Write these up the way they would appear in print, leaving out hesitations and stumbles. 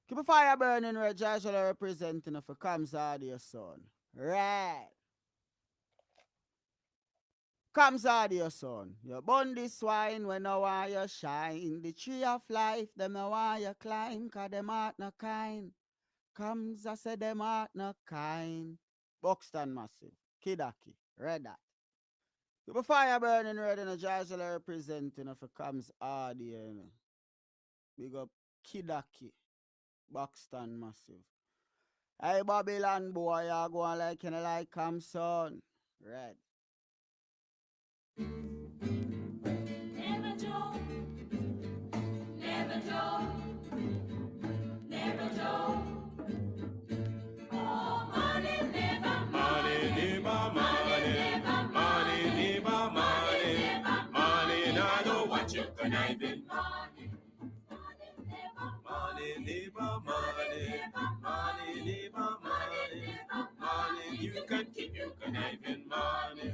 Keep a fire burning where Joshua representing for comes out your son. Right. Comes out your son. You burn the swine when I want you shine. The tree of life, them I want you climb, cause them heart no kind. Comes, I say them heart no kind. Buxton massive. Kidaki. Red that. Keep a fire burning red and a Joshua representing for comes out here. Big up Kidaki. Buxton massive. Hey Babylon boy, you go on like you know like come son. Red. Never joke, never joke, never joke. Oh, money never, money never, money never, money never, money never, money. Now know what you conniving. Money, money never, money never, money, money never, money, money. You can keep your conniving money.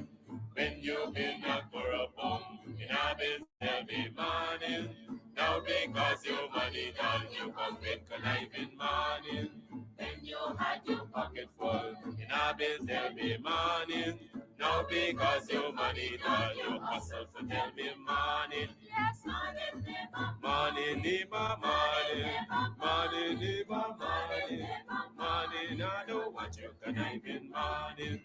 When you've been up for a bum, in a biz every morning. Now because your money done, you come with conniving morning. When you had your pocket full, in a biz every morning. Now because your money done, you hustle for tell me morning. Yes, money never, money never, money, money never, money, money. Now know what you conniving morning.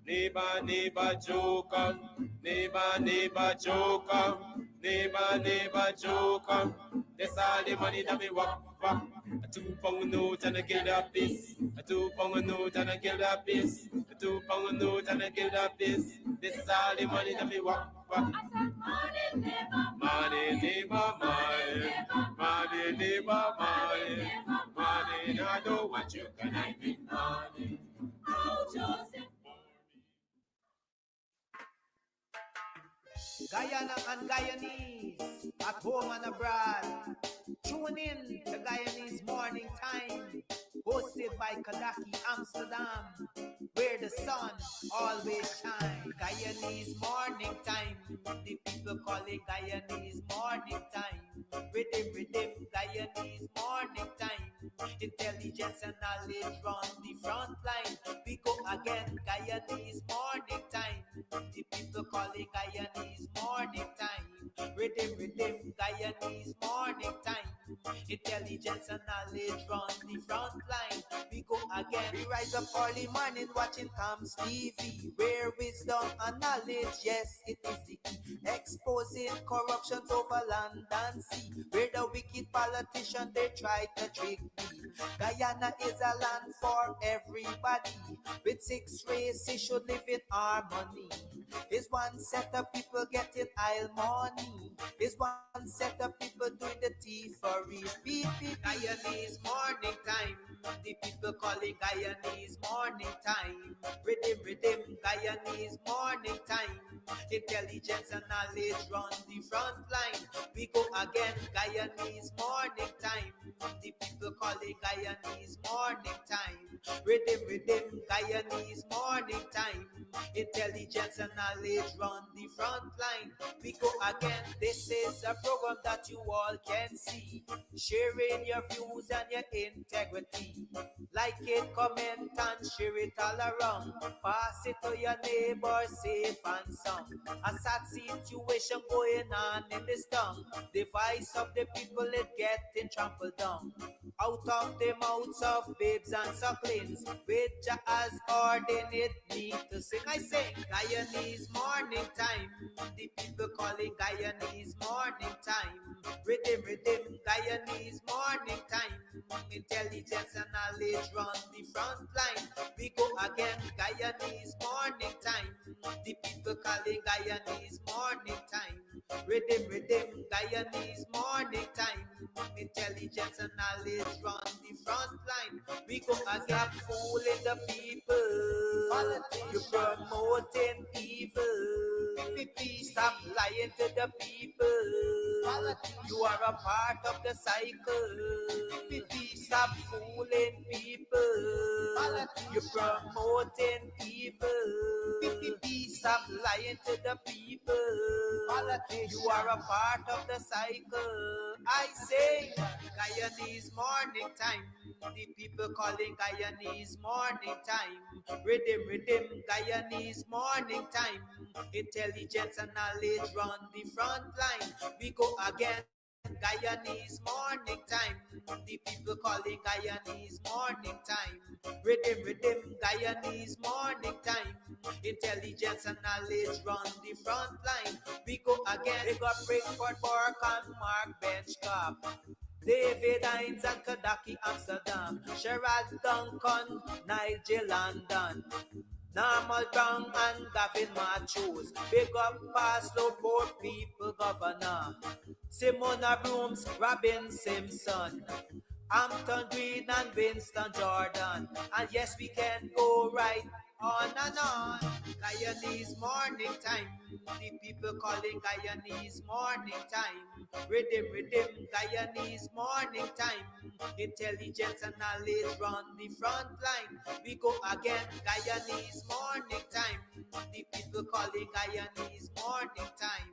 Neighbor, neighbor, joker. Neighbor, neighbor, joker. Neighbor, neighbor, joker. That's all the money that me walk for. A 2 pound note and a kill that piece. A 2 pound note and a kill that piece. A 2 pound note and a kill that piece. This is all the money that me walk for. I said money never, money never, money, money never, money, money. I don't want you conniving money. Oh, Joseph. Guyana and Guyanese, at home and abroad. Tune in to Guyanese Morning Time, hosted by Kadaki Amsterdam, where the sun always shines. Guyanese Morning Time, the people call it Guyanese Morning Time. Rhythm, Guyanese Morning Time. Intelligence and knowledge run the front line. We go again, Guyanese Morning Time. The people call it Guyanese Morning Time. Rhythm, Guyanese Morning Time. Intelligence and knowledge run the front line. We go again. We rise up early morning watching Tom's TV, where wisdom and knowledge, yes, it is the key. Exposing corruptions over land and sea, where the wicked politician they try to trick me. Guyana is a land for everybody. With 6 races should live in harmony. Is one set of people getting aisle money. Is one set of people doing the thievery. Guyanese morning time. The people calling Guyanese morning time. Rhythm, Guyanese morning time. Intelligence and knowledge run the front line. We go again, Guyanese morning time. The people calling Guyanese morning time. Rhythm, Guyanese morning time. Intelligence and knowledge run the front line. We go again. This is a program that you all can see. Sharing your views and your integrity. Like it, comment and share it all around. Pass it to your neighbor, safe and sound. A sad situation going on in this town. The voice of the people is getting trampled down. Out of the mouths of babes and sucklings, with Jah as ordained me to sing. I sing Guyanese morning time. The people calling Guyanese morning time. Rhythm, Guyanese morning time. Intelligence and knowledge run the front line. We go again, Guyanese morning time. The people calling Guyanese morning time. Rhythm, Guyanese morning time. Intelligence and knowledge run the front line. We go again, fooling the people. You're promoting evil. Stop lying to the people. You are a part of the cycle. Stop fooling people. You're promoting evil. Stop lying to the people. You are a part of the cycle. I say Guyanese morning time. The people calling Guyanese morning time. Rhythm, rhythm, Guyanese morning time. Intelligence and knowledge run the front line. We go again, Guyanese morning time. The people calling Guyanese morning time. Rhythm, rhythm, Guyanese morning time. Intelligence and knowledge run the front line. We go again. They got Breakford, Bork and Mark Benchcop. David Hines and Kadaki Amsterdam. Sherrod Duncan, Nigel London. Normal Brown and Gavin Matthews. Big up Paslow, Port People Governor. Simona Brooms, Robin Simpson. Hampton Green and Winston Jordan. And yes, we can go right on and on. Guyanese morning time. The people calling Guyanese morning time. Rhythm, rhythm, Guyanese morning time. Intelligence and knowledge run the front line. We go again, Guyanese morning time. The people calling Guyanese morning time.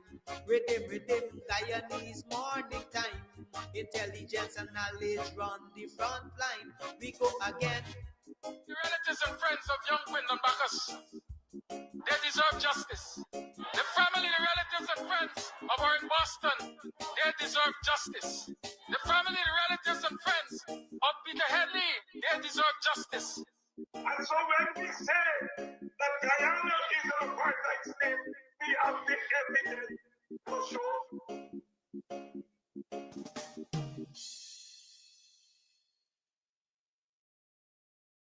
Rhythm, rhythm, Guyanese morning time. Intelligence and knowledge run the front line. We go again. The relatives and friends of young Wyndham Bacchus, they deserve justice. The family, the relatives and friends of our in Boston, they deserve justice. The family, the relatives and friends of Peter Headley, they deserve justice. And so when we say that Guyana is an apartheid state, we have the evidence to show.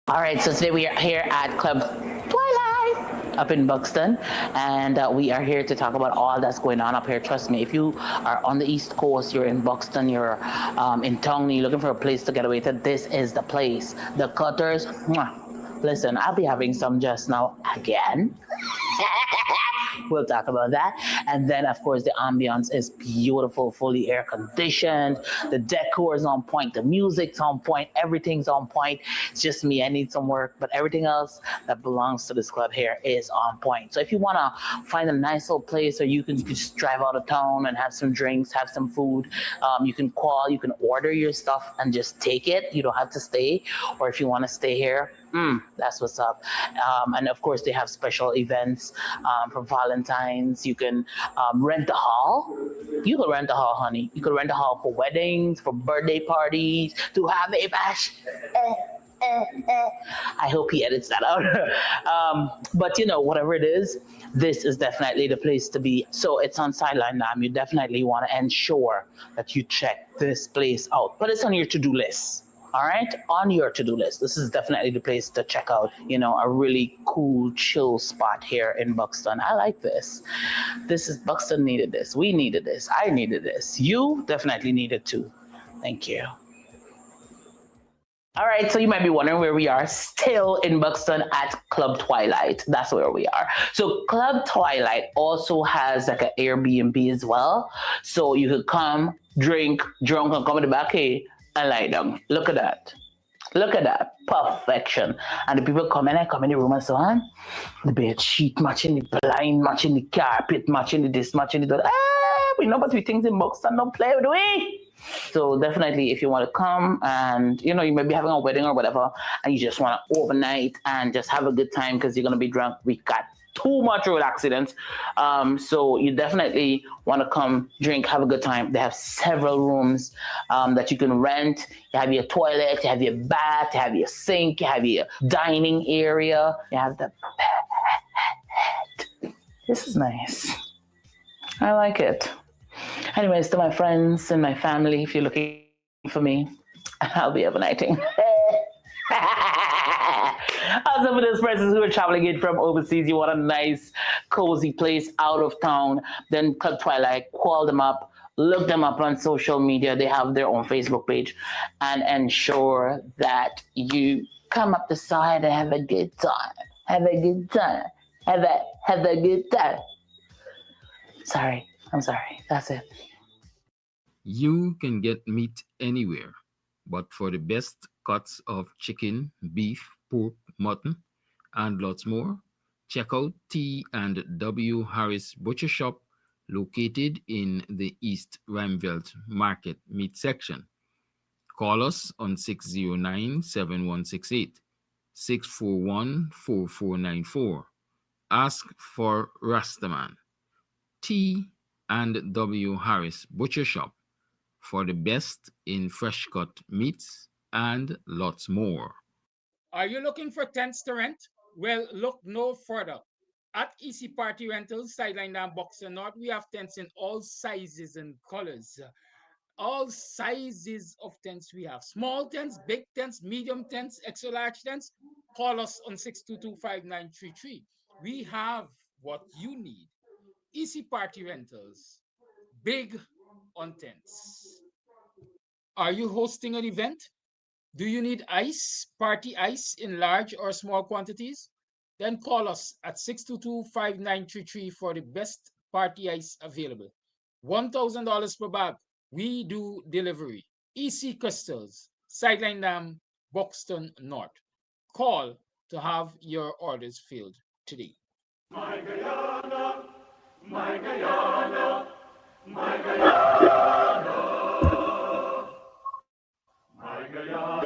All right, so today we are here at Club Twilight up in Buxton, and we are here to talk about all that's going on up here. Trust me, if you are on the East Coast, you're in Buxton, you're in Tongue, you're looking for a place to get away to, this is the place. The Cutters, mwah. Listen, I'll be having some just now again. We'll talk about that. And then, of course, the ambience is beautiful, fully air conditioned. The decor is on point. The music's on point. Everything's on point. It's just me. I need some work. But everything else that belongs to this club here is on point. So if you want to find a nice little place where you can just drive out of town and have some drinks, have some food, you can call, you can order your stuff and just take it. You don't have to stay. Or if you want to stay here, that's what's up. And of course, they have special events for Valentine's. You can rent a hall. You can rent a hall, honey. You can rent a hall for weddings, for birthday parties, to have a bash. I hope he edits that out. But you know, whatever it is, this is definitely the place to be. So it's on Sideline Dam. You definitely want to ensure that you check this place out. But it's on your to-do list. All right, on your to-do list. This is definitely the place to check out, you know, a really cool, chill spot here in Buxton. I like this. This is Buxton needed this. We needed this. I needed this. You definitely needed too. Thank you. All right, so you might be wondering where we are, still in Buxton at Club Twilight. That's where we are. So Club Twilight also has like an Airbnb as well. So you could come, drink, drunk, and come in the back here and lie down. Look at that. Look at that. Perfection. And the people come in the room and so on. The bed sheet matching the blind, matching the carpet, matching the this, matching the that. We know but we things in Buxton don't play with we. So definitely if you want to come and, you know, you may be having a wedding or whatever and you just want to overnight and just have a good time because you're going to be drunk. We got too much road accidents. So you definitely want to come, drink, have a good time. They have several rooms that you can rent. You have your toilet, you have your bath, you have your sink, you have your dining area, you have the bed. This is nice. I like it. Anyways, to my friends and my family, if you're looking for me, I'll be overnighting. Also for those persons who are traveling in from overseas, you want a nice, cozy place out of town, then Club Twilight, call them up, look them up on social media. They have their own Facebook page, and ensure that you come up the side and have a good time. Have a good time. Have a good time. Sorry. I'm sorry. That's it. You can get meat anywhere, but for the best cuts of chicken, beef, pork, mutton, and lots more, check out T and W Harris Butcher Shop located in the East Rheinveld Market Meat section. Call us on 609-7168, 641-4494. Ask for Rastaman. T and W Harris Butcher Shop for the best in fresh cut meats and lots more. Are you looking for tents to rent? Well, look no further. At Easy Party Rentals, Sideline and Boxer North, we have tents in all sizes and colors. All sizes of tents we have. Small tents, big tents, medium tents, extra large tents. Call us on 622-5933. We have what you need. Easy Party Rentals. Big on tents. Are you hosting an event? Do you need ice, party ice in large or small quantities? Then call us at 622-5933 for the best party ice available. $1,000 per bag. We do delivery. EC Crystals, Sideline Dam, Buxton North. Call to have your orders filled today. My Guyana, my Guyana, my Guyana, my Guyana.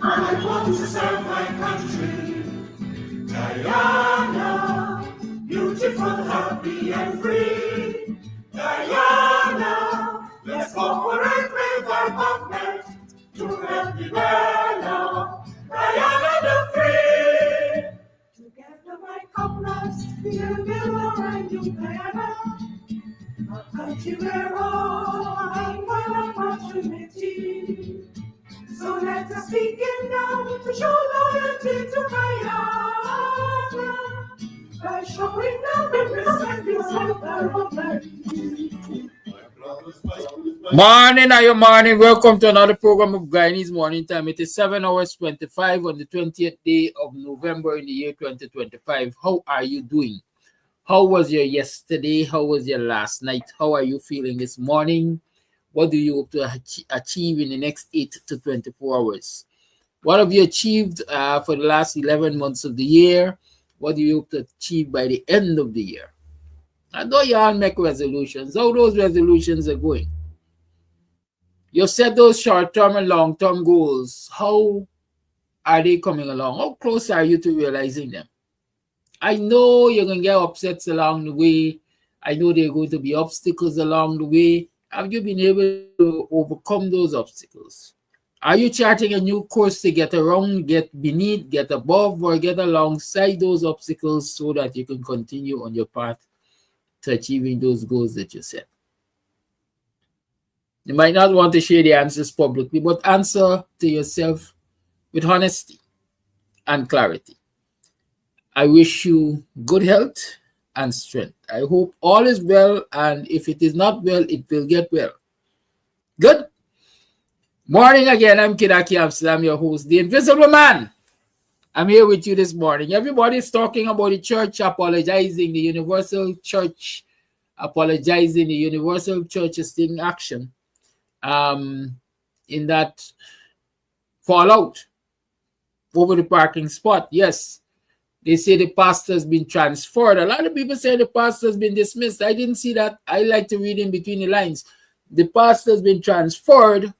I want to serve my country, Guyana, beautiful, happy, and free. Guyana, let's cooperate with our government to help develop Guyana the free. Together, my comrades, we'll build a brand new Guyana, a country where all find one opportunity. So let us begin now to show loyalty to Guyana by showing them the respect we serve our government. Morning, are you morning? Welcome to another program of Guyanese Morning Time. It is 7 hours 25 on the 20th day of November in the year 2025. How are you doing? How was your yesterday? How was your last night? How are you feeling this morning? What do you hope to achieve in the next 8 to 24 hours? What have you achieved for the last 11 months of the year? What do you hope to achieve by the end of the year? I know you all make resolutions. How those resolutions are going? You set those short-term and long-term goals. How are they coming along? How close are you to realizing them? I know you're going to get upsets along the way. I know there are going to be obstacles along the way. Have you been able to overcome those obstacles? Are you charting a new course to get around, get beneath, get above, or get alongside those obstacles so that you can continue on your path to achieving those goals that you set? You might not want to share the answers publicly, but answer to yourself with honesty and clarity. I wish you good health and strength. I hope all is well, and if it is not well, it will get well. Good morning again. I'm Kidaki Amsterdam, your host, the Invisible Man. I'm here with you this morning. Everybody's talking about the church apologizing, the universal church apologizing, the universal church is taking action in that fallout over the parking spot. Yes, they say the pastor's been transferred. A lot of people say the pastor's been dismissed. I didn't see that. I like to read in between the lines. The pastor's been transferred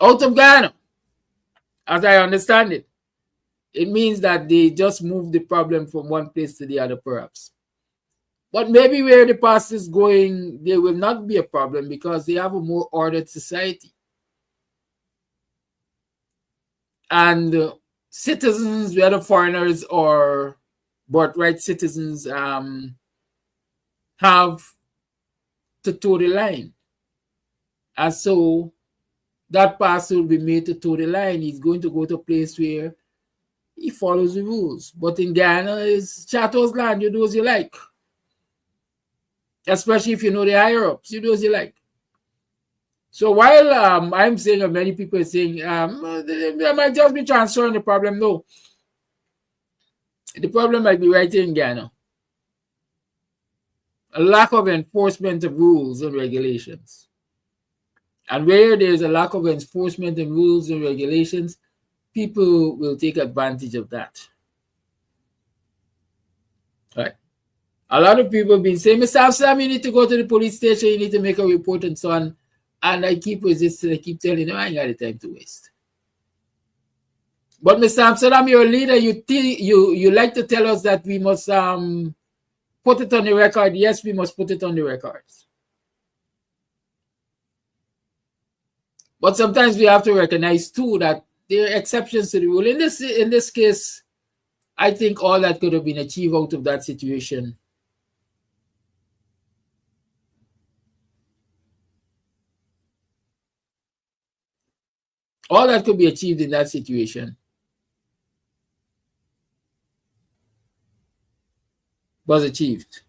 out of Ghana, as I understand it. It means that they just moved the problem from one place to the other, perhaps. But maybe where the pastor's going, there will not be a problem because they have a more ordered society. And citizens, whether foreigners or birthright citizens, have to toe the line. And so that pastor will be made to toe the line. He's going to go to a place where he follows the rules. But in Guyana, it's Chato's land. You do as you like. Especially if you know the higher ups. You do as you like. So while I'm saying, or many people are saying, they might just be transferring the problem. No. The problem might be right here in Ghana. A lack of enforcement of rules and regulations. And where there's a lack of enforcement and rules and regulations, people will take advantage of that. Right? A lot of people have been saying, Mr. Sam, you need to go to the police station, you need to make a report and so on. And I keep resisting, I keep telling them, I ain't got the time to waste. But Mr. Amsterdam, you're a leader, you like to tell us that we must put it on the record. Yes, we must put it on the records. But sometimes we have to recognize too that there are exceptions to the rule. In this case, I think all that could have been achieved out of that situation. All that could be achieved in that situation was achieved.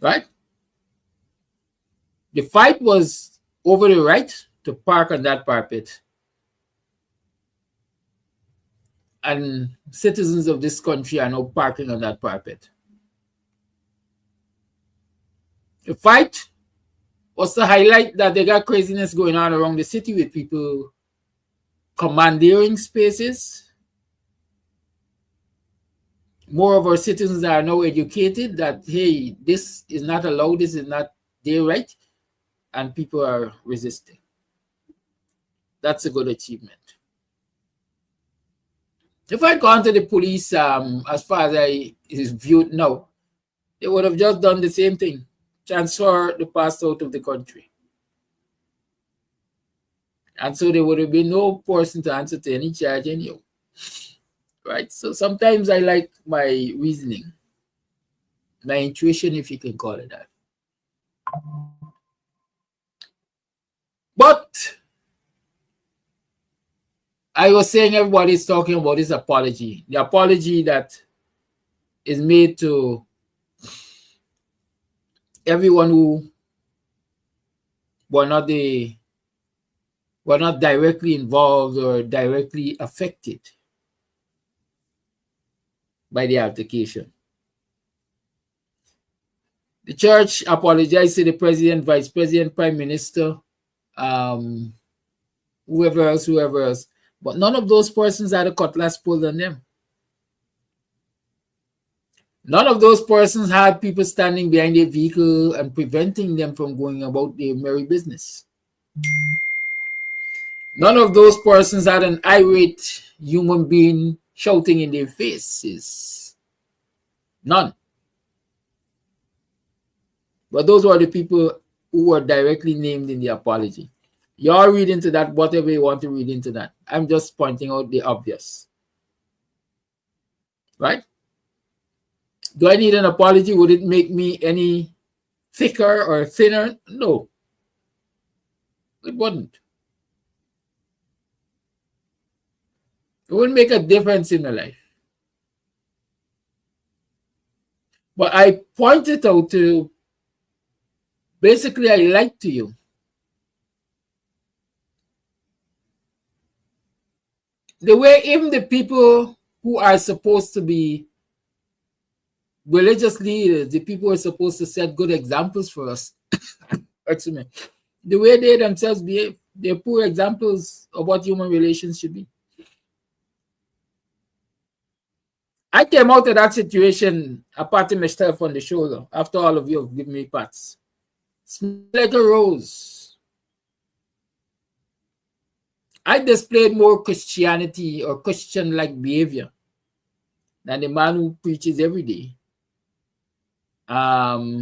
Right? The fight was over the right to park on that parapet. And citizens of this country are now parking on that parapet. The fight was to highlight that they got craziness going on around the city with people commandeering spaces. More of our citizens are now educated that, hey, this is not allowed, this is not their right, and people are resisting. That's a good achievement. If I'd gone to the police, as far as I is viewed now, they would have just done the same thing, transfer the pastor out of the country. And so there would have been no person to answer to any charge anyhow. Right? So sometimes I like my reasoning, my intuition, if you can call it that. But I was saying everybody's talking about this apology. The apology that is made to everyone who were not directly involved or directly affected by the altercation. The church apologized to the president, vice president, prime minister, whoever else. But none of those persons had a cutlass pulled on them. None of those persons had people standing behind their vehicle and preventing them from going about their merry business. None of those persons had an irate human being shouting in their faces. None. But those were the people who were directly named in the apology. Y'all read into that whatever you want to read into that. I'm just pointing out the obvious. Right? Do I need an apology? Would it make me any thicker or thinner? No. It wouldn't. It wouldn't make a difference in my life. But I pointed out to basically I lied to you. The way even the people who are supposed to be religious leaders, the people who are supposed to set good examples for us, excuse me, the way they themselves behave, they're poor examples of what human relations should be. I came out of that situation, a patting myself on the shoulder after all of you have given me pats. Smell like a rose. I displayed more Christianity or Christian-like behavior than the man who preaches every day about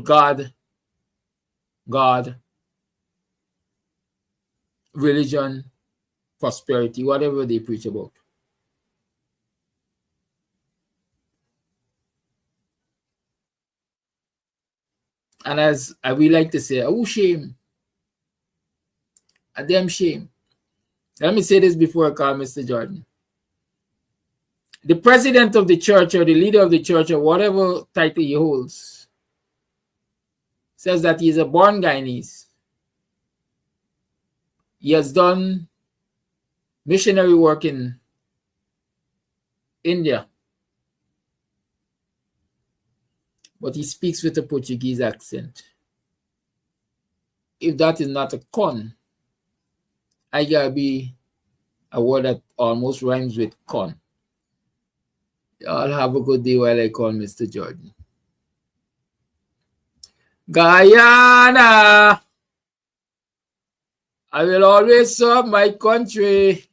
God, religion, prosperity, whatever they preach about. And as we like to say, oh shame. A damn shame. Let me say this before I call Mr. Jordan. The president of the church or the leader of the church or whatever title he holds says that he is a born Guyanese. He has done missionary work in India, but he speaks with a Portuguese accent. If that is not a con, I gotta be a word that almost rhymes with con. Y'all have a good day while I call Mr. Jordan. Guyana, I will always serve my country.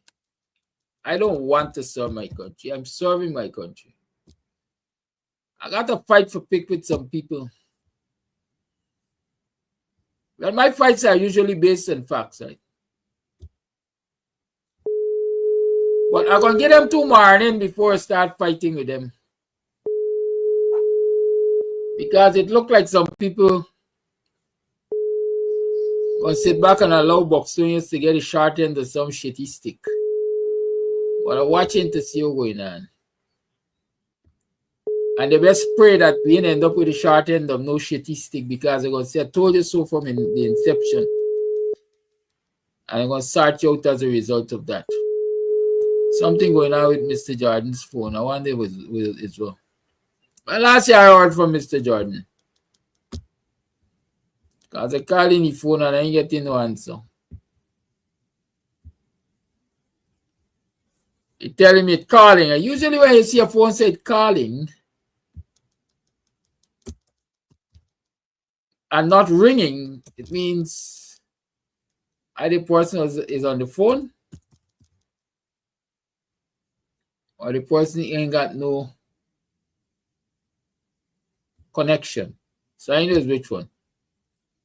I don't want to serve my country. I'm serving my country. I got to fight for pick with some people. Well, my fights are usually based on facts, right? But I'm going to get them to Morninng before I start fighting with them. Because it looked like some people going to sit back and allow Buxtonians to get a short end of some shitty stick. But I'm watching to see what's going on. And the best pray that we end up with a short end of no shitty stick, because they're going to say, I told you so from the inception. And I'm going to sort you out as a result of that. Something going on with Mr. Jordan's phone. I wonder if it's well. Well, last year I heard from Mr. Jordan. Because I called in the phone and I ain't getting no answer. He telling me it's calling. And usually when you see a phone say it's calling and not ringing, it means either person is on the phone or the person ain't got no connection. So I know which one.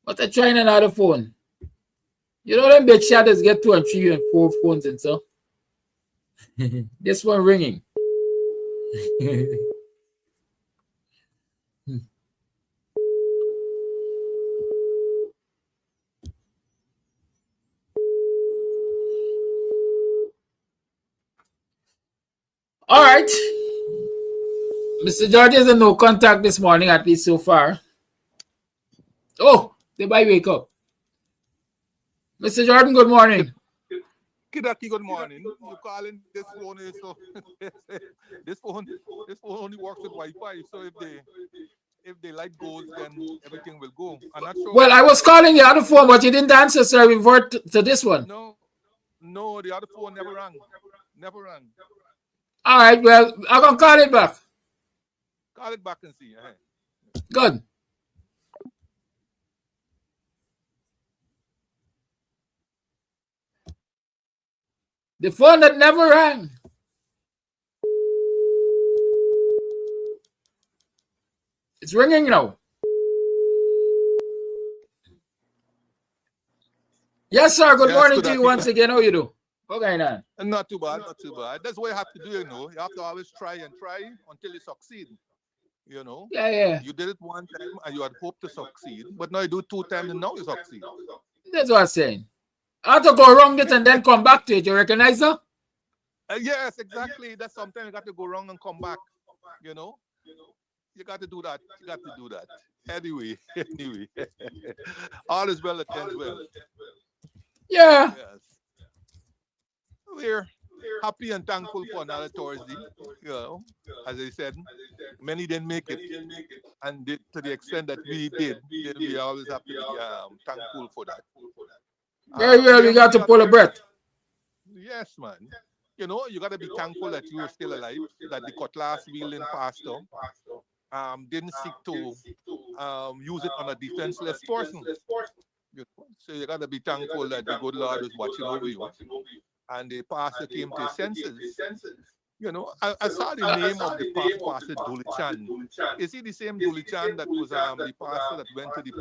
But I trying another phone. You know them big shadows get 2 and 3 and 4 phones and so. This one ringing. All right. Mr. George is in no contact this morning, at least so far. Oh, they might wake up. Mr. Jordan, good morning. Kidaki, good morning. You calling this phone is so this phone only works with Wi-Fi. So if the light goes, then everything will go. I'm not sure. Well, I was calling the other phone, but you didn't answer, so I revert to this one. No, the other phone never rang. Never rang. All right, well, I'm gonna call it back. Call it back and see. Good. The phone that never rang. It's ringing now. Yes, sir. Good morning to you once again. How you do? Okay, now. Not too bad, not too bad. That's what you have to do, you know. You have to always try until you succeed. You know? Yeah. You did it one time and you had hoped to succeed, but now you do it 2 times and now you succeed. That's what I'm saying. I have to go wrong it and then come back to it. You recognize that? Yes, exactly. That's sometimes you got to go wrong and come back. You know? You got to do that. Anyway. All is well that ends well. Yeah. Yes. We're happy and thankful for another Thursday. You know, as I said, many didn't make it, and to the extent that we did, then we always have to be thankful for that. Very well, we got to pull a breath. Yes, man. You know, you got to be thankful that you are still alive, that the cutlass wielding pastor didn't seek to use it on a defenseless person. You know? So you got to be thankful that the good Lord was watching over you. And the pastor came to his senses. You know, I saw the name of the pastor, Dulichan. Is he the same Dulichan that was the pastor that went to the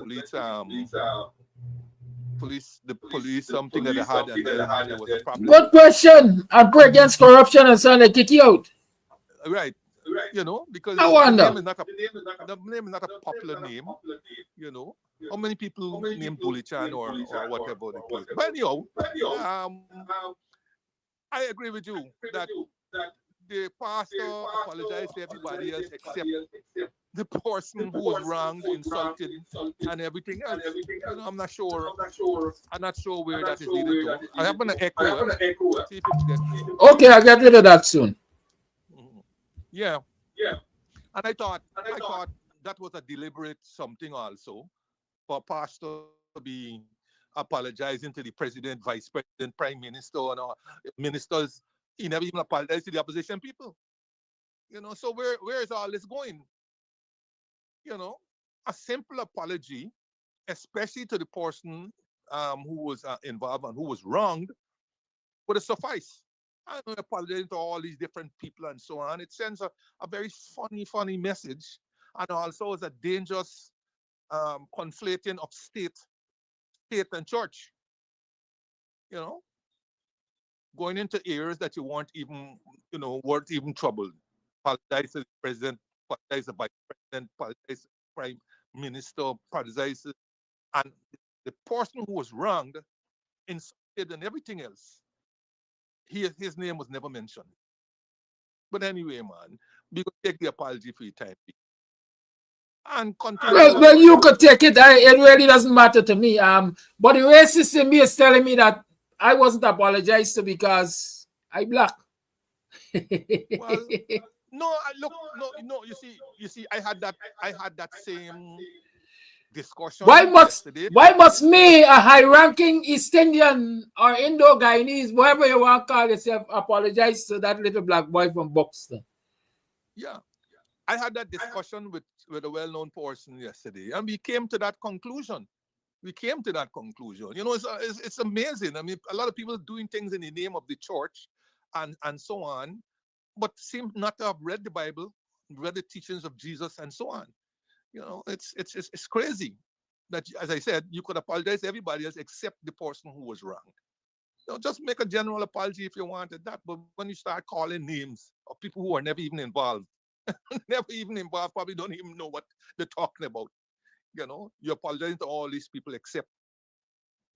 police something that they had, and then there was a problem? Good question. I pray against corruption and so they kick you out. Right. You know, because I wonder. the name is not a popular name, you know. How many people named Bulichan or whatever the case? But anyhow, um, I agree with you that the pastor apologized to everybody else except the person who was wronged, insulted, and everything else. I'm not sure. I'm not sure where that is leading to. I happen to echo it. See if it gets. Okay, I'll get rid of that soon. Mhm. Yeah, and I thought that was a deliberate something also for pastor to be apologizing to the president, vice president, prime minister, and all ministers. He never even apologized to the opposition people. So where is all this going? You know, a simple apology, especially to the person who was involved and who was wronged, would have sufficed. I don't apologize to all these different people and so on. It sends a very funny message, and also is a dangerous conflating of state and church. You know, going into areas that you weren't even troubled. Apologize to the president, apologize to the vice president, apologize to the prime minister, apologize and the person who was wronged, insulted, and everything else. His name was never mentioned. But anyway, man, we could take the apology for your time and continue Well, you could take it. It really doesn't matter to me. But the racist in me is telling me that I wasn't apologized to because I black. Well, no, look, no. You see, I had that same Why discussion must yesterday. why must me, a high-ranking East Indian or Indo-Guyanese, whatever you want to call yourself, apologize to that little black boy from Buxton? Yeah, I had that discussion with a well-known person yesterday, and we came to that conclusion. It's amazing. I mean, a lot of people doing things in the name of the church, and so on, but seem not to have read the Bible, read the teachings of Jesus, and so on. It's crazy that, as I said, you could apologize to everybody else except the person who was wrong. Just make a general apology if you wanted that. But when you start calling names of people who are never even involved, never even involved, probably don't even know what they're talking about. You apologize to all these people except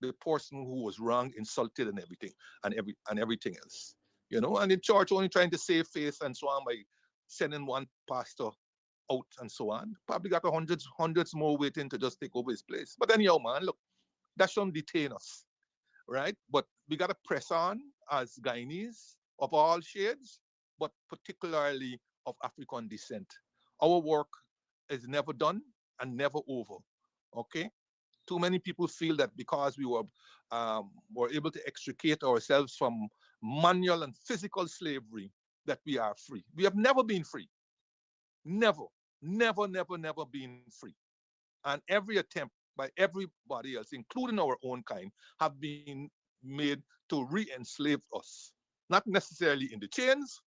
the person who was wrong, insulted, and everything else. And the church only trying to save face and so on by sending one pastor out and so on. Probably got hundreds more waiting to just take over his place. But anyhow, man, look, that shouldn't detain us, right? But we got to press on as Guyanese of all shades, but particularly of African descent. Our work is never done and never over. Okay? Too many people feel that because we were able to extricate ourselves from manual and physical slavery, that we are free. We have never been free. Never, never been free. And every attempt by everybody else, including our own kind, have been made to re-enslave us. Not necessarily in the chains,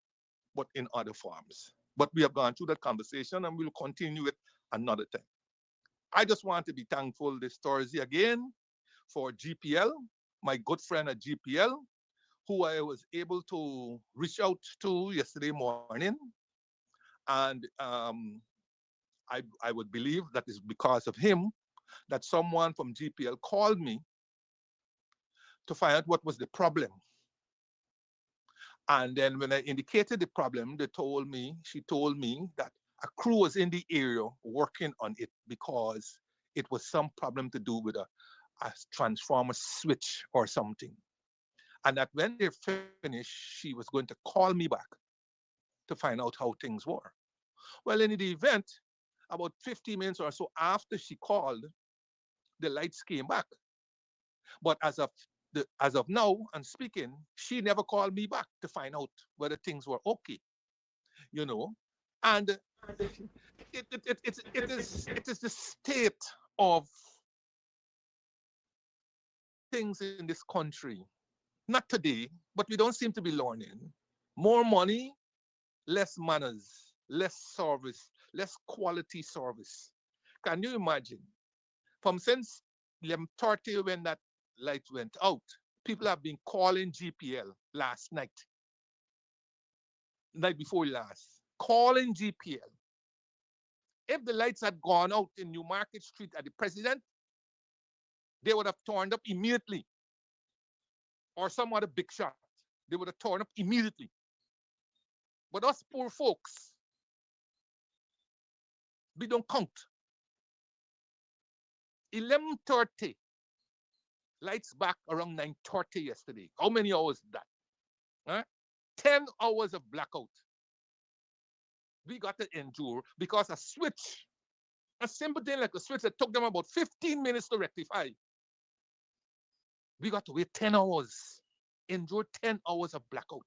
but in other forms. But we have gone through that conversation and we'll continue it another time. I just want to be thankful this Thursday again for GPL, my good friend at GPL, who I was able to reach out to yesterday morning. And I would believe that is because of him that someone from GPL called me to find out what was the problem. And then when I indicated the problem, she told me that a crew was in the area working on it because it was some problem to do with a transformer switch or something. And that when they're finished, she was going to call me back to find out how things were. Well, in the event, about 50 minutes or so after she called, the lights came back. But as of now, and speaking, she never called me back to find out whether things were okay. You know, and it is the state of things in this country. Not today, but we don't seem to be learning. More money, less manners, less service, less quality service. Can you imagine? From since 11:30 when that light went out, people have been calling GPL last night before last, calling GPL. If the lights had gone out in New Market Street at the President, they would have torn up immediately. Or some other big shot, they would have torn up immediately. But us poor folks, we don't count. 11:30, lights back around 9:30 yesterday. How many hours is that? Huh? 10 hours of blackout. We got to endure because a switch, a simple thing like a switch that took them about 15 minutes to rectify. We got to wait 10 hours, endure 10 hours of blackout.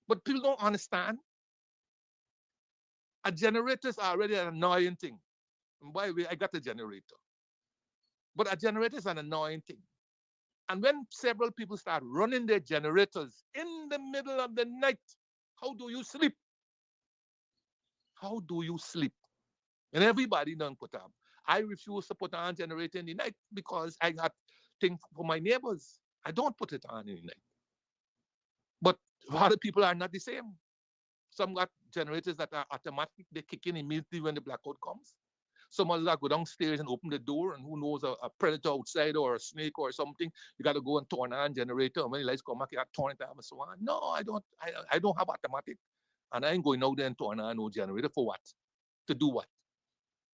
But people don't understand. A generator is already an annoying thing. And by the way, I got a generator. But a generator is an annoying thing. And when several people start running their generators in the middle of the night, how do you sleep? How do you sleep? And everybody done put up. I refuse to put on generator in the night because I got things for my neighbors. I don't put it on in the night. But other people are not the same. Some got generators that are automatic. They kick in immediately when the blackout comes. Some others go downstairs and open the door, and who knows, a predator outside or a snake or something. You got to go and turn on generator. And when the lights come back, you got to turn it on and so on. No, I don't. I don't have automatic. And I ain't going out there and turn on no generator for what? To do what?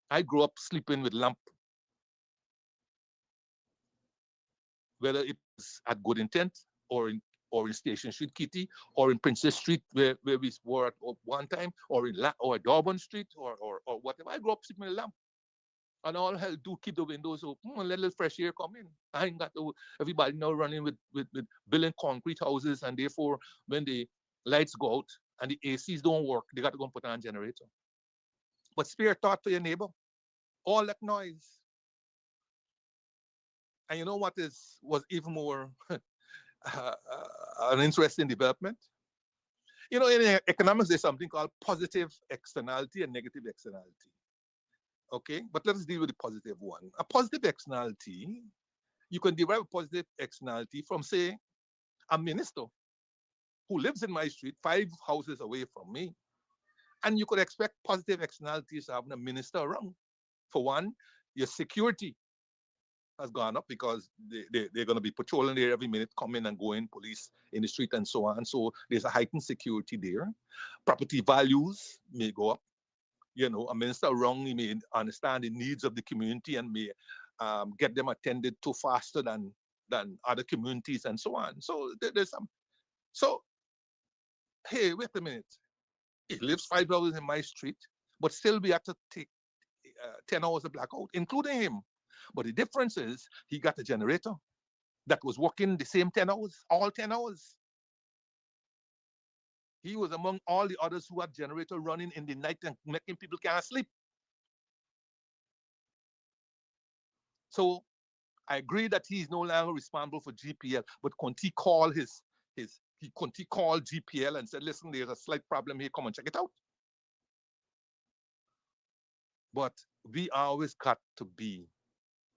I grew up sleeping with lamp. Whether it was at Good Intent or in Station Street, Kitty, or in Princess Street, where we were at one time, or or Durban Street, or whatever. I grew up sleeping with a lamp. And all hell do keep the windows open and let a little fresh air come in. I ain't got everybody now running with building concrete houses, and therefore when the lights go out and the ACs don't work, they got to go and put on a generator. But spare thought for your neighbor. All that noise. And you know what was even more an interesting development? You know, in economics, there's something called positive externality and negative externality. Okay, but let us deal with the positive one. A positive externality, you can derive a positive externality from, say, a minister who lives in my street 5 houses away from me. And you could expect positive externalities having a minister around. For one, your security has gone up because they're going to be patrolling there every minute, coming and going, police in the street and so on. So there's a heightened security there. Property values may go up. You know, a minister around, he may understand the needs of the community and may get them attended to faster than other communities and so on. So there's some. So, hey, wait a minute. He lives 5 hours in my street, but still we have to take 10 hours of blackout, including him. But the difference is he got a generator that was working the same 10 hours, all 10 hours. He was among all the others who had generator running in the night and making people can't sleep. So I agree that he's no longer responsible for GPL, but couldn't he call couldn't he call GPL and said, listen, there's a slight problem here, come and check it out. But we always got to be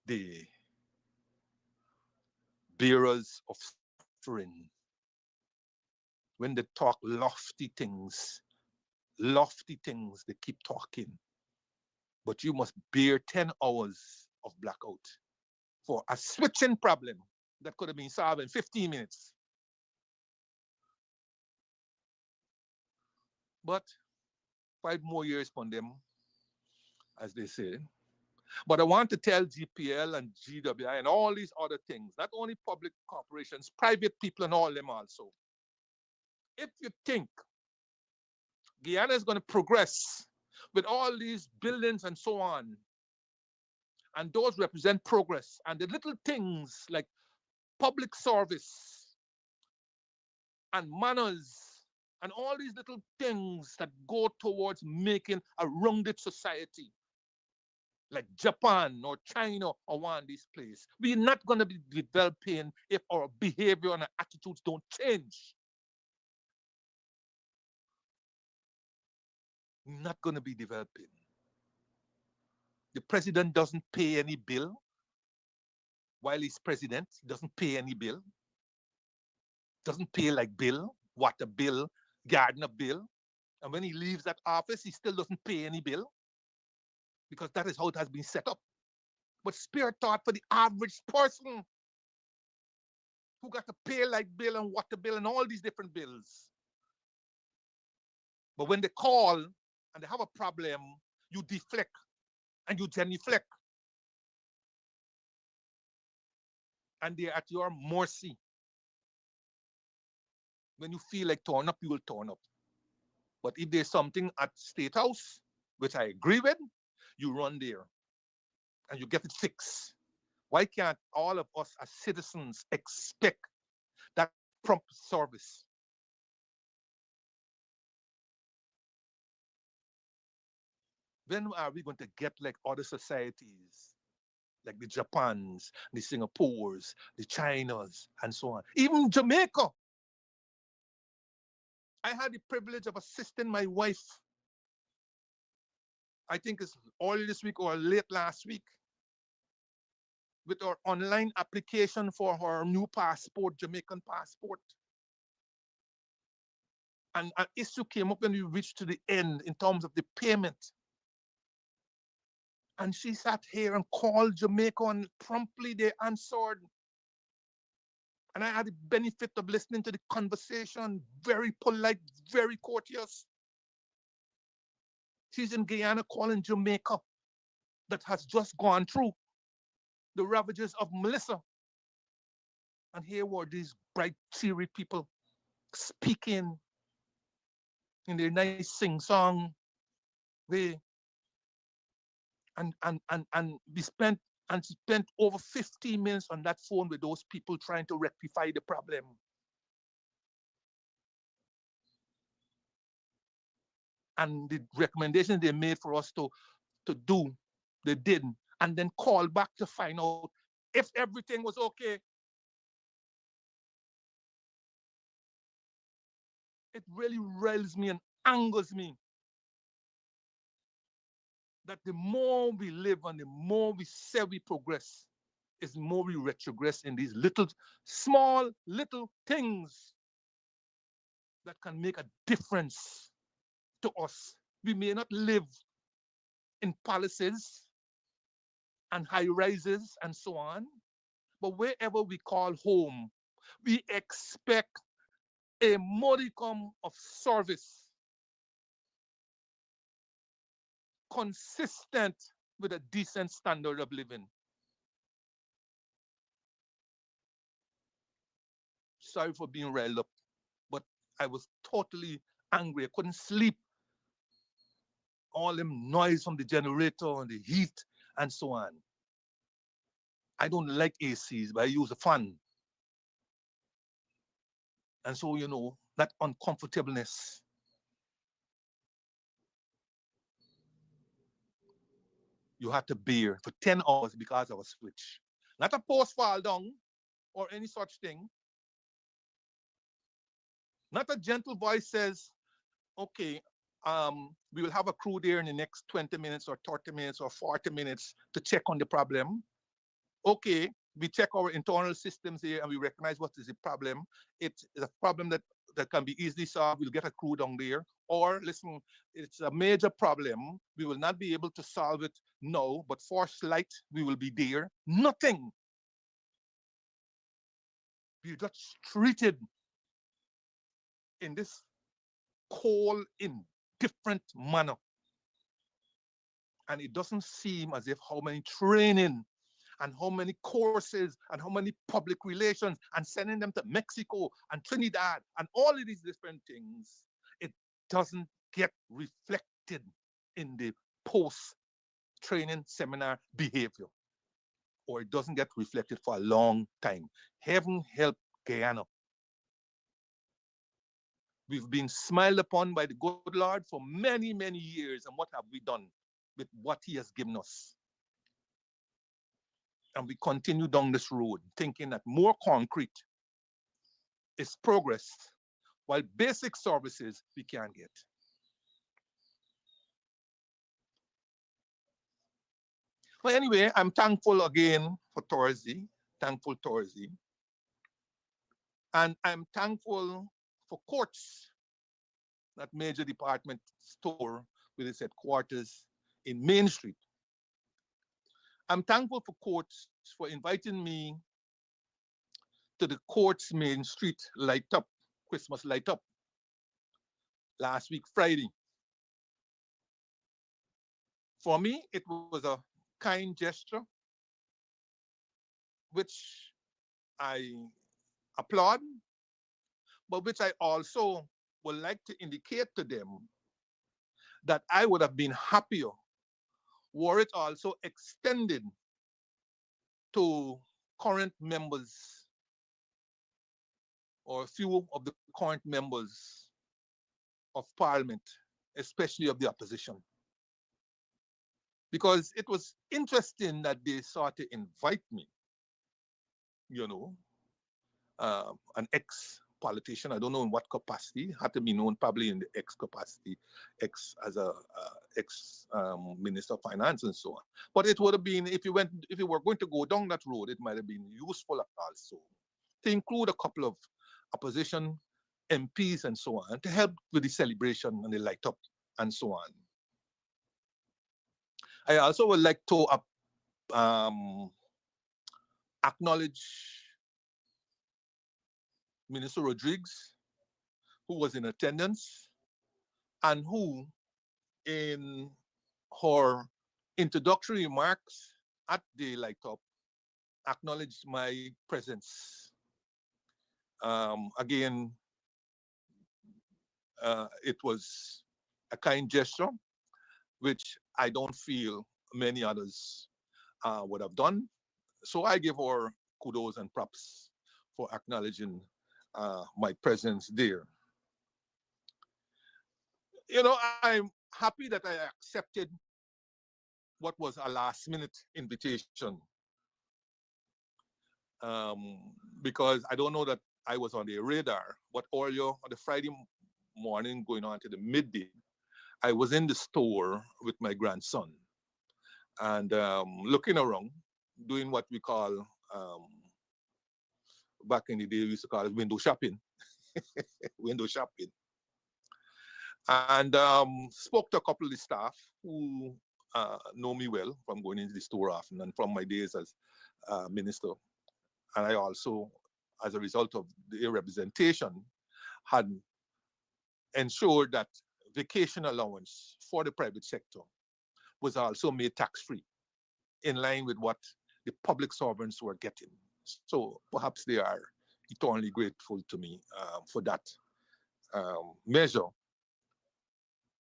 the bearers of suffering. When they talk lofty things, they keep talking. But you must bear 10 hours of blackout for a switching problem that could have been solved in 15 minutes. But 5 more years on them, as they say. But I want to tell GPL and GWI and all these other things, not only public corporations, private people and all them also. If you think Guyana is going to progress with all these buildings and so on, and those represent progress, and the little things like public service and manners and all these little things that go towards making a rounded society, like Japan or China or one of these places. We're not going to be developing if our behavior and our attitudes don't change. We're not going to be developing. The president doesn't pay any bill while he's president. He doesn't pay any bill. Doesn't pay like bill, water bill, gardener bill. And when he leaves that office, he still doesn't pay any bill because that is how it has been set up. But spare thought for the average person who got to pay light bill and water bill and all these different bills. But when they call and they have a problem, you deflect and you genuflect. And they're at your mercy. When you feel like torn up, you will turn up. But if there's something at State House, which I agree with, you run there and you get it fixed. Why can't all of us as citizens expect that prompt service? When are we going to get like other societies, like the Japans, the Singapores, the Chinas, and so on? Even Jamaica. I had the privilege of assisting my wife, I think it's early this week or late last week, with our online application for her new passport, Jamaican passport. And an issue came up when we reached to the end in terms of the payment. And she sat here and called Jamaica and promptly they answered. And I had the benefit of listening to the conversation, very polite, very courteous. She's in Guyana calling Jamaica that has just gone through the ravages of Melissa. And here were these bright, cheery people speaking in their nice sing-song way. And she spent over 15 minutes on that phone with those people trying to rectify the problem. And the recommendations they made for us to do, they didn't. And then call back to find out if everything was okay. It really riles me and angers me that the more we live and the more we say we progress, is the more we retrogress in these little, small, little things that can make a difference to us. We may not live in palaces and high rises and so on, but wherever we call home, we expect a modicum of service consistent with a decent standard of living. Sorry for being riled up, but I was totally angry. I couldn't sleep. All them noise from the generator and the heat and so on. I don't like ACs, but I use a fan. And so, that uncomfortableness. You have to bear for 10 hours because of a switch. Not a post fall down or any such thing. Not a gentle voice says, okay, we will have a crew there in the next 20 minutes or 30 minutes or 40 minutes to check on the problem. Okay, we check our internal systems here and we recognize what is the problem. It's a problem that can be easily solved. We'll get a crew down there. Or listen, it's a major problem. We will not be able to solve it now, but for slight, we will be there. Nothing. We just treated in this cold, indifferent manner. And it doesn't seem as if how many training and how many courses and how many public relations and sending them to Mexico and Trinidad and all of these different things, it doesn't get reflected in the post-training seminar behavior, or it doesn't get reflected for a long time. Heaven help Guyana. We've been smiled upon by the good Lord for many, many years, and what have we done with what he has given us? And we continue down this road thinking that more concrete is progress, while basic services we can't get. But anyway, I'm thankful again for Thursday, thankful Thursday. And I'm thankful for Courts, that major department store with its headquarters in Main Street. I'm thankful for Courts for inviting me to the Courts Main Street Light Up, Christmas Light Up, last week, Friday. For me, it was a kind gesture, which I applaud, but which I also would like to indicate to them that I would have been happier were it also extended to current members or a few of the current members of parliament, especially of the opposition. Because it was interesting that they sought to invite me, you know, an ex-politician. I don't know in what capacity. Had to be known probably in the ex capacity, ex as a ex minister of finance and so on. But it would have been if you were going to go down that road, it might have been useful also to include a couple of opposition MPs and so on to help with the celebration and the light up and so on. I also would like to acknowledge Minister Rodriguez, who was in attendance and who, in her introductory remarks at the Light Up, acknowledged my presence. Again, it was a kind gesture, which I don't feel many others would have done. So I give her kudos and props for acknowledging my presence there. You know, I'm happy that I accepted what was a last minute invitation, because I don't know that I was on the radar, but earlier on the Friday morning going on to the midday, I was in the store with my grandson and looking around, doing what we call, back in the day, we used to call it window shopping, window shopping. And spoke to a couple of the staff who know me well from going into the store often and from my days as minister. And I also, as a result of the representation, had ensured that vacation allowance for the private sector was also made tax-free, in line with what the public servants were getting. So perhaps they are eternally grateful to me for that measure.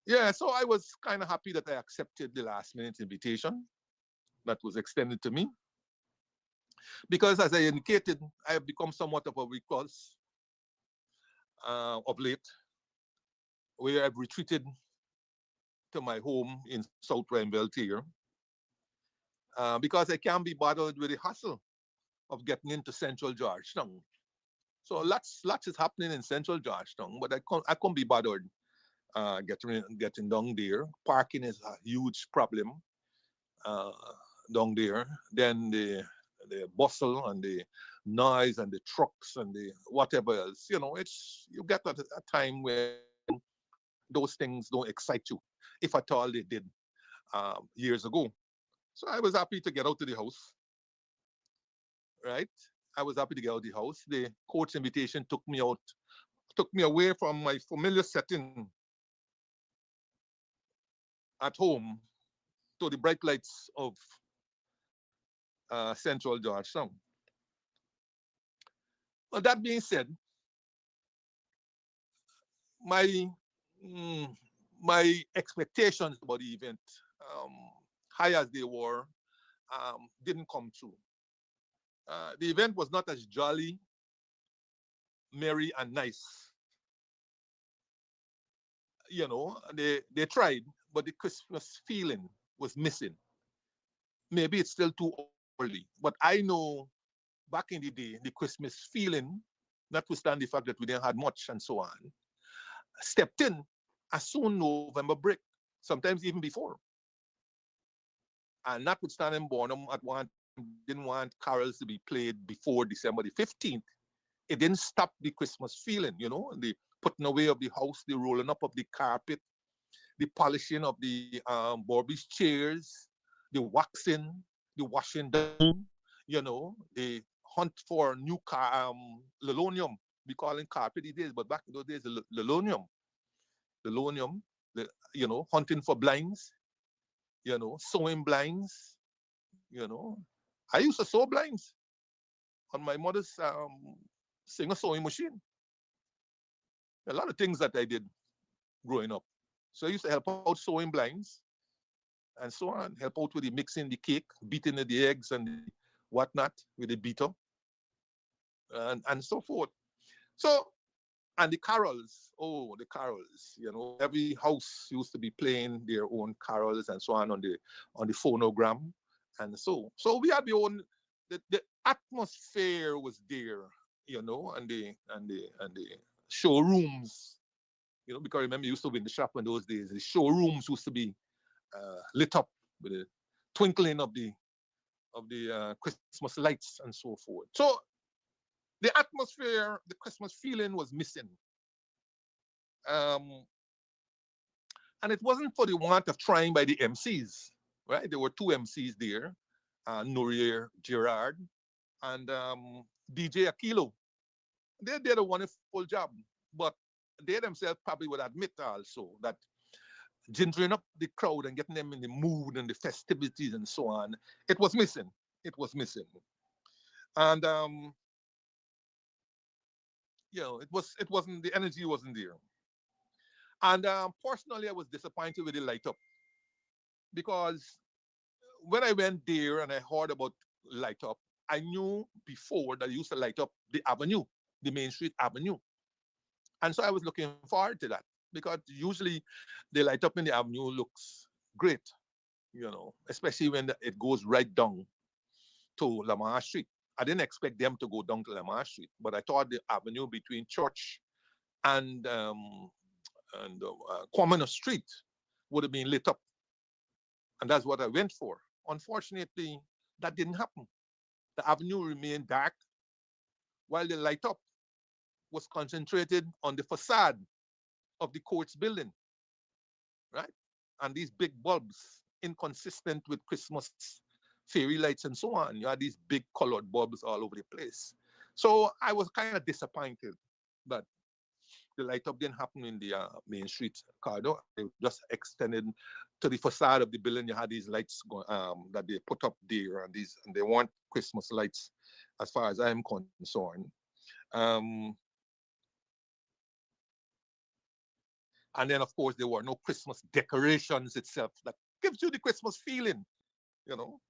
Yeah, so I was kind of happy that I accepted the last minute invitation that was extended to me. Because as I indicated, I have become somewhat of a recluse of late, where I've retreated to my home in South Renville here, because I can't be bothered with the hustle of getting into Central Georgetown. So lots is happening in Central Georgetown, but I can't be bothered getting down there. Parking is a huge problem uh, down there. Then the bustle and the noise and the trucks and the whatever else. You know, it's you get at a time when those things don't excite you, if at all they did years ago. So I was happy to get out of the house, right? I was happy to get out of the house. The court's invitation took me away from my familiar setting at home to the bright lights of Central Georgetown. Well, that being said, my mm, my expectations about the event, um, high as they were, didn't come true. The event was not as jolly, merry, and nice. You know, they tried, but the Christmas feeling was missing. Maybe it's still too early, but I know back in the day, the Christmas feeling, notwithstanding the fact that we didn't have much and so on, stepped in as soon November break, sometimes even before. And notwithstanding Bonham at one time didn't want carols to be played before December the 15th, it didn't stop the Christmas feeling, you know, the putting away of the house, the rolling up of the carpet, the polishing of the Barbie's chairs, the waxing, the washing down, they hunt for new linoleum. We call it carpet these days, but back in those days, linoleum, hunting for blinds, sewing blinds, you know. I used to sew blinds on my mother's singer sewing machine. A lot of things that I did growing up. So I used to help out sewing blinds and so on, help out with the mixing the cake, beating the eggs and the whatnot with the beater and so forth. So, and the carols, the carols, every house used to be playing their own carols and so on the phonogram. And so we had the atmosphere was there, and the showrooms, because remember you used to be in the shop in those days, the showrooms used to be lit up with the twinkling of the Christmas lights and so forth. So the atmosphere, the Christmas feeling was missing. Um, and it wasn't for the want of trying by the MCs, right? There were two MCs there, Nurier Gerard and DJ Aquilo. They did a wonderful job, but they themselves probably would admit also that gingering up the crowd and getting them in the mood and the festivities and so on, it was missing. It was missing. And it wasn't, the energy wasn't there. And personally, I was disappointed with the light up because when I went there and I heard about light up, I knew before that they used to light up the avenue, the Main Street Avenue. And so I was looking forward to that because usually the light up in the avenue looks great, especially when it goes right down to Lamar Street. I didn't expect them to go down to Lamar Street, but I thought the avenue between Church and Commoner Street would have been lit up. And that's what I went for. Unfortunately, that didn't happen. The avenue remained dark while the light up was concentrated on the facade of the courts building, right? And these big bulbs, inconsistent with Christmas fairy lights and so on. You had these big colored bulbs all over the place. So I was kind of disappointed that the light up didn't happen in the Main Street corridor. It just extended to the facade of the building. You had these lights that they put up there, and they weren't Christmas lights, as far as I'm concerned. And then, of course, there were no Christmas decorations itself that gives you the Christmas feeling, you know.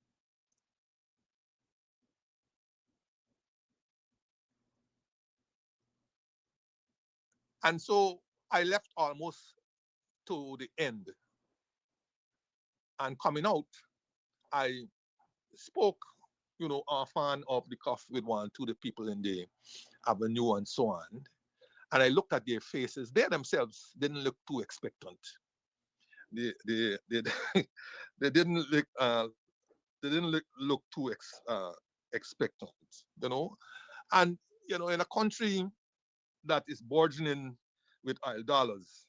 And so I left almost to the end. And coming out, I spoke, often off the cuff with one, two, the people in the avenue and so on. And I looked at their faces. They themselves didn't look too expectant. They they didn't look look too expectant, you know. And in a country that is burgeoning with oil dollars,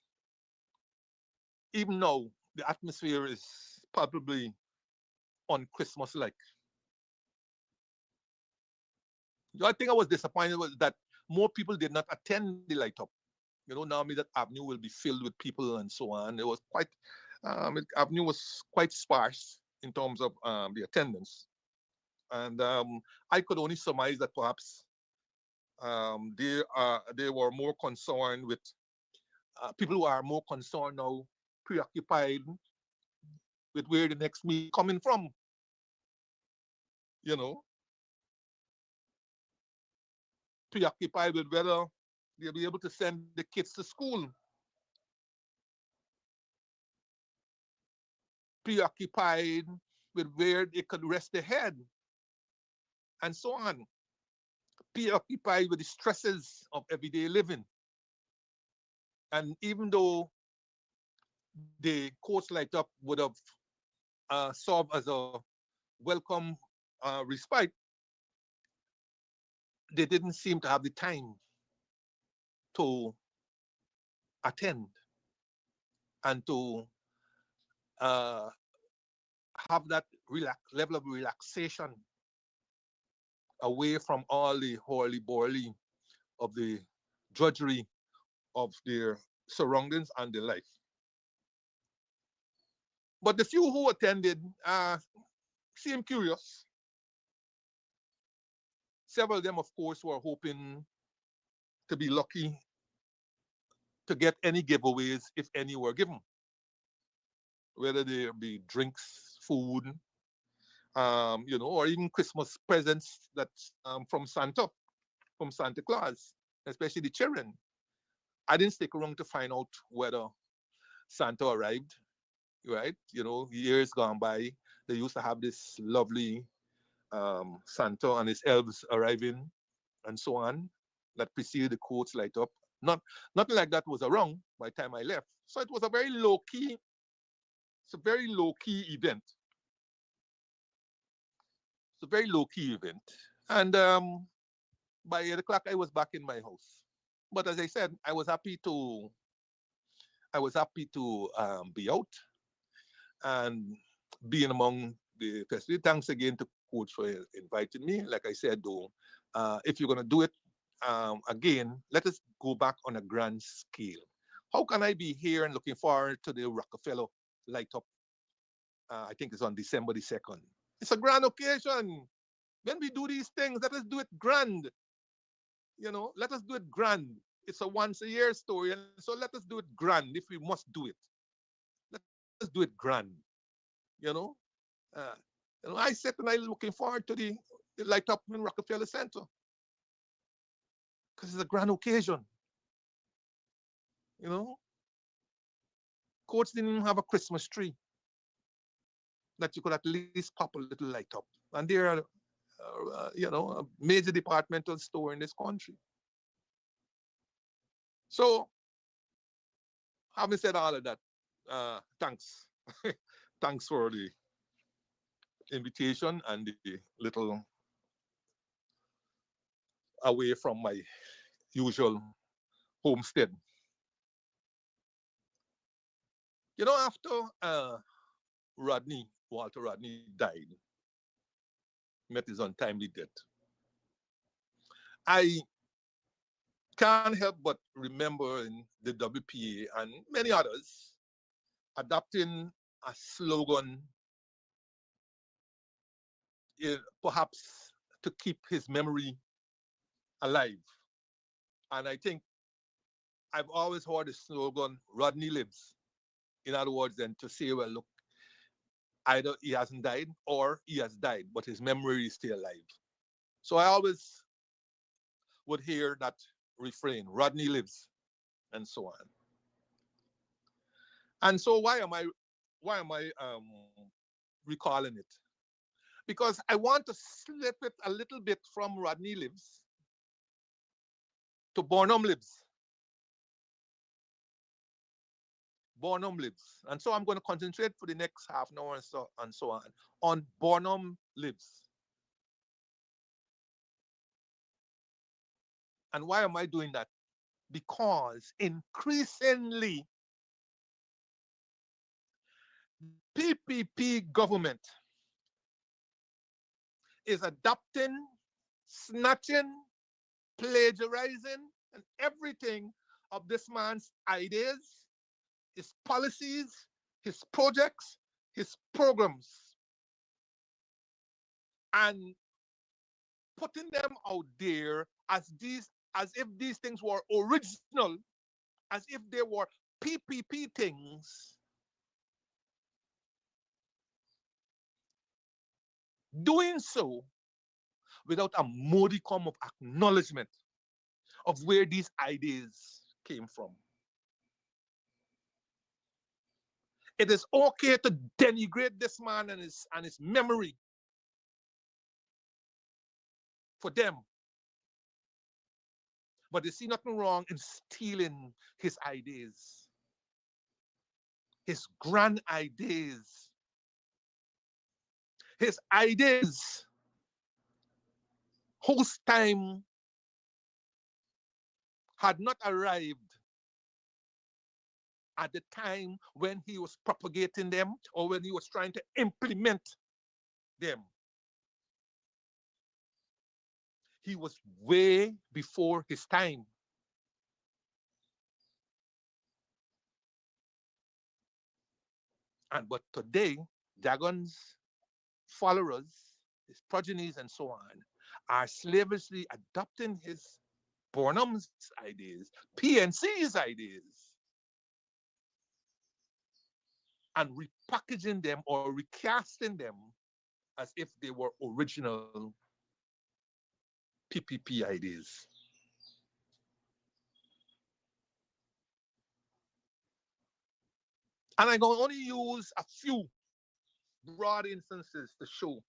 even now the atmosphere is probably on Christmas like. The other thing I was disappointed was that more people did not attend the light up. Normally that avenue will be filled with people and so on. It was quite, avenue was quite sparse in terms of the attendance. And I could only surmise that perhaps they were more concerned with people who are more concerned now, preoccupied with where the next meal coming from. You know, preoccupied with whether they'll be able to send the kids to school. Preoccupied with where they could rest their head, and so on. Preoccupied with the stresses of everyday living. And even though the course light up would have served as a welcome respite, they didn't seem to have the time to attend and to have that level of relaxation away from all the holy boily of the drudgery of their surroundings and their life. But the few who attended seemed curious. Several of them, of course, were hoping to be lucky to get any giveaways, if any were given, whether they be drinks, food, or even Christmas presents that's from Santa Claus, especially the children. I didn't stick around to find out whether Santa arrived, right? Years gone by, they used to have this lovely Santa and his elves arriving and so on that preceded the courts light up. Nothing like that was around by the time I left. So it was it's a very low key event. It's a very low key event. And by 8 o'clock I was back in my house. But as I said, I was happy to be out and being among the festivity. Thanks again to Coach for inviting me. Like I said, though, if you're gonna do it again, let us go back on a grand scale. How can I be here and looking forward to the Rockefeller light up? I think it's on December the 2nd. It's a grand occasion. When we do these things, let us do it grand. Let us do it grand. It's a once a year story, and so let us do it grand if we must do it. Let us do it grand. You know, uh, I sit and I looking forward to the light up in Rockefeller Center because it's a grand occasion. You know, Coach didn't even have a Christmas tree that you could at least pop a little light up, and they're a major departmental store in this country. So, having said all of that, thanks. Thanks for the invitation and the little away from my usual homestead. After Walter Rodney died, met his untimely death, I can't help but remember in the WPA and many others adopting a slogan, perhaps to keep his memory alive. And I think I've always heard the slogan, Rodney lives. In other words, then to say, well, look, either he hasn't died or he has died, but his memory is still alive. So I always would hear that refrain, Rodney lives, and so on. And so why am I recalling it? Because I want to slip it a little bit from Rodney lives to Bonham lives. Bonham lives. And so I'm going to concentrate for the next half an hour and so on Bonham lives. And why am I doing that? Because increasingly the PPP government is adopting, snatching, plagiarizing, and everything of this man's ideas, his policies, his projects, his programs, and putting them out there as if these things were original, as if they were PPP things, doing so without a modicum of acknowledgement of where these ideas came from. It is okay to denigrate this man and his memory for them, but they see nothing wrong in stealing his ideas, his grand ideas, his ideas whose time had not arrived at the time when he was propagating them or when he was trying to implement them. He was way before his time. And but today, Dagon's followers, his progenies, and so on, are slavishly adopting his Burnham's ideas, PNC's ideas, and repackaging them or recasting them as if they were original PPP ideas. And I'm going to only use a few broad instances to show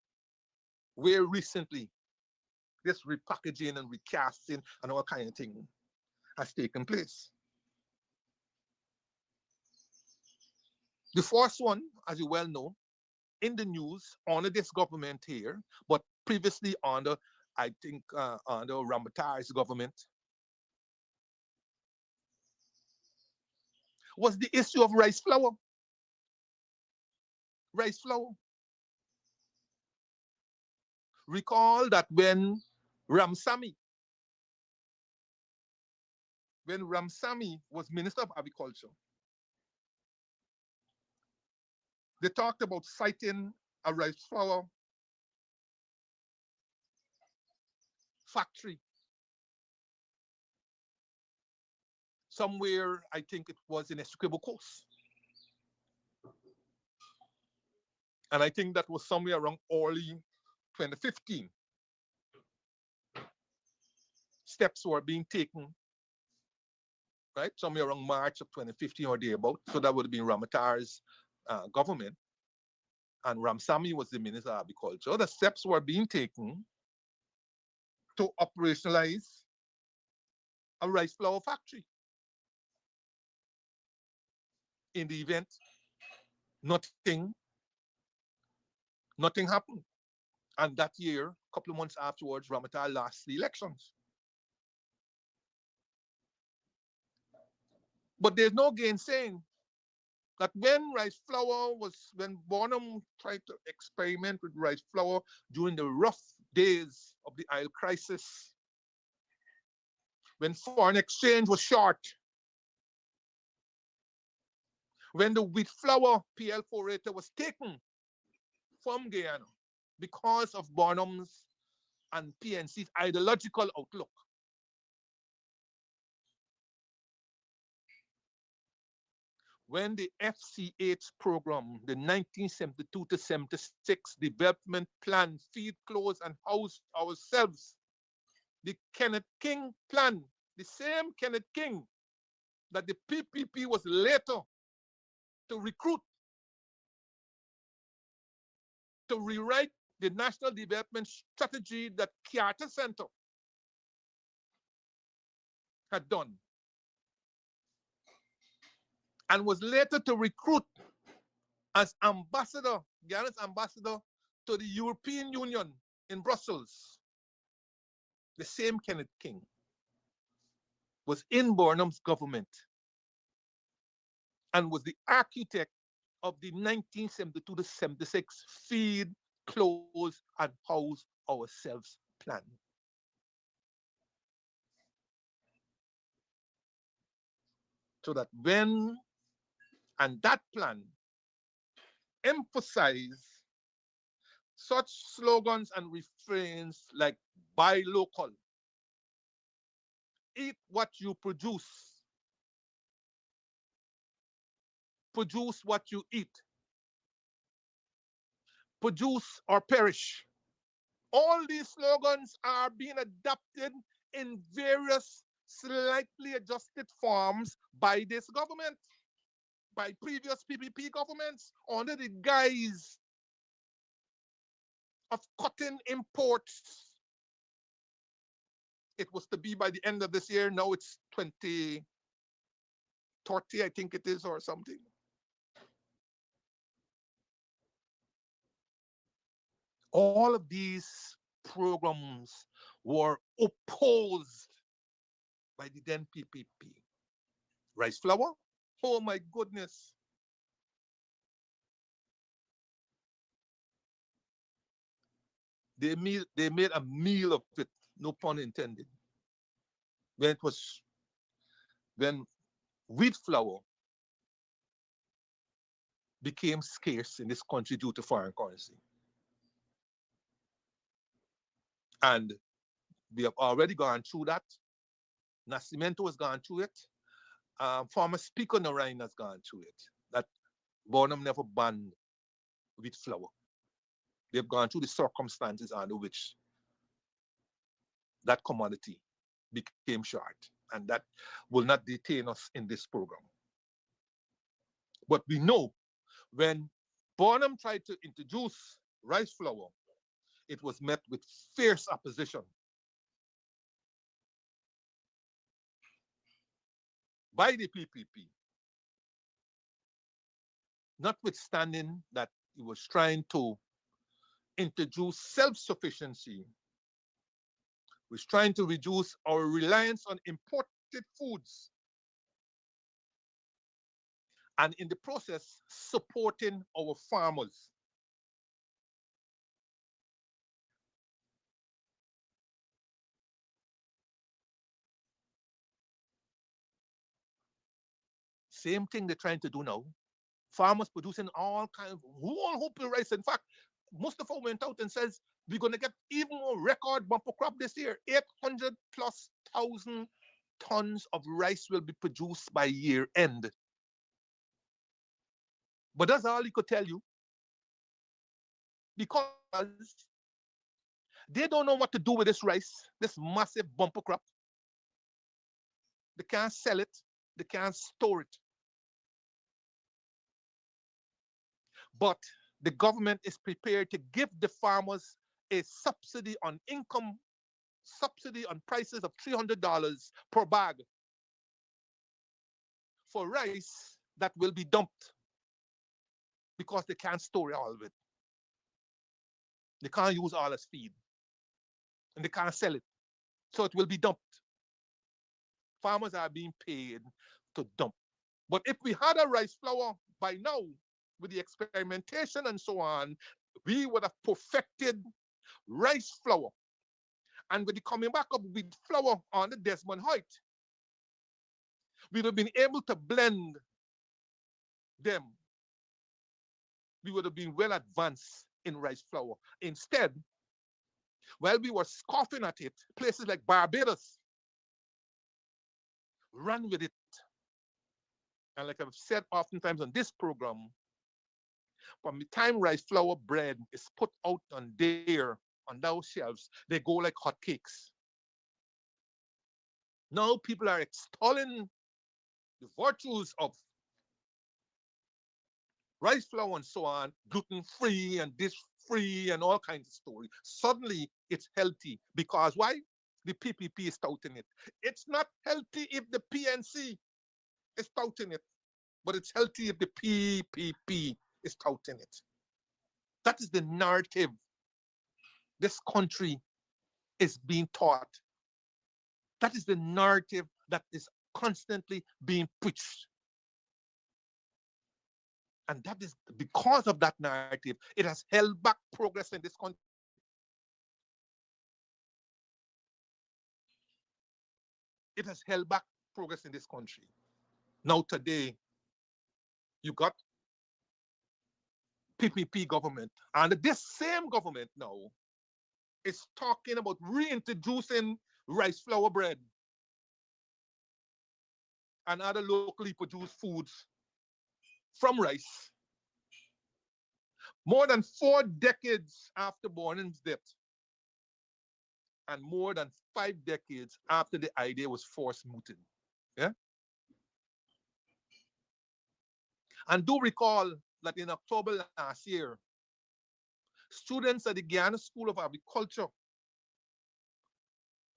where recently this repackaging and recasting and all kind of thing has taken place. The first one, as you well know, in the news under this government here, but previously under, I think, under Ramatar's government, was the issue of rice flour. Rice flour. Recall that Ramsamy, when Ramsamy was Minister of Agriculture, they talked about citing a rice flour factory somewhere, I think it was in Essequibo Coast. And I think that was somewhere around early 2015. Steps were being taken, right? Somewhere around March of 2015 or thereabout. So that would have been Ramatar's government. And Ramsamy was the Minister of Agriculture. The steps were being taken to operationalize a rice flour factory. In the event, nothing happened. And that year, a couple of months afterwards, Ramatar lost the elections. But there's no gainsaying that when Bonham tried to experiment with rice flour during the rough days of the oil crisis, when foreign exchange was short, when the wheat flour PL4 rate was taken from Guyana because of Bonham's and PNC's ideological outlook, when the FCH program, the 1972 to 76 development plan, feed, clothes, and house ourselves, the Kenneth King plan, the same Kenneth King that the PPP was later to recruit to rewrite the national development strategy that Carter Center had done, and was later to recruit as ambassador, Guyana's ambassador to the European Union in Brussels. The same Kenneth King was in Burnham's government and was the architect of the 1972 to 76 feed, clothes, and house ourselves plan. So that that plan emphasized such slogans and refrains like buy local, eat what you produce what you eat, produce or perish. All these slogans are being adopted in various slightly adjusted forms by this government, by previous PPP governments, under the guise of cutting imports. It was to be by the end of this year. Now it's 2030, I think it is, or something. All of these programs were opposed by the then PPP. Rice flour? Oh my goodness. They made a meal of it, no pun intended. When it was when wheat flour became scarce in this country due to foreign currency. And we have already gone through that. Nascimento has gone through it. Former Speaker Narayan has gone through it. That Bonham never banned wheat flour. They've gone through the circumstances under which that commodity became short. And that will not detain us in this program. But we know when Bonham tried to introduce rice flour, it was met with fierce opposition by the PPP, notwithstanding that he was trying to introduce self-sufficiency, was trying to reduce our reliance on imported foods, and in the process, supporting our farmers. Same thing they're trying to do now. Farmers producing all kinds of whole hope of rice. In fact, Mustafa went out and says we're going to get even more record bumper crop this year. 800 plus thousand tons of rice will be produced by year end. But that's all he could tell you, because they don't know what to do with this rice, this massive bumper crop. They can't sell it, they can't store it. But the government is prepared to give the farmers a subsidy on income, subsidy on prices of $300 per bag for rice that will be dumped because they can't store all of it. They can't use all as feed and they can't sell it. So it will be dumped. Farmers are being paid to dump. But if we had a rice flour by now, with the experimentation and so on, we would have perfected rice flour. And with the coming back of wheat flour on the Desmond Height, we would have been able to blend them. We would have been well advanced in rice flour. Instead, while we were scoffing at it, places like Barbados run with it. And like I've said oftentimes on this program, from the time rice flour bread is put out on those shelves, they go like hotcakes. Now people are extolling the virtues of rice flour and so on, gluten-free and this-free and all kinds of stories. Suddenly it's healthy because why? The PPP is touting it. It's not healthy if the PNC is touting it, but it's healthy if the PPP is touting it. That is the narrative this country is being taught. That is the narrative that is constantly being preached. And that is because of that narrative, it has held back progress in this country. It has held back progress in this country. Now today, you got PPP government, and this same government now is talking about reintroducing rice flour bread and other locally produced foods from rice. More than 4 decades after Morning's death, and more than 5 decades after the idea was forced mooted. Yeah? And do recall that in October last year, students at the Guyana School of Agriculture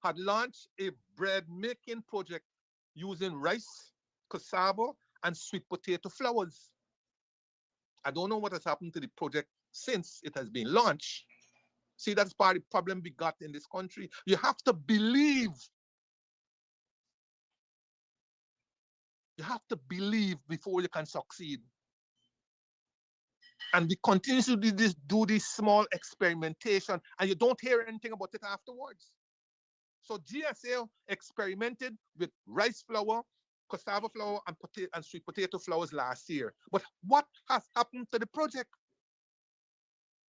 had launched a bread making project using rice, cassava, and sweet potato flours. I don't know what has happened to the project since it has been launched. See, that's part of the problem we got in this country. You have to believe. You have to believe before you can succeed. And we continue to do this small experimentation, and you don't hear anything about it afterwards. So GSA experimented with rice flour, cassava flour, and sweet potato flours last year. But what has happened to the project?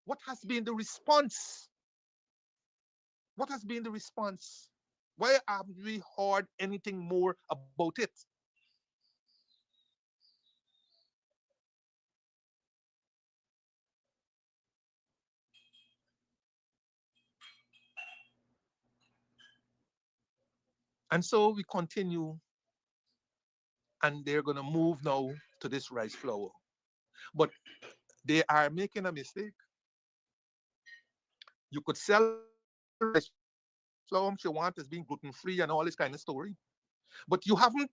What has been the response? What has been the response? Why haven't we heard anything more about it? And so we continue, and they're going to move now to this rice flour. But they are making a mistake. You could sell rice flour if you want as being gluten free and all this kind of story. But you haven't,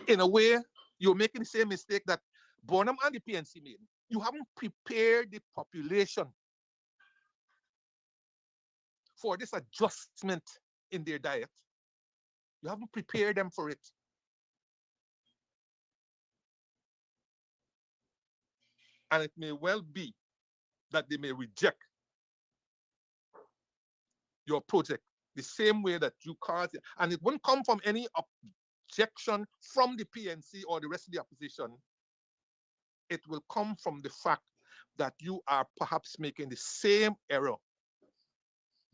in a way, you're making the same mistake that Bonham and the PNC made. You haven't prepared the population for this adjustment in their diet. You haven't prepared them for it. And it may well be that they may reject your project the same way that you caused it. And it won't come from any objection from the PNC or the rest of the opposition. It will come from the fact that you are perhaps making the same error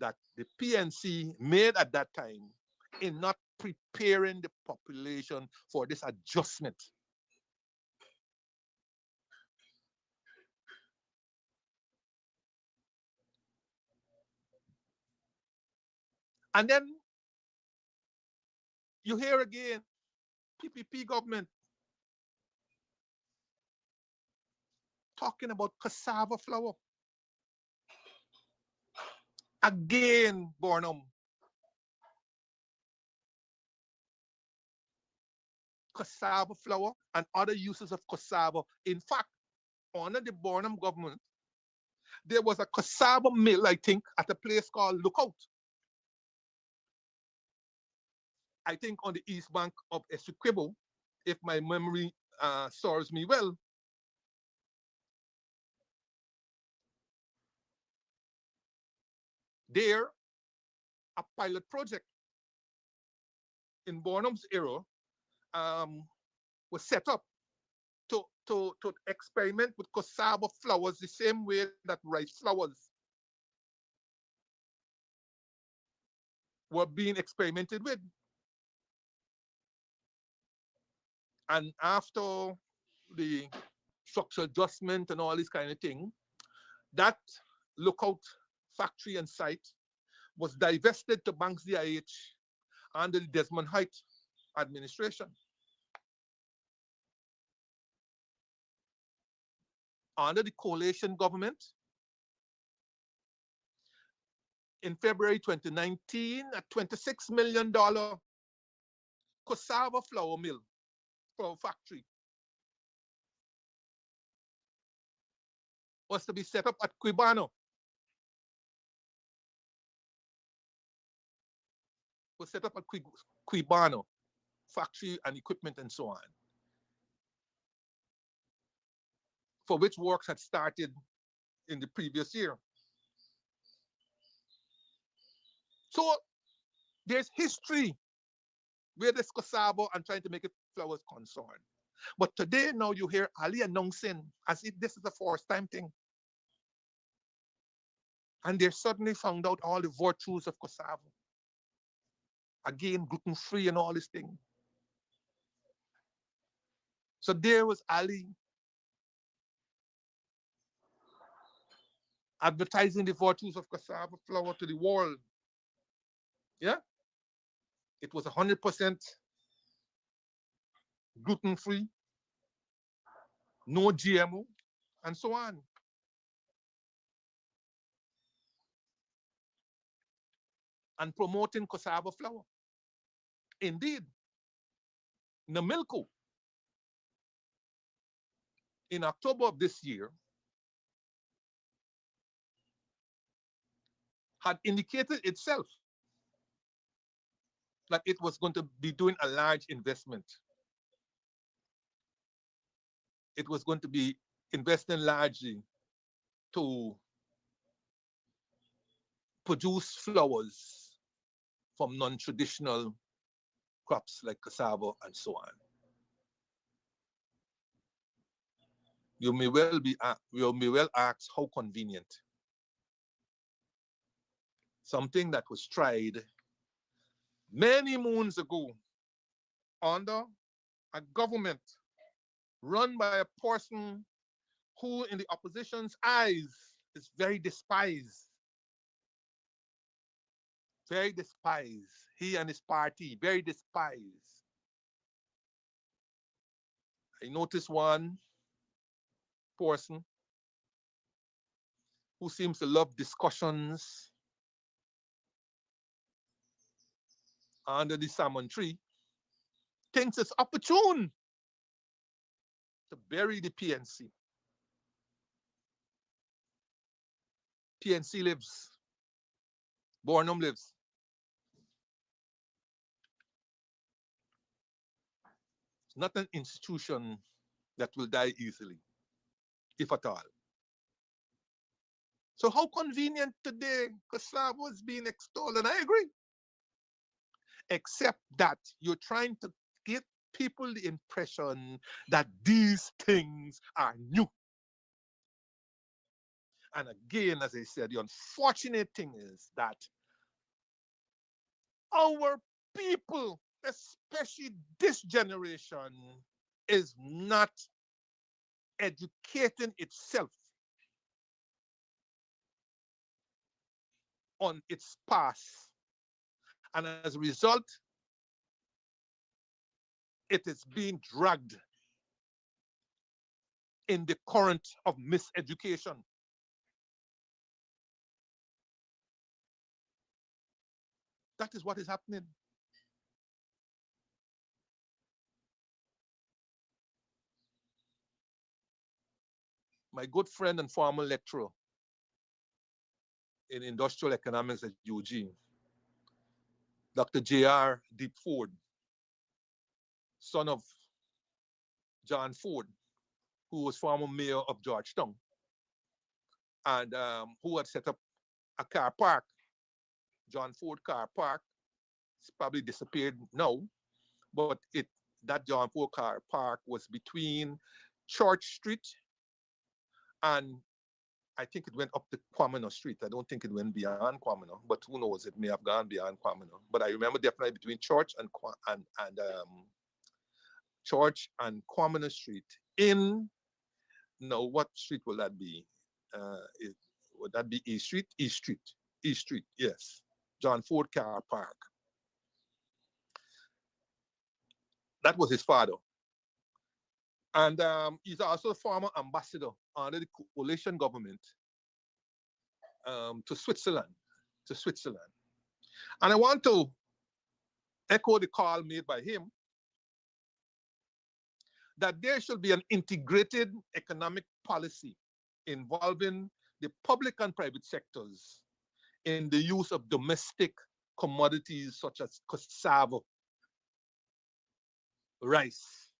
that the PNC made at that time in not preparing the population for this adjustment. And then you hear again, PPP government talking about cassava flour. Again, Bornum, cassava flour and other uses of cassava. In fact, under the Bornum government, there was a cassava mill, I think, at a place called Lookout. I think on the east bank of Essequibo, if my memory serves me well. There, a pilot project in Bornum's era was set up to experiment with cassava flowers the same way that rice flowers were being experimented with. And after the structural adjustment and all this kind of thing, that Lookout factory and site was divested to Banks DIH under the Desmond Height administration. Under the coalition government, in February 2019, a $26 million cassava flour mill for a factory was to be set up at Quibano. Was set up at Quibano, factory and equipment and so on, for which works had started in the previous year. So there's history where this cassava and trying to make it flowers concerned. But today now you hear Ali announcing as if this is a first time thing. And they suddenly found out all the virtues of cassava. Again, gluten free and all this thing. So there was Ali advertising the virtues of cassava flour to the world. Yeah, it was 100% gluten free, no GMO, and so on. And promoting cassava flour. Indeed, Namilco, in October of this year, had indicated itself that it was going to be doing a large investment. It was going to be investing largely to produce flowers from non-traditional crops like cassava and so on. You may well ask how convenient. Something that was tried many moons ago under a government run by a person who, in the opposition's eyes, is very despised. Very despised. He and his party, very despised. I noticed one person who seems to love discussions under the salmon tree, thinks it's opportune to bury the PNC. PNC lives. Morninng lives. It's not an institution that will die easily, if at all. So how convenient today cassava is being extolled, and I agree. Except that you're trying to give people the impression that these things are new. And again, as I said, the unfortunate thing is that our people, especially this generation, is not educating itself on its past. And as a result, it is being dragged in the current of miseducation. That is what is happening. My good friend and former lecturer in industrial economics at Eugene, Dr. J.R. Deep Ford, son of John Ford, who was former mayor of Georgetown, and who had set up a car park, John Ford Car Park. It's probably disappeared now, but that John Ford Car Park was between Church Street and I think it went up to Quamino Street. I don't think it went beyond Quamino, but who knows? It may have gone beyond Quamino. But I remember definitely between Church and Church and Quamino Street. What street will that be? Would that be East Street? East Street. East Street, yes. John Ford Car Park. That was his father. And he's also a former ambassador under the coalition government to Switzerland. And I want to echo the call made by him that there should be an integrated economic policy involving the public and private sectors in the use of domestic commodities such as cassava, rice,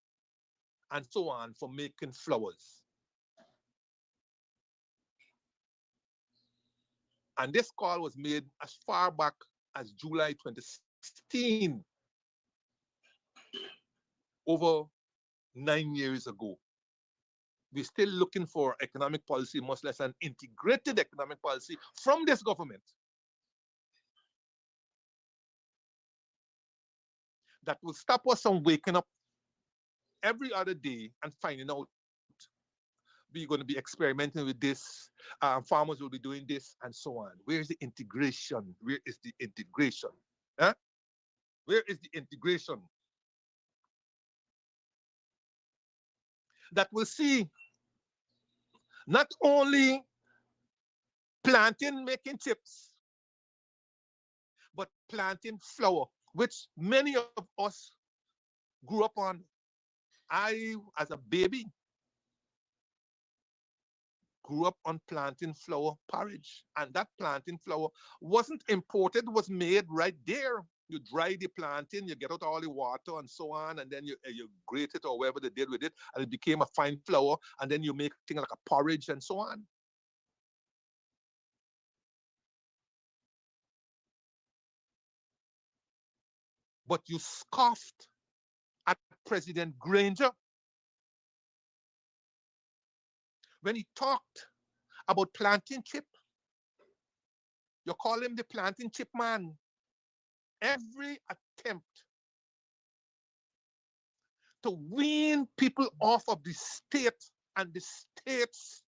and so on for making flowers. And this call was made as far back as July 2016, over 9 years ago. We're still looking for economic policy, much less an integrated economic policy from this government that will stop us from waking up every other day and finding out we're going to be experimenting with this, farmers will be doing this, and so on. Where's the integration? Where is the integration? Huh? Where is the integration? That will see not only planting, making chips, but planting flour, which many of us grew up on. I, as a baby, grew up on planting flour porridge. And that planting flour wasn't imported, was made right there You dry the plantain, you get out all the water and so on, and then you grate it or whatever they did with it, and it became a fine flour, and then you make things like a porridge and so on. But you scoffed at President Granger when he talked about plantain chip. You call him the plantain chip man. Every attempt to wean people off of the state and the state's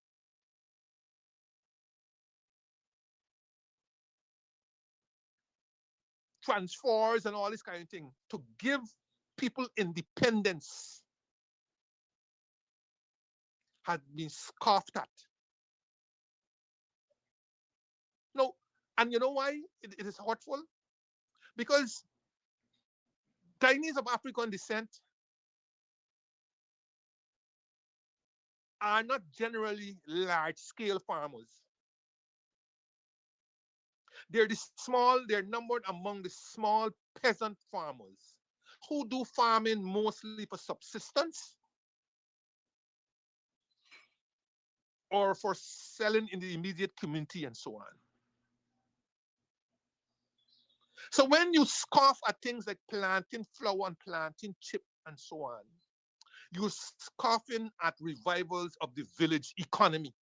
transfers and all this kind of thing, to give people independence, had been scoffed at. No, and you know why it is hurtful? Because Chinese of African descent are not generally large scale farmers. They're numbered among the small peasant farmers who do farming mostly for subsistence or for selling in the immediate community and so on. So when you scoff at things like planting flour and planting chip and so on, you're scoffing at revivals of the village economy,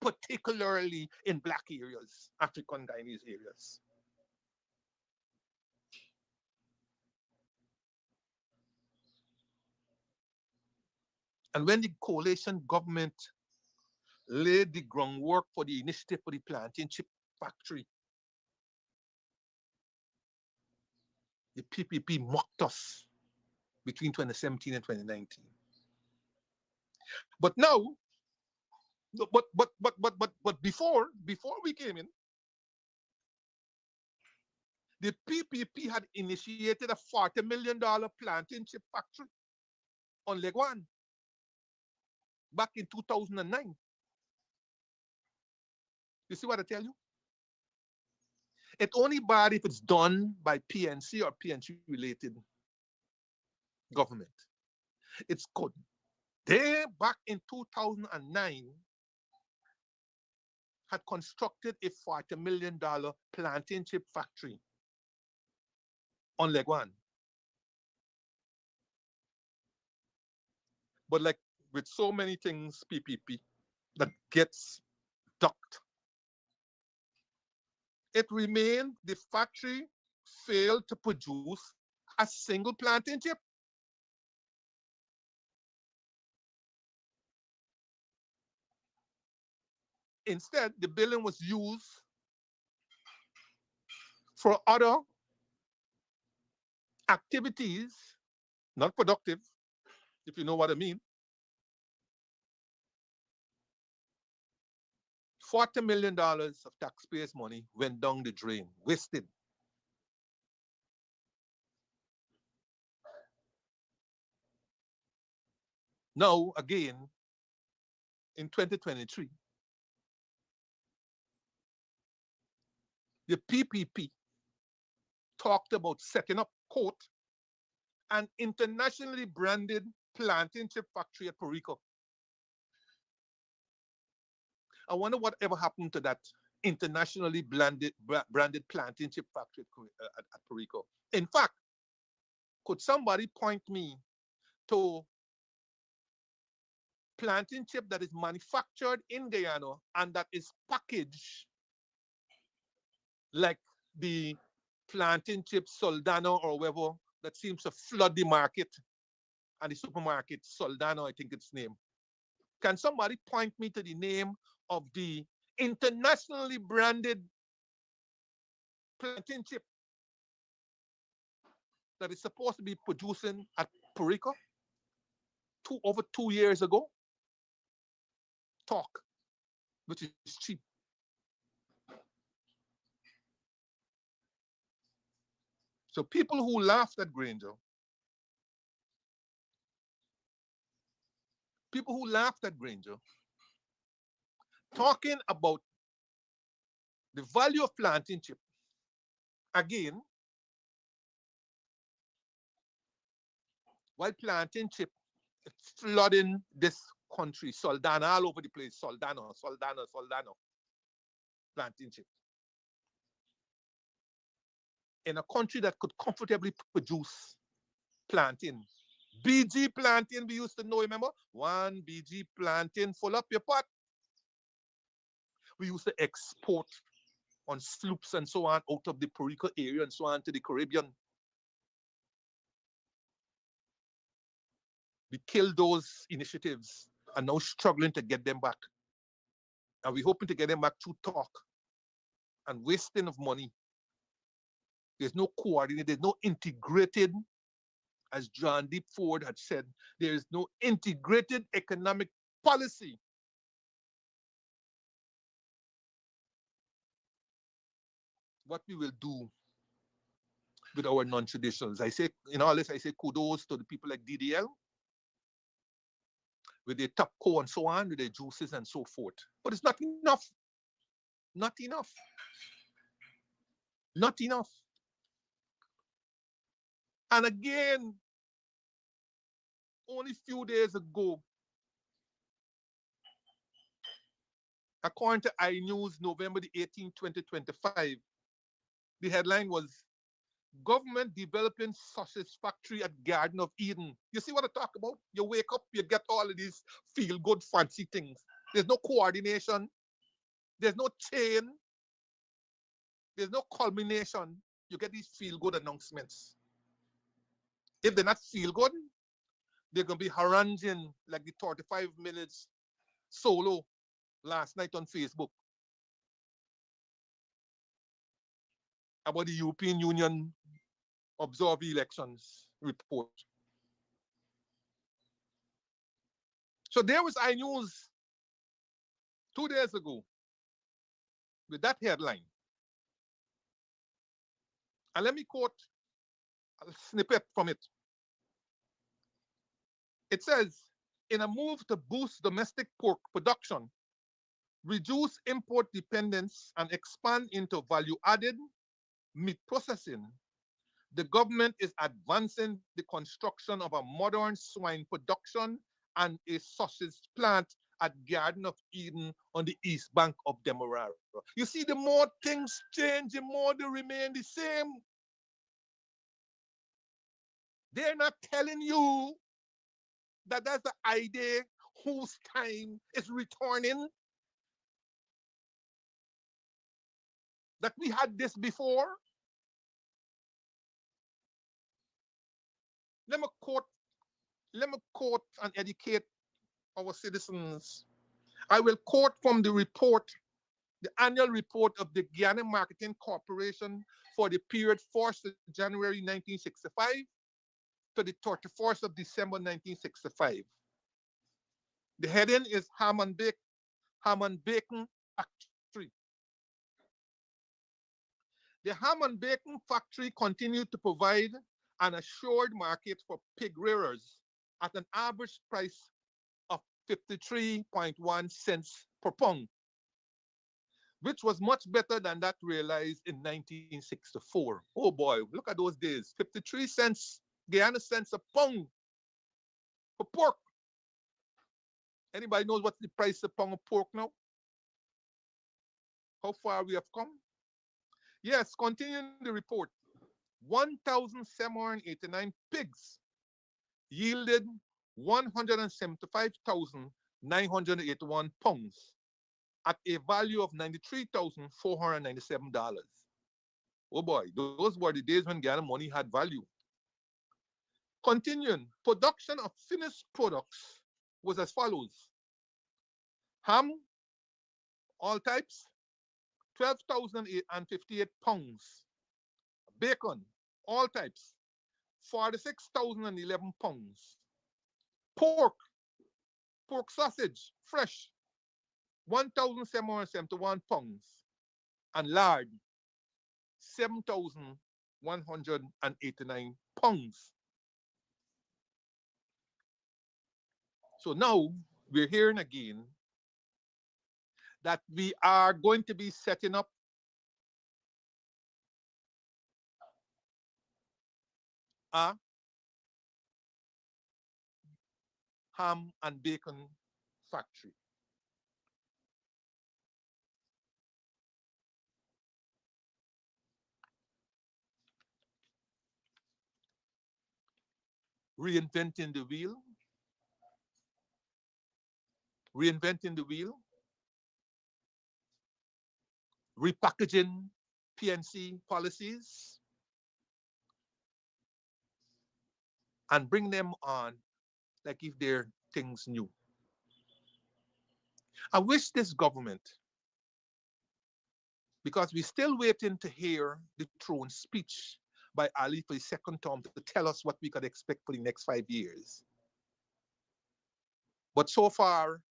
particularly in black areas, African Guyanese areas. And when the coalition government laid the groundwork for the initiative for the plantain chip factory, the PPP mocked us between 2017 and 2019. But now, but before we came in, the PPP had initiated a $40 million plantain chip factory on Leguan back in 2009. You see what I tell you? It only bad if it's done by PNC or PNC related government. It's good. They, back in 2009, had constructed a $40 million plantain chip factory on Leguan. But like with so many things, PPP, that gets ducked, it remained the factory failed to produce a single plantain chip. Instead, the building was used for other activities, not productive, if you know what I mean. $40 million of taxpayers' money went down the drain, wasted. Now, again, in 2023, the PPP talked about setting up, quote, an internationally branded plantain chip factory at Perico. I wonder whatever happened to that internationally branded plantain chip factory at Perico. In fact, could somebody point me to plantain chip that is manufactured in Guyana and that is packaged like the plantain chip Soldano or whatever that seems to flood the market and the supermarket, Soldano, I think its name. Can somebody point me to the name of the internationally branded plantain chip that is supposed to be producing at Perico over 2 years ago? Talk, which is cheap. So people who laughed at Granger, talking about the value of plantain chip, again, while planting chip flooding this country, Soldana all over the place, Soldano, planting chip. In a country that could comfortably produce planting. BG planting, we used to know, remember? One BG planting, full up your pot. We used to export on sloops and so on out of the Puerto Rico area and so on to the Caribbean. We killed those initiatives and now struggling to get them back. And we're hoping to get them back through talk and wasting of money. There's no coordinated, there's no integrated, as John D. Ford had said, there is no integrated economic policy. What we will do with our non-traditionals. I say, in all this, I say kudos to the people like DDL, with their tobacco and so on, with their juices and so forth. But it's not enough. Not enough. Not enough. And again, only a few days ago, according to iNews, November the 18th, 2025, the headline was, government developing sausage factory at Garden of Eden. You see what I talk about? You wake up, you get all of these feel-good, fancy things. There's no coordination. There's no chain. There's no culmination. You get these feel-good announcements. If they're not feel-good, they're going to be haranguing like the 35 minutes solo last night on Facebook about the European Union observed elections report. So there was iNews 2 days ago with that headline. And let me quote a snippet from it. It says, in a move to boost domestic pork production, reduce import dependence, and expand into value-added meat processing, the government is advancing the construction of a modern swine production and a sausage plant at Garden of Eden on the east bank of Demerara. You see, the more things change, the more they remain the same. They're not telling you that that's the idea whose time is returning. That we had this before. Let me quote and educate our citizens. I will quote from the report, the annual report of the Guyana Marketing Corporation for the period 1st of January 1965 to the 31st of December 1965. The heading is Ham and Bacon Factory. The ham and bacon factory continued to provide an assured market for pig rearers at an average price of 53.1 cents per pound, which was much better than that realized in 1964. Oh boy, look at those days. 53 cents, Guyana cents a pound for pork. Anybody knows what's the price of a pound of pork now? How far we have come? Yes, continuing the report. 1,789 pigs yielded 175,981 pounds at a value of $93,497. Oh boy, those were the days when Guyana money had value. Continuing, production of finished products was as follows. Ham, all types, 12,058 pounds. Bacon, all types, 46,011 pounds. Pork sausage, fresh, 1,771 pounds. And lard, 7,189 pounds. So now we're hearing again that we are going to be setting up a ham and bacon factory. Reinventing the wheel, reinventing the wheel, repackaging PNC policies, and bring them on like if they're things new. I wish this government, because we're still waiting to hear the throne speech by Ali for his second term to tell us what we could expect for the next 5 years. But so far,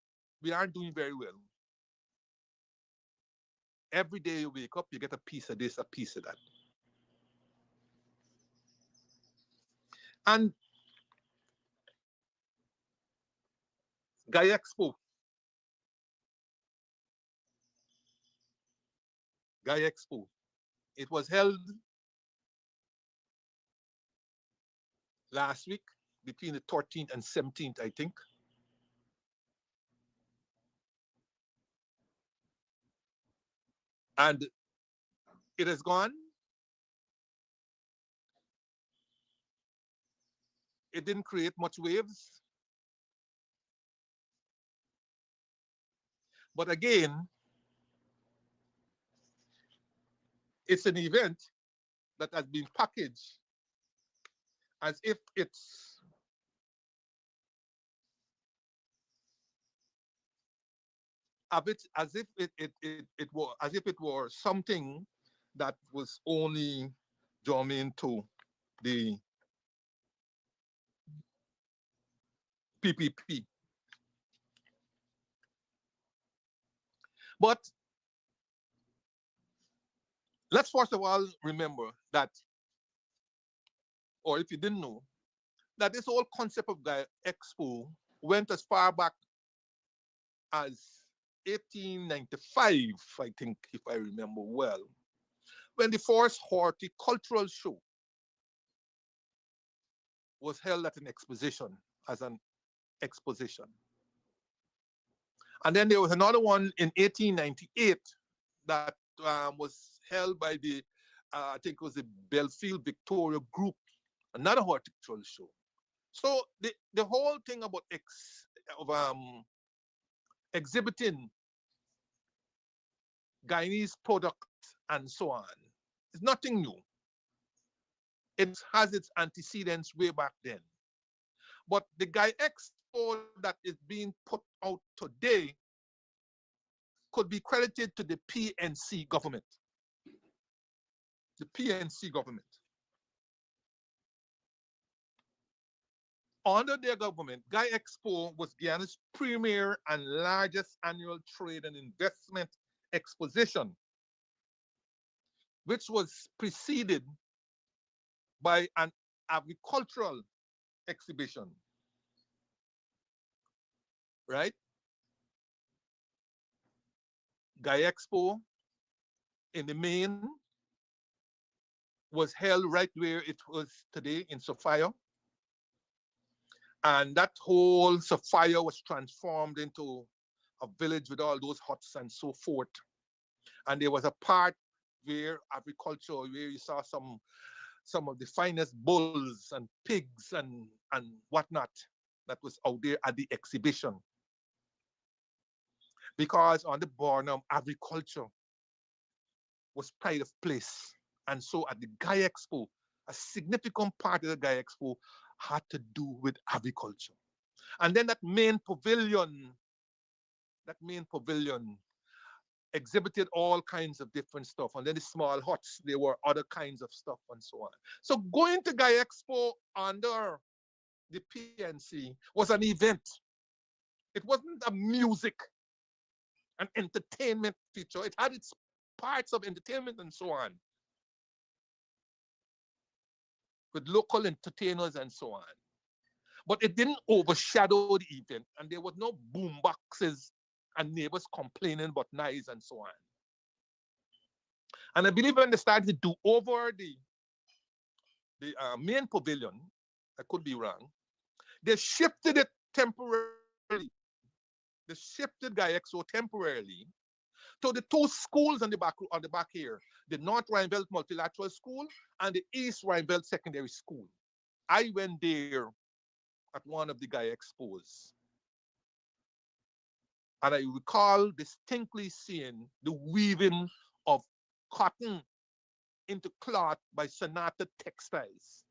we aren't doing very well. Every day you wake up, you get a piece of this, a piece of that. And Guy Expo, Guy Expo, it was held last week between the 13th and 17th, I think. And it has gone. It didn't create much waves. But again, it's an event that has been packaged as if it's a bit as if it were as if it were something that was only germane to the PPP. But let's first of all remember that, or if you didn't know, that this whole concept of the expo went as far back as 1895, I think, if I remember well, when the first horticultural show was held at an exposition, as an exposition. And then there was another one in 1898 that was held by the, I think it was the Belfield Victoria Group, another horticultural show. So the whole thing about exhibiting Guyanese products and so on is nothing new. It has its antecedents way back then. But the Guy Expo that is being put out today could be credited to the PNC government. The PNC government. Under their government, Guy Expo was Guyane's premier and largest annual trade and investment exposition, which was preceded by an agricultural exhibition, right? Guy Expo in the main was held right where it was today in Sophia. And that whole Sophia was transformed into a village with all those huts and so forth. And there was a part where agriculture, where you saw some of the finest bulls and pigs and whatnot that was out there at the exhibition. Because on the Bornum, agriculture was pride of place. And so at the Guy Expo, a significant part of the Guy Expo had to do with agriculture. And then that main pavilion exhibited all kinds of different stuff. And then the small huts, there were other kinds of stuff and so on. So going to Guy Expo under the PNC was an event. It wasn't a music, an entertainment feature. It had its parts of entertainment and so on, with local entertainers and so on. But it didn't overshadow the event, and there was no boom boxes and neighbors complaining about noise and so on. And I believe when they started to do over the main pavilion, I could be wrong, they shifted it temporarily, they shifted GUYAXO temporarily to the two schools on the back here, the North Rhineville Multilateral School and the East Rhineville Secondary School. I went there at one of the GUYAXPOs, and I recall distinctly seeing the weaving of cotton into cloth by Sonata Textiles.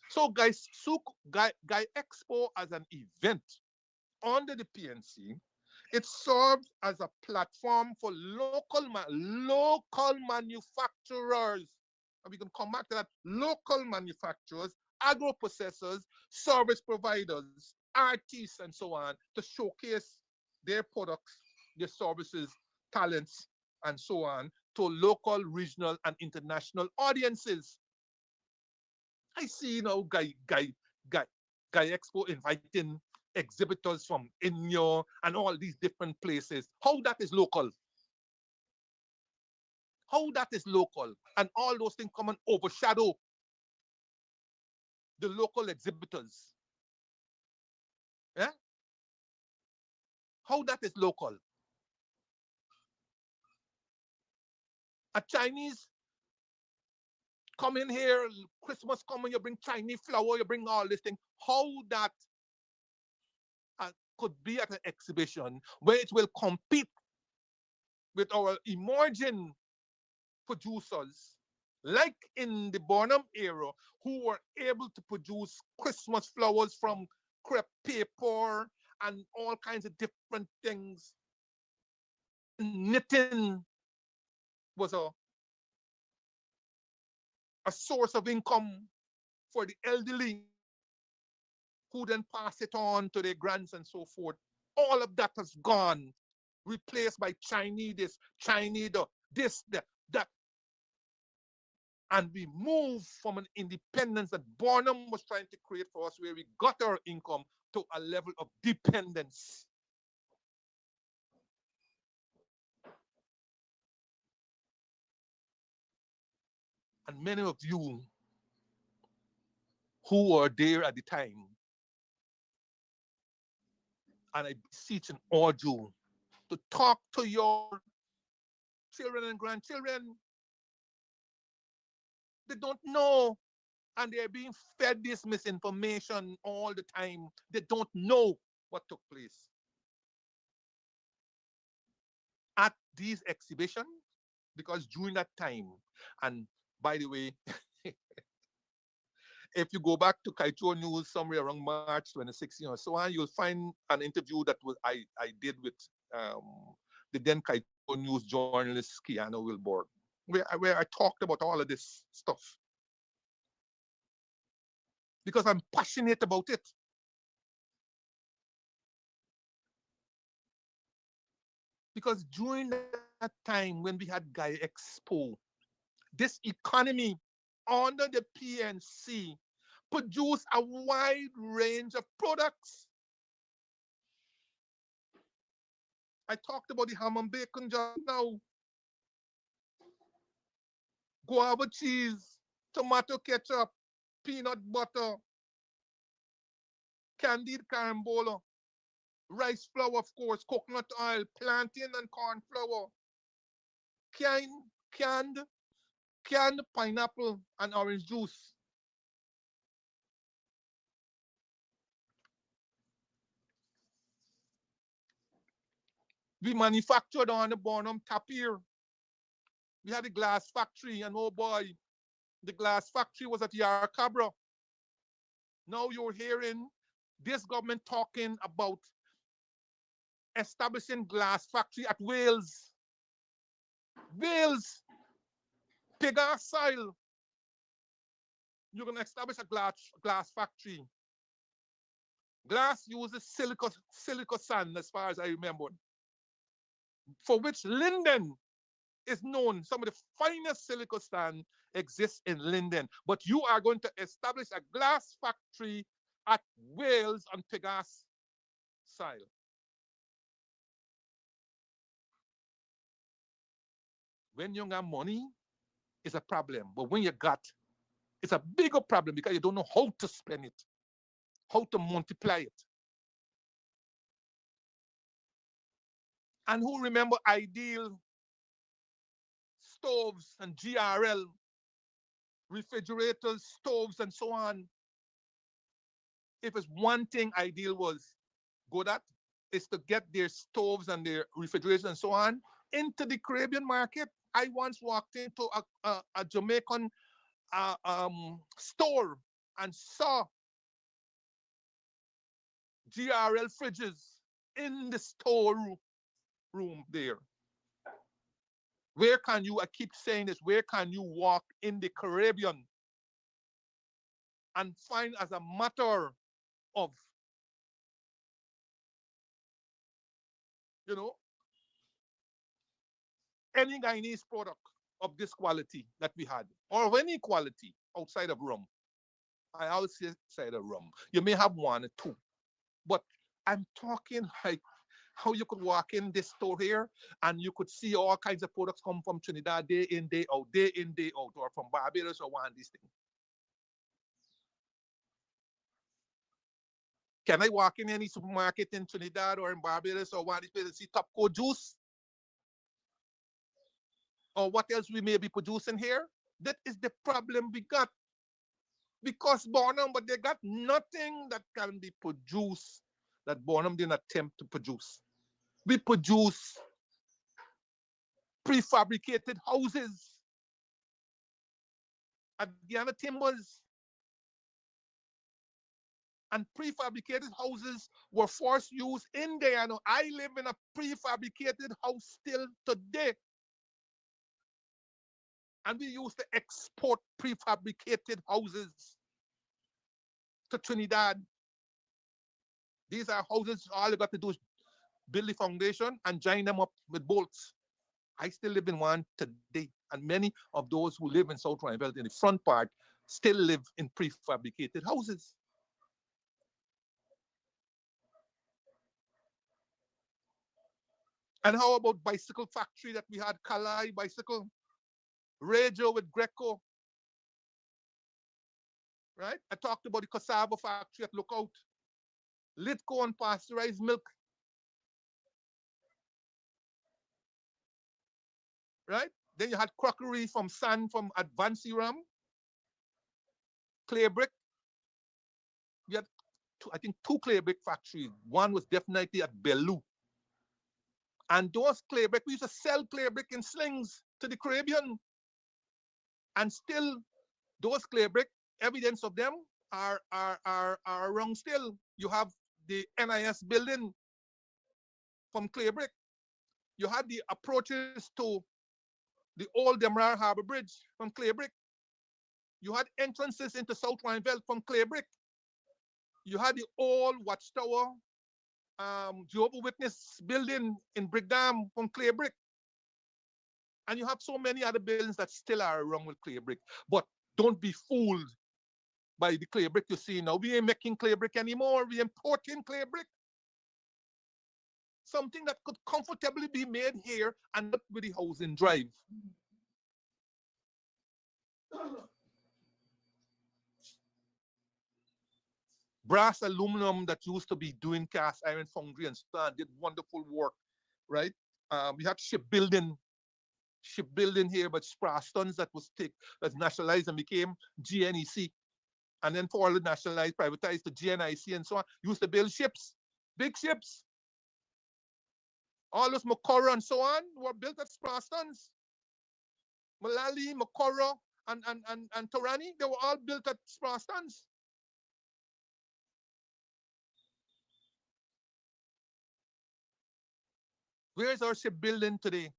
So, Guy Expo as an event under the PNC, it serves as a platform for local manufacturers. And we can come back to that. Local manufacturers, agro processors, service providers, artists, and so on, to showcase their products, their services, talents, and so on to local, regional, and international audiences. I see, Guy, Guy Expo inviting exhibitors from India and all these different places. How that is local? How that is local? And all those things come and overshadow the local exhibitors. Yeah? How that is local? A Chinese come in here, Christmas coming, you bring Chinese flower, you bring all this thing. How that could be at an exhibition where it will compete with our emerging producers, like in the Bonham era, who were able to produce Christmas flowers from crepe paper and all kinds of different things. Knitting was a source of income for the elderly, who then pass it on to their grands and so forth. All of that has gone, replaced by Chinese this, Chinese this, that. And we move from an independence that Bonham was trying to create for us, where we got our income, to a level of dependence. And many of you who were there at the time, and I beseech and urge you to talk to your children and grandchildren. They don't know, and they're being fed this misinformation all the time. They don't know what took place at these exhibitions, because during that time, and by the way, if you go back to Kaito News somewhere around March 2016 or so on, you'll find an interview that I did with um, the then Kaito News journalist Keanu Wilborg, where I talked about all of this stuff, because I'm passionate about it. Because during that time when we had Guy Expo, this economy under the PNC produced a wide range of products. I talked about the ham and bacon just now, guava cheese, tomato ketchup, peanut butter, candied carambola, rice flour, of course, coconut oil, plantain and corn flour, canned, canned, canned pineapple and orange juice. We manufactured on the Bonham Tap here. We had a glass factory, and oh boy, the glass factory was at Yarra-Cabra. Now you're hearing this government talking about establishing glass factory at Wales. Wales, Pegas Soil. You're going to establish a glass factory. Glass uses silica sand, as far as I remember, for which Linden is known. Some of the finest silica sand exists in Linden. But you are going to establish a glass factory at Wales on Pegas Soil. When you got money, it's a problem. But when you got It's a bigger problem because you don't know how to spend it, how to multiply it. And who remember Ideal stoves and GRL refrigerators, stoves, and so on? If it's one thing Ideal was good at, is to get their stoves and their refrigerators and so on into the Caribbean market. I once walked into a Jamaican store and saw GRL fridges in the store room there. Where can you, I keep saying this, where can you walk in the Caribbean and find as a matter of, you know, any Guyanese product of this quality that we had, or of any quality outside of rum? I always say outside of rum. You may have one or two, but I'm talking like how you could walk in this store here and you could see all kinds of products come from Trinidad day in, day in, day out, or from Barbados or one of these things. Can I walk in any supermarket in Trinidad or in Barbados or one of these places and see Topco juice? Or what else we may be producing here? That is the problem we got. Because Bonham, but they got nothing that can be produced that Bonham didn't attempt to produce. We produce prefabricated houses at Guyana Timbers. And prefabricated houses were first used in Guyana. I live in a prefabricated house still today. And we used to export prefabricated houses to Trinidad. These are houses, all you got to do is build the foundation and join them up with bolts. I still live in one today. And many of those who live in South Rhine Belt in the front part still live in prefabricated houses. And how about bicycle factory that we had, Kalai bicycle, radio with Greco, right? I talked about the cassava factory at Lookout, Litco and pasteurized milk, right? Then you had crockery from San, from Advanced Ram, clay brick. We had, I think, two clay brick factories. One was definitely at Belleau. And those clay brick, we used to sell clay brick in slings to the Caribbean. And still, those clay brick, evidence of them are around still. You have the NIS building from clay brick. You had the approaches to the old Demerara Harbor Bridge from clay brick. You had entrances into South Rhine Belt from clay brick. You had the old Watchtower Jehovah's Witness building in Brickdam from clay brick. And you have so many other buildings that still are around with clay brick. But don't be fooled by the clay brick you see now. We ain't making clay brick anymore. We importing clay brick. Something that could comfortably be made here and not with the housing drive. Brass aluminum that used to be doing cast iron foundry and so on did wonderful work, right? We had shipbuilding here, but Sprastons that was nationalized and became GNEC. And then for all the nationalized, privatized to GNIC and so on, used to build ships, big ships. All those Makora and so on were built at Sprastons. Malali, Makora, and Torani, they were all built at Sprastons. Where is our shipbuilding today?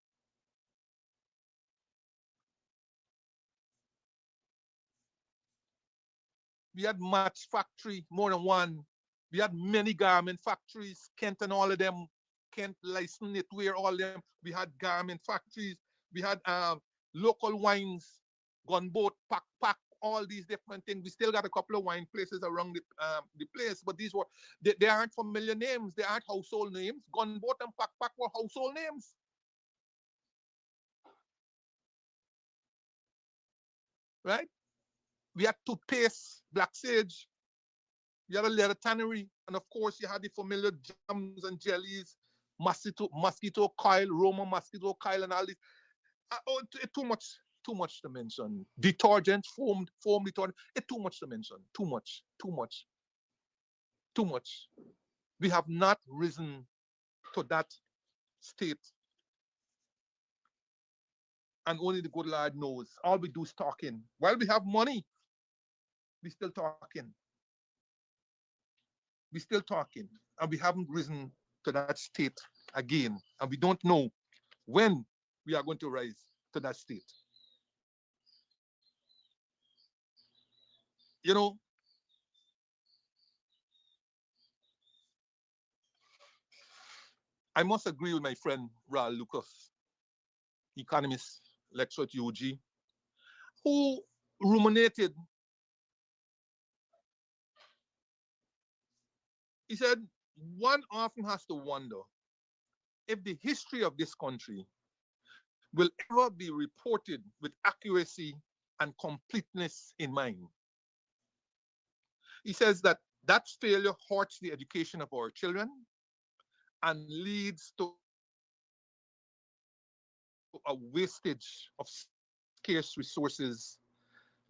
We had match factory, more than one. We had many garment factories, Kent and all of them. Kent licensed knitwear, all of them. We had garment factories. We had local wines, gunboat, pack, all these different things. We still got a couple of wine places around the place, but these were, they aren't familiar names. They aren't household names. Gunboat and pack were household names. Right? We had toothpaste, black sage. You had a leather tannery. And of course, you had the familiar jams and jellies, mosquito coil, Roma mosquito coil, and all this. Too much to mention. Detergent, foam detergent. It's too much to mention. Too much. We have not risen to that state. And only the good Lord knows. All we do is talking. While we have money, we still talking. We still talking. And we haven't risen to that state again. And we don't know when we are going to rise to that state. You know, I must agree with my friend Raul Lucas, economist, lecturer at UG, who ruminated. He said, one often has to wonder if the history of this country will ever be reported with accuracy and completeness in mind. He says that that failure hurts the education of our children and leads to a wastage of scarce resources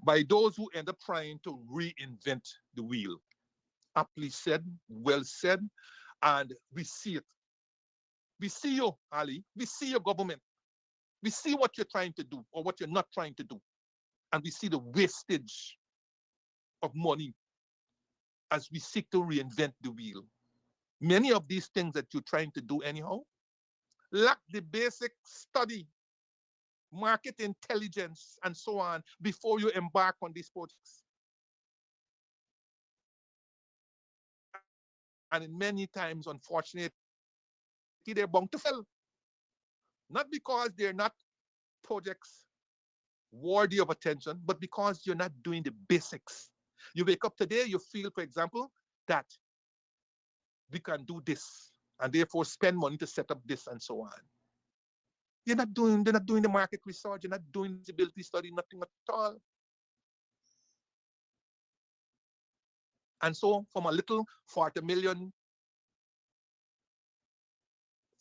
by those who end up trying to reinvent the wheel. Aptly said, well said, and we see it. We see you, Ali. We see your government. We see what you're trying to do or what you're not trying to do. And we see the wastage of money as we seek to reinvent the wheel. Many of these things that you're trying to do anyhow lack the basic study, market intelligence, and so on before you embark on these projects. And in many times, unfortunately, they're bound to fail. Not because they're not projects worthy of attention, but because you're not doing the basics. You wake up today, you feel, for example, that we can do this and therefore spend money to set up this and so on. They're not doing the market research, you're not doing feasibility study, nothing at all. And so from a little 40 million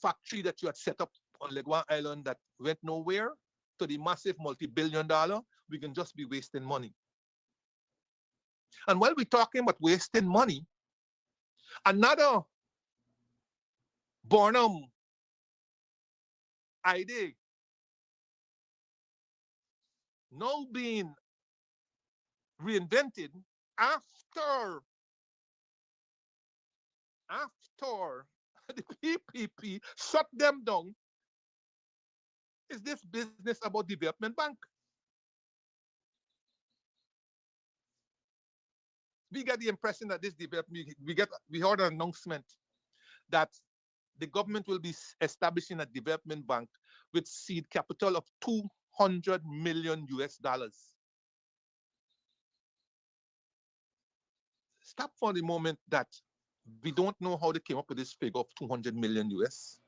factory that you had set up on Leguan Island that went nowhere to the massive multi-billion-dollar, we can just be wasting money. And while we're talking about wasting money, another Barnum idea now being reinvented after the PPP shut them down is this business about development bank. We get the impression that this development, we heard an announcement that the government will be establishing a development bank with seed capital of 200 million US dollars. Stop for the moment that we don't know how they came up with this figure of 200 million US,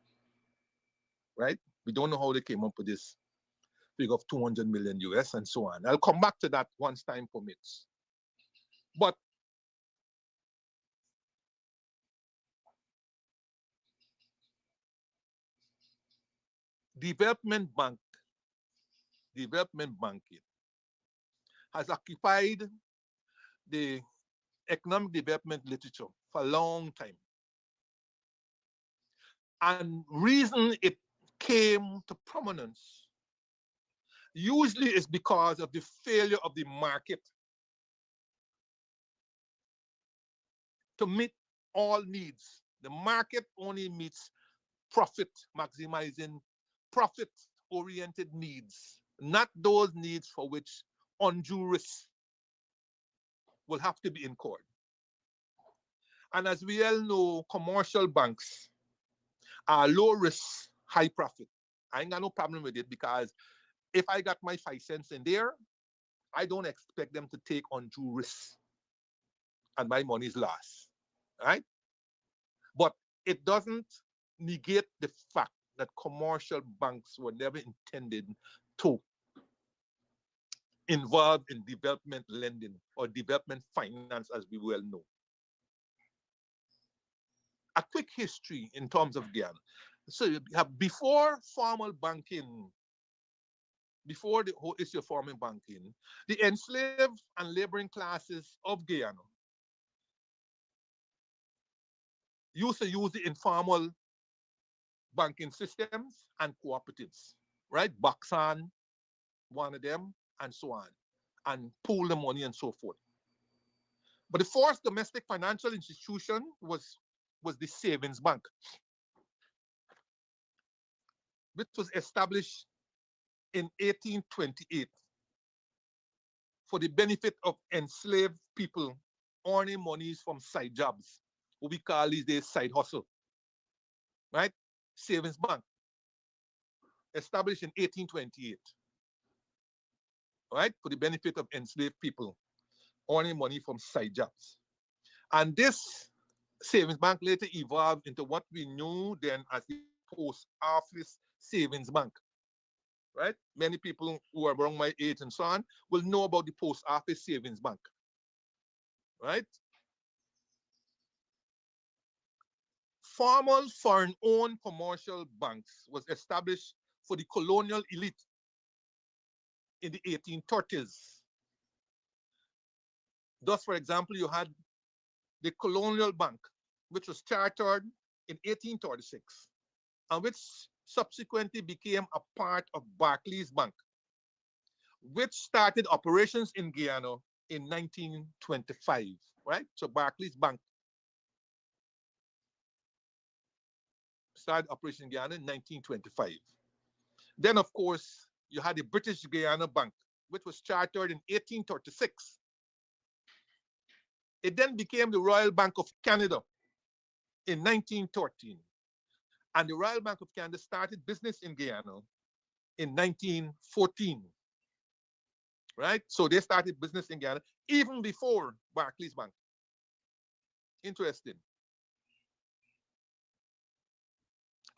right? We don't know how they came up with this figure of 200 million US and so on. I'll come back to that once time permits. But development banking has occupied the economic development literature for a long time. And reason it came to prominence usually is because of the failure of the market to meet all needs. The market only meets profit maximizing, profit oriented needs, not those needs for which undue risk will have to be incurred. And as we all know, commercial banks are low risk, high profit. I ain't got no problem with it because if I got my 5 cents in there, I don't expect them to take undue risk and my money is lost, right? But it doesn't negate the fact that commercial banks were never intended to involved in development lending or development finance, as we well know. A quick history in terms of Guyana. So you have before formal banking, before the whole issue of formal banking, the enslaved and laboring classes of Guyana used to use the informal banking systems and cooperatives, right? Buxton, one of them, and so on, and pool the money and so forth. But the first domestic financial institution was the savings bank, which was established in 1828 for the benefit of enslaved people earning monies from side jobs, what we call these days side hustle, right? Savings bank, established in 1828, right? For the benefit of enslaved people earning money from side jobs. And this savings bank later evolved into what we knew then as the post office savings bank, right? Many people who are around my age and so on will know about the post office savings bank, right? Formal foreign-owned commercial banks was established for the colonial elite in the 1830s. Thus, for example, you had the Colonial Bank, which was chartered in 1836, and which subsequently became a part of Barclays Bank, which started operations in Guyana in 1925, right? So Barclays Bank started operation in Guyana in 1925. Then, of course, you had the British Guiana Bank, which was chartered in 1836. It then became the Royal Bank of Canada in 1913. And the Royal Bank of Canada started business in Guyana in 1914, right? So they started business in Guyana even before Barclays Bank. Interesting.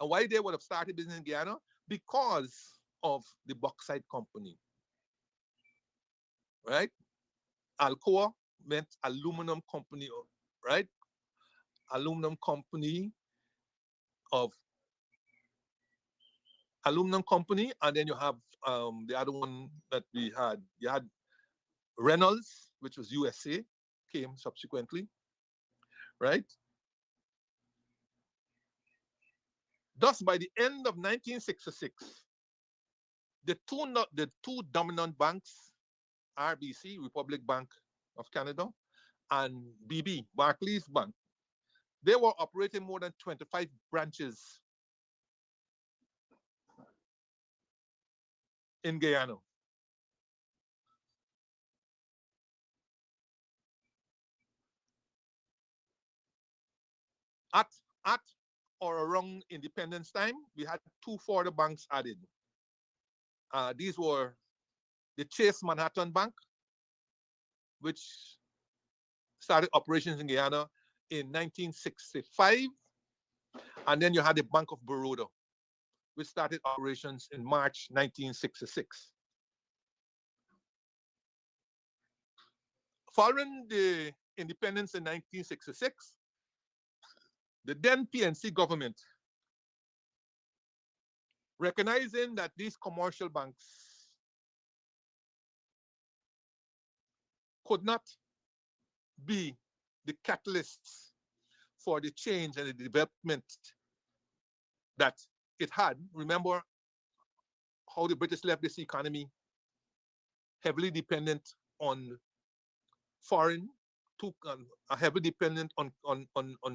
And why they would have started business in Guyana? Because of the bauxite company, right? Alcoa meant aluminum company, right? Aluminum company of aluminum company, and then you have the other one that we had. You had Reynolds, which was USA, came subsequently, right? Thus, by the end of 1966, the two dominant banks, RBC, Republic Bank of Canada, and BB, Barclays Bank, they were operating more than 25 branches in Guyana. At, at or around independence time, we had two further banks added. These were the Chase Manhattan Bank, which started operations in Guyana in 1965. And then you had the Bank of Baroda, which started operations in March 1966. Following the independence in 1966, the then PNC government, recognizing that these commercial banks could not be the catalysts for the change and the development that it had. Remember how the British left this economy heavily dependent on foreign, heavily dependent on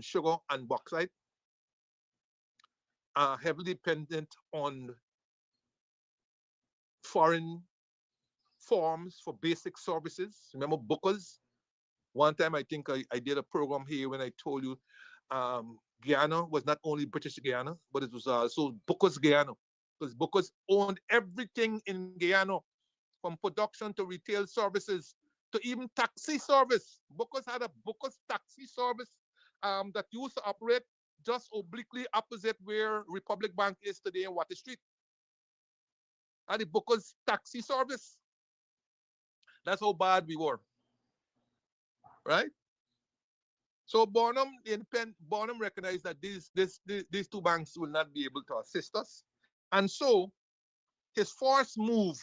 sugar and bauxite, heavily dependent on foreign forms for basic services. Remember Bookers? One time I think I did a program here when I told you Guyana was not only British Guyana, but it was also Bookers Guyana. Because Bookers owned everything in Guyana, from production to retail services to even taxi service. Bookers had a Bookers taxi service that used to operate just obliquely opposite where Republic Bank is today in Water Street. And the Bookers taxi service. That's how bad we were, right? So Bonham recognized that these two banks will not be able to assist us. And so his first move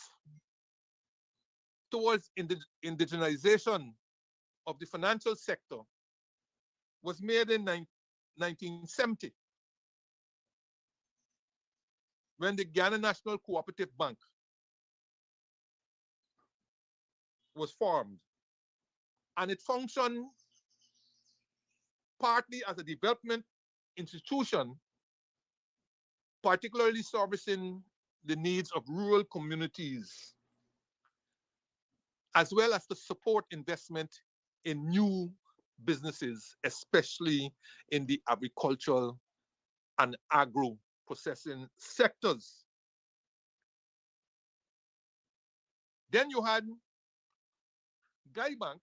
towards indigenization of the financial sector was made in 1970 when the Ghana National Cooperative Bank was formed. And it functioned partly as a development institution, particularly servicing the needs of rural communities, as well as to support investment in new businesses, especially in the agricultural and agro processing sectors. Then you had Guy Bank,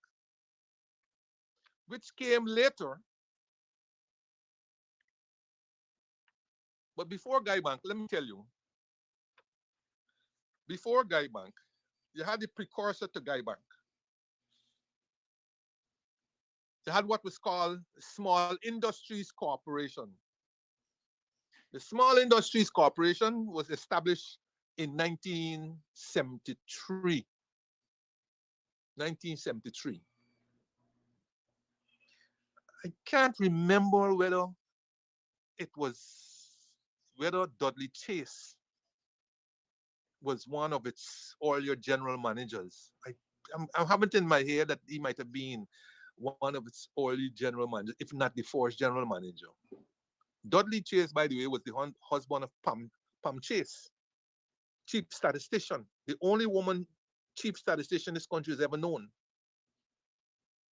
which came later. But before Guy Bank, let me tell you, before Guy Bank, you had the precursor to Guy Bank. You had what was called Small Industries Corporation. The Small Industries Corporation was established in 1973. 1973. I can't remember it was whether Dudley Chase was one of its earlier general managers. I have it in my head that he might have been one of its early general managers, if not the first general manager. Dudley Chase, by the way, was the husband of Pam Chase, chief statistician, the only woman chief statistician this country has ever known,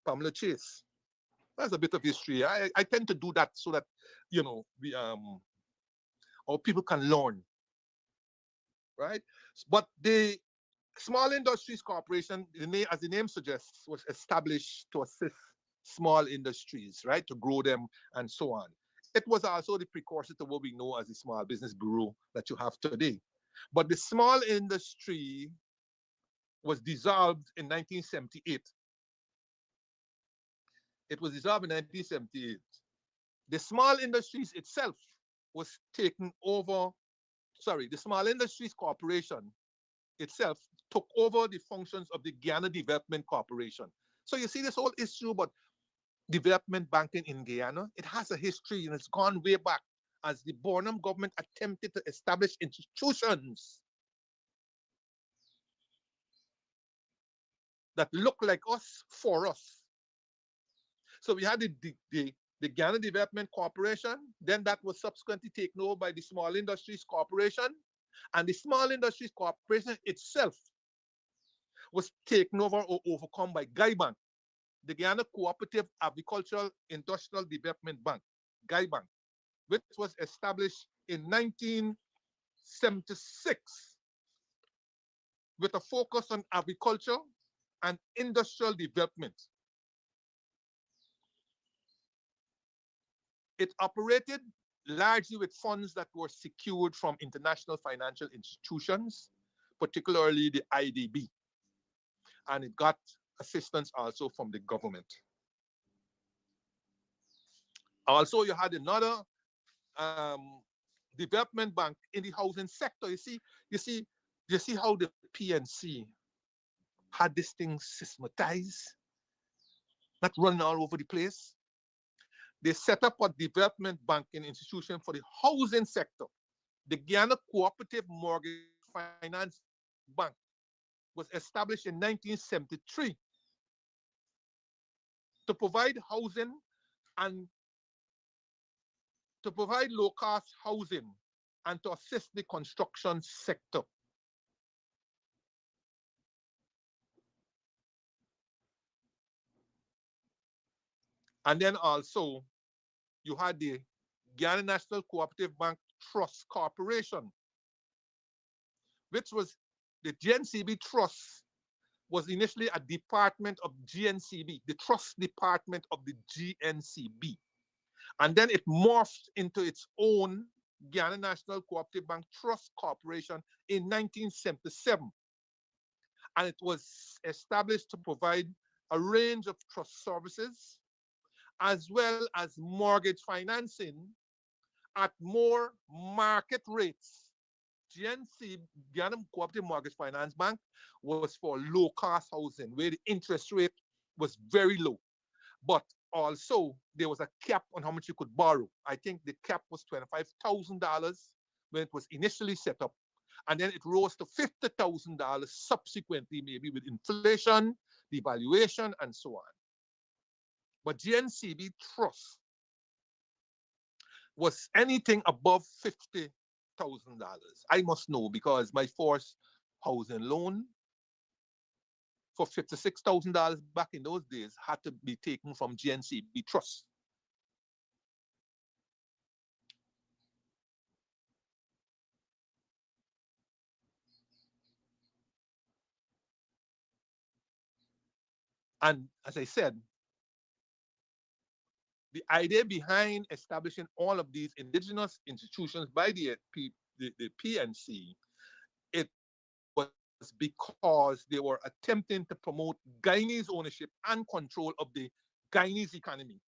Pamela Chase. That's a bit of history. I tend to do that so that our people can learn, right? But the Small Industries Corporation, as the name suggests, was established to assist small industries, right, to grow them and so on. It was also the precursor to what we know as the Small Business Bureau that you have today. But the small industry was dissolved in 1978. It was dissolved in 1978. The small industries itself was taken over, the Small Industries Corporation itself took over the functions of the Guyana Development Corporation. So you see this whole issue about development banking in Guyana, it has a history and it's gone way back as the Bonham government attempted to establish institutions that look like us for us. So we had the Ghana Development Corporation, then that was subsequently taken over by the Small Industries Corporation, and the Small Industries Corporation itself was taken over or overcome by Guy Bank, the Guyana Cooperative Agricultural Industrial Development Bank, Guy Bank, which was established in 1976 with a focus on agriculture and industrial development. It operated largely with funds that were secured from international financial institutions, particularly the IDB. And it got assistance also from the government. Also, you had another development bank in the housing sector. You see how the PNC had this thing systematized, not running all over the place. They set up a development banking institution for the housing sector. The Guyana Cooperative Mortgage Finance Bank was established in 1973 to provide housing and to provide low-cost housing and to assist the construction sector. And then also, you had the Guyana National Cooperative Bank Trust Corporation, which was the GNCB Trust was initially a department of GNCB, the trust department of the GNCB. And then it morphed into its own Guyana National Cooperative Bank Trust Corporation in 1977. and it was established to provide a range of trust services as well as mortgage financing at more market rates. GNC, Guyana Cooperative Mortgage Finance Bank, was for low cost housing where the interest rate was very low. But also, there was a cap on how much you could borrow. I think the cap was $25,000 when it was initially set up. And then it rose to $50,000 subsequently, maybe with inflation, devaluation, and so on. But GNCB Trust was anything above $50,000. I must know because my first housing loan for $56,000 back in those days had to be taken from GNCB Trust. And as I said, the idea behind establishing all of these indigenous institutions by the PNC, it was because they were attempting to promote Guyanese ownership and control of the Guyanese economy.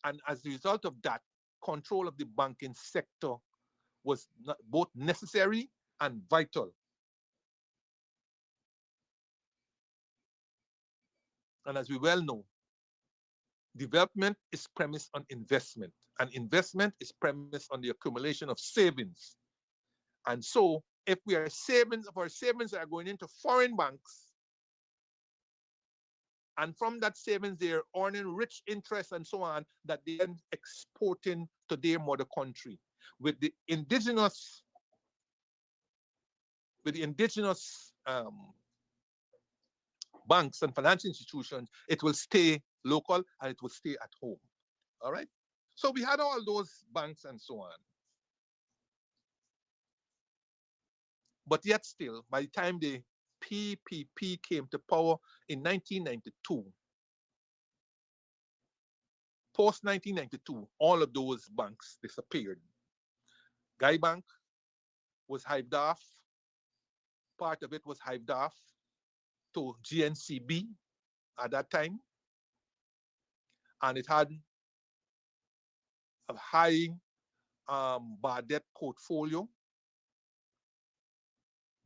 And as a result of that, control of the banking sector was both necessary and vital. And as we well know, development is premised on investment, and investment is premised on the accumulation of savings. And so, if we are savings, if our savings are going into foreign banks, and from that savings they're earning rich interest and so on, that they are exporting to their mother country. With the indigenous banks and financial institutions, it will stay local and it will stay at home. All right. So we had all those banks and so on. But yet still, by the time the PPP came to power in 1992, post 1992, all of those banks disappeared. Guy Bank was hived off. Part of it was hived off to GNCB at that time. And it had a high bad debt portfolio.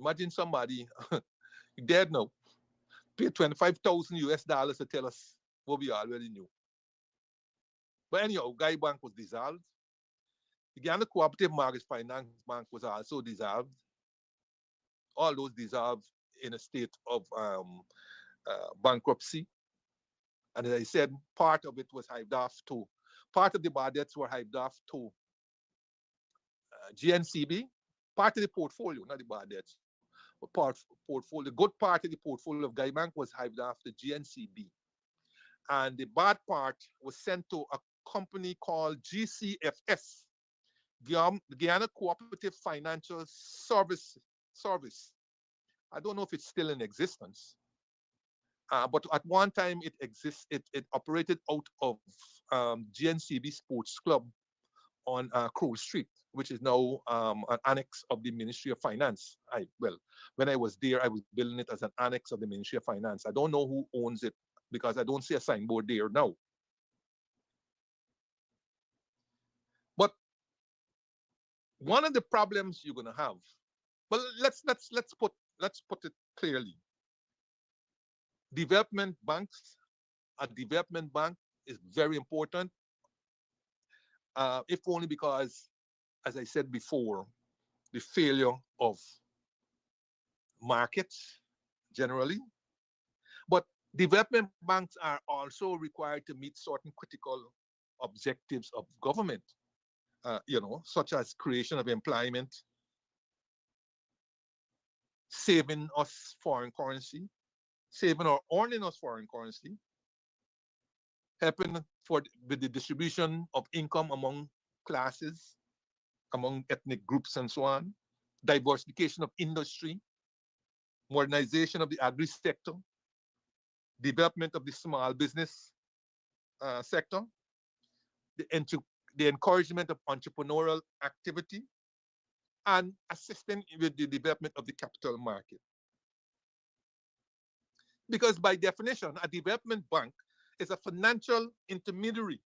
Imagine somebody dead now, pay 25,000 US dollars to tell us what we already knew. But anyhow, Guy Bank was dissolved. The Ghana Cooperative Mortgage Finance Bank was also dissolved. All those dissolved in a state of bankruptcy. And as I said, part of it was hived off to, part of the bad debts were hived off to GNCB, part of the portfolio, not the bad debts, but portfolio, the good part of the portfolio of Guy Bank was hived off to GNCB. And the bad part was sent to a company called GCFS, Guyana Cooperative Financial Service. I don't know if it's still in existence, but at one time it exists. It operated out of GNCB Sports Club on Crowell Street, which is now an annex of the Ministry of Finance. When I was there, I was building it as an annex of the Ministry of Finance. I don't know who owns it because I don't see a signboard there now. But one of the problems you're gonna have, well, let's put it clearly. Development banks, a development bank is very important, if only because, as I said before, the failure of markets generally. But development banks are also required to meet certain critical objectives of government, such as creation of employment, saving us foreign currency, saving or earning us foreign currency, helping with the distribution of income among classes, among ethnic groups, and so on, diversification of industry, modernization of the agri sector, development of the small business sector, the encouragement of entrepreneurial activity, and assisting with the development of the capital market. Because by definition, a development bank is a financial intermediary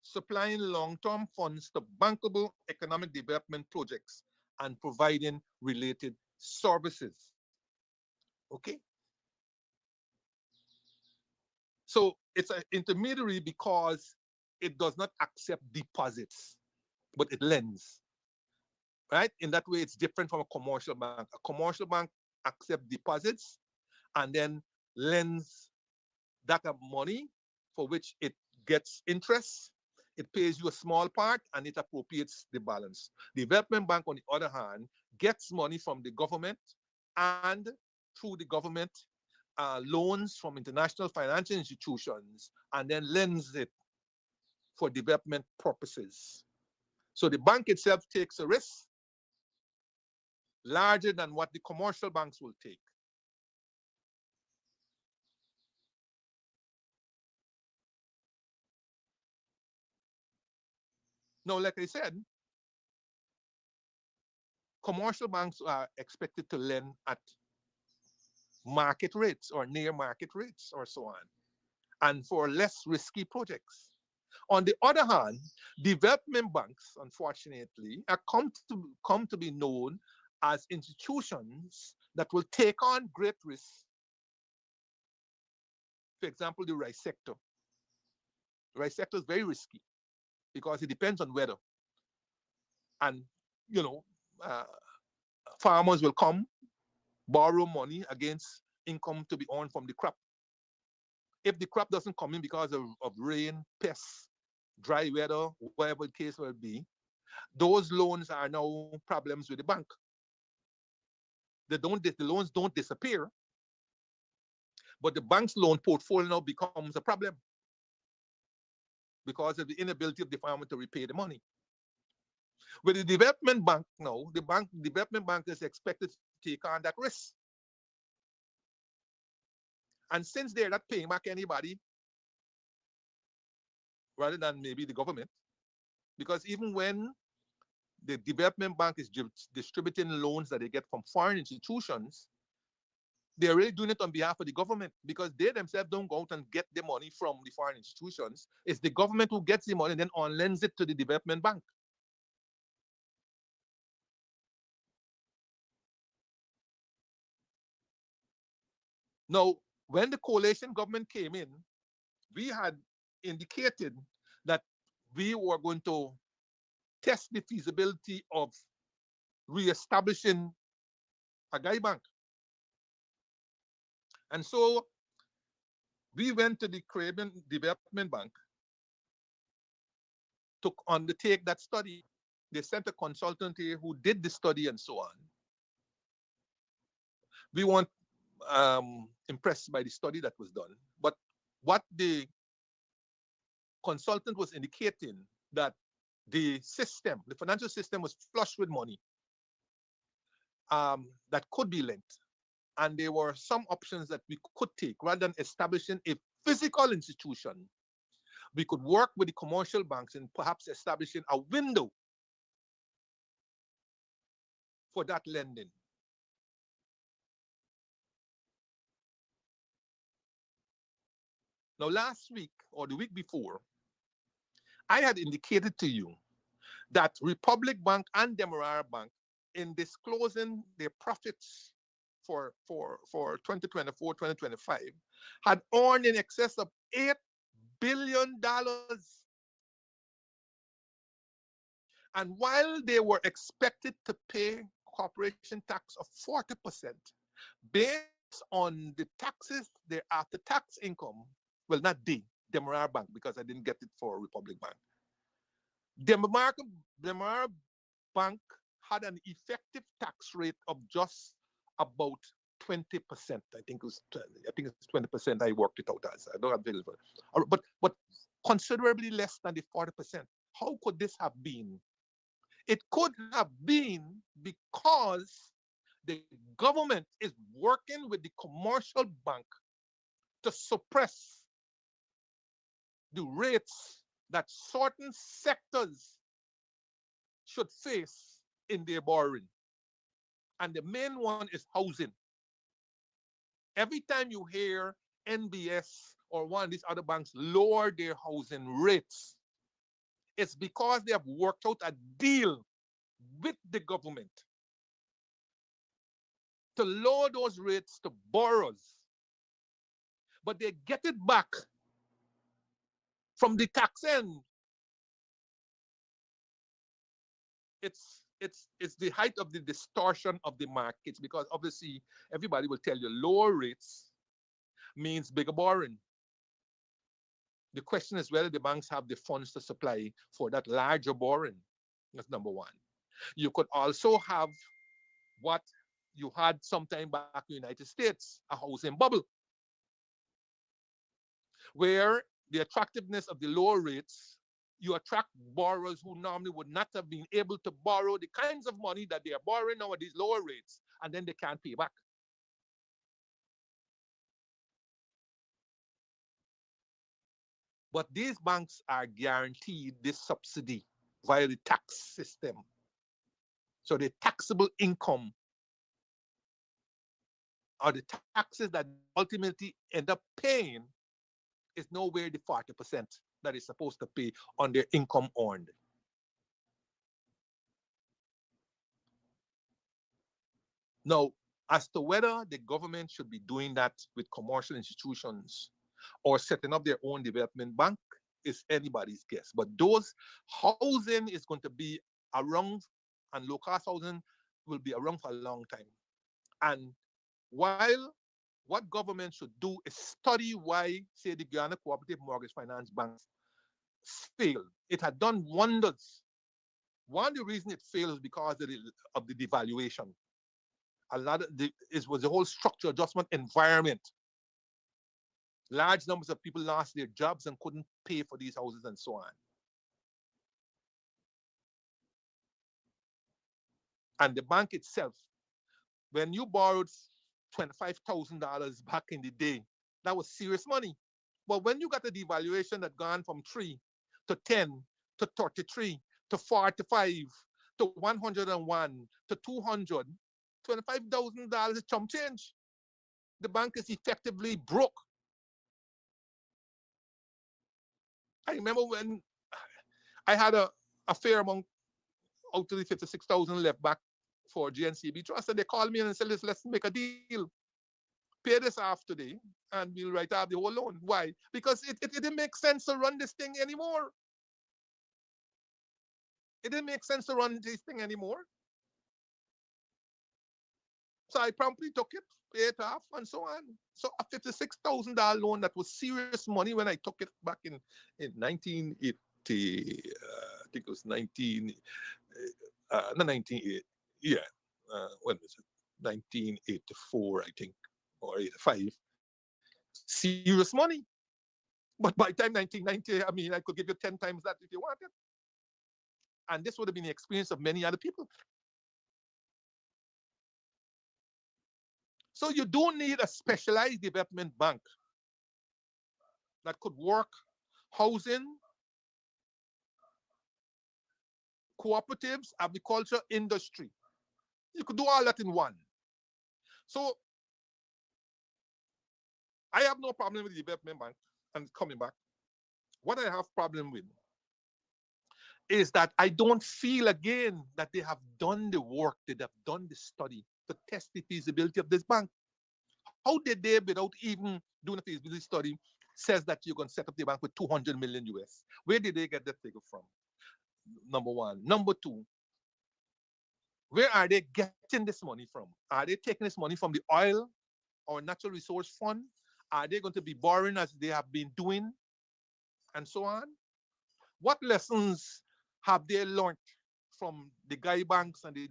supplying long-term funds to bankable economic development projects and providing related services. Okay? So it's an intermediary because it does not accept deposits, but it lends. Right? In that way, it's different from a commercial bank. A commercial bank accepts deposits and then lends that money for which it gets interest. It pays you a small part and it appropriates the balance. The development bank, on the other hand, gets money from the government and through the government loans from international financial institutions and then lends it for development purposes. So the bank itself takes a risk larger than what the commercial banks will take. Now, like I said, commercial banks are expected to lend at market rates or near market rates or so on, and for less risky projects. On the other hand, development banks, unfortunately, are come to be known as institutions that will take on great risks. For example, the rice sector. The rice sector is very risky because it depends on weather. And, you know, uh, farmers will come, borrow money against income to be earned from the crop. If the crop doesn't come in because of rain, pests, dry weather, whatever the case will be, those loans are now problems with the bank. The loans don't disappear, but the bank's loan portfolio now becomes a problem because of the inability of the farmer to repay the money. With the development bank now, development bank is expected to take on that risk. And since they're not paying back anybody, rather than maybe the government, because even when the development bank is distributing loans that they get from foreign institutions, they're really doing it on behalf of the government because they themselves don't go out and get the money from the foreign institutions. It's the government who gets the money and then on lends it to the development bank. Now, when the coalition government came in, we had indicated that we were going to test the feasibility of re-establishing a Guy Bank. And so we went to the Caribbean Development Bank to undertake that study. They sent a consultant here who did the study and so on. We weren't impressed by the study that was done. But what the consultant was indicating that the system, the financial system was flush with money that could be linked. And there were some options that we could take rather than establishing a physical institution. We could work with the commercial banks and perhaps establishing a window for that lending. Now, last week or the week before, I had indicated to you that Republic Bank and Demerara Bank, in disclosing their profits for 2024-2025, had earned in excess of $8 billion. And while they were expected to pay corporation tax of 40%, based on the taxes, their after-tax income, well, not Demerara Bank, because I didn't get it for Republic Bank. Demerara Bank had an effective tax rate of just about 20%. I think it's 20%. I worked it out as. I don't have figures for it. But considerably less than the 40%. How could this have been? It could have been because the government is working with the commercial bank to suppress the rates that certain sectors should face in their borrowing. And the main one is housing. Every time you hear NBS or one of these other banks lower their housing rates, it's because they have worked out a deal with the government to lower those rates to borrowers. But they get it back from the tax end. It's the height of the distortion of the markets, because obviously everybody will tell you lower rates means bigger borrowing. The question is whether the banks have the funds to supply for that larger borrowing. That's number one. You could also have what you had sometime back in the United States, a housing bubble, where the attractiveness of the lower rates, you attract borrowers who normally would not have been able to borrow the kinds of money that they are borrowing now at these lower rates, and then they can't pay back. But these banks are guaranteed this subsidy via the tax system. So the taxable income, or the taxes that they ultimately end up paying, is nowhere the 40% that is supposed to pay on their income earned. Now, as to whether the government should be doing that with commercial institutions or setting up their own development bank is anybody's guess. But those housing is going to be around, and low cost housing will be around for a long time. And while what government should do is study why, say, the Guyana Cooperative Mortgage Finance Bank failed. It had done wonders. One of the reasons it failed is because of the devaluation. A lot of it was the whole structure adjustment environment. Large numbers of people lost their jobs and couldn't pay for these houses and so on. And the bank itself, when you borrowed $25,000 back in the day, that was serious money. But when you got a devaluation that gone from 3 to 10 to 33 to 45 to 101 to 200, $25,000 is chump change. The bank is effectively broke. I remember when I had a fair amount out of the 56,000 left back for GNCB Trust, and they called me and said, let's make a deal. Pay this off today, and we'll write off the whole loan. Why? Because it didn't make sense to run this thing anymore. It didn't make sense to run this thing anymore. So I promptly took it, paid it off, and so on. So a $56,000 loan that was serious money when I took it back in 1980, I think it was 19, not 1980, yeah, when was it? 1984, I think, or 85. Serious money. But by the time 1990, I mean, I could give you 10 times that if you wanted. And this would have been the experience of many other people. So you don't need a specialized development bank that could work housing, cooperatives, agriculture, industry. You could do all that in one. So I have no problem with the development bank and coming back. What I have problem with is that I don't feel again that they have done the work, they have done the study to test the feasibility of this bank. How did they, without even doing a feasibility study, says that you're going to set up the bank with 200 million US? Where did they get that figure from? Number one. Number two, where are they getting this money from? Are they taking this money from the oil or natural resource fund? Are they going to be borrowing as they have been doing? And so on. What lessons have they learned from the Guy banks and the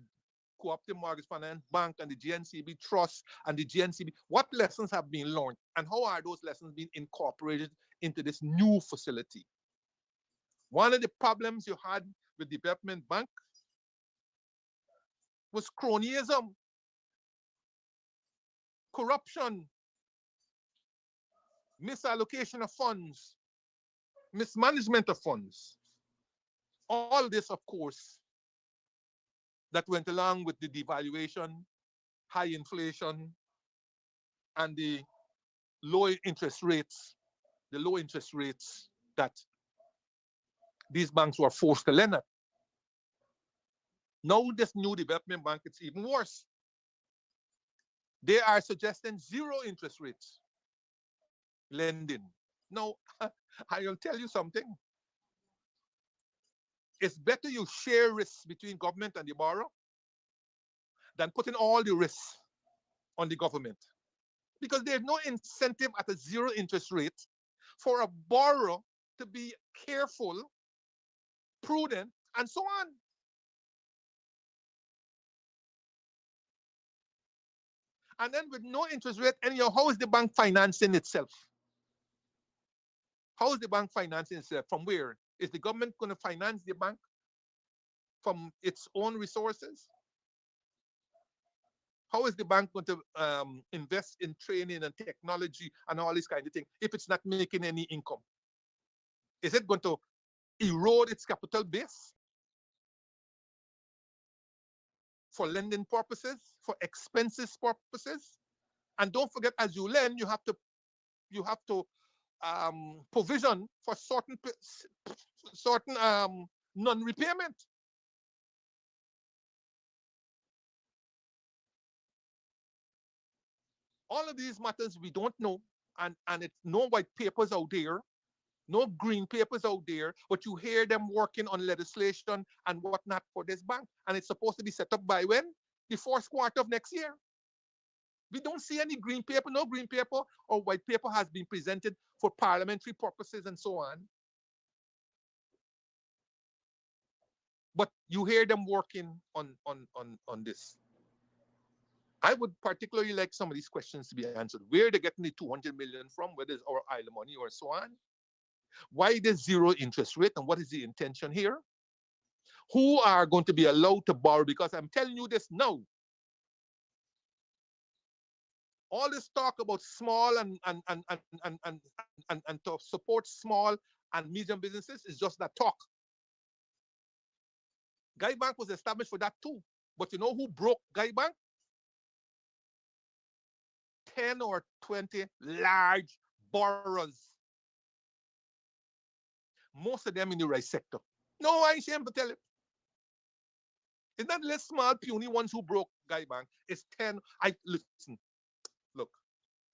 Cooperative Mortgage Finance Bank and the GNCB Trust and the GNCB? What lessons have been learned, and how are those lessons being incorporated into this new facility? One of the problems you had with the development bank was cronyism, corruption, misallocation of funds, mismanagement of funds. All this, of course, that went along with the devaluation, high inflation, and the low interest rates, that these banks were forced to lend at. Now this new development bank, it's even worse. They are suggesting zero interest rates lending. Now, I will tell you something. It's better you share risks between government and the borrower than putting all the risks on the government. Because there's no incentive at a zero interest rate for a borrower to be careful, prudent, and so on. And then with no interest rate, anyhow, how is the bank financing itself? How is the bank financing itself? From where? Is the government going to finance the bank from its own resources? How is the bank going to invest in training and technology and all these kind of things if it's not making any income? Is it going to erode its capital base for lending purposes, for expenses purposes? And don't forget, as you lend, you have to provision for certain non-repayment. All of these matters we don't know, and it's no white papers out there, no green papers out there, but you hear them working on legislation and whatnot for this bank, and it's supposed to be set up by when? The first quarter of next year. We don't see any green paper, no green paper or white paper has been presented for parliamentary purposes and so on. But you hear them working on this. I would particularly like some of these questions to be answered. Where they're getting the 200 million from, whether it's our island money or so on. Why there's zero interest rate and what is the intention here? Who are going to be allowed to borrow? Because I'm telling you this now. All this talk about small and to support small and medium businesses is just that talk. Guy Bank was established for that too. But you know who broke Guy Bank? 10 or 20 large borrowers. Most of them in the rice sector. No, I ain't ashamed to tell it. It's not less small, puny ones who broke Guy Bank. It's 10. I listen. Look,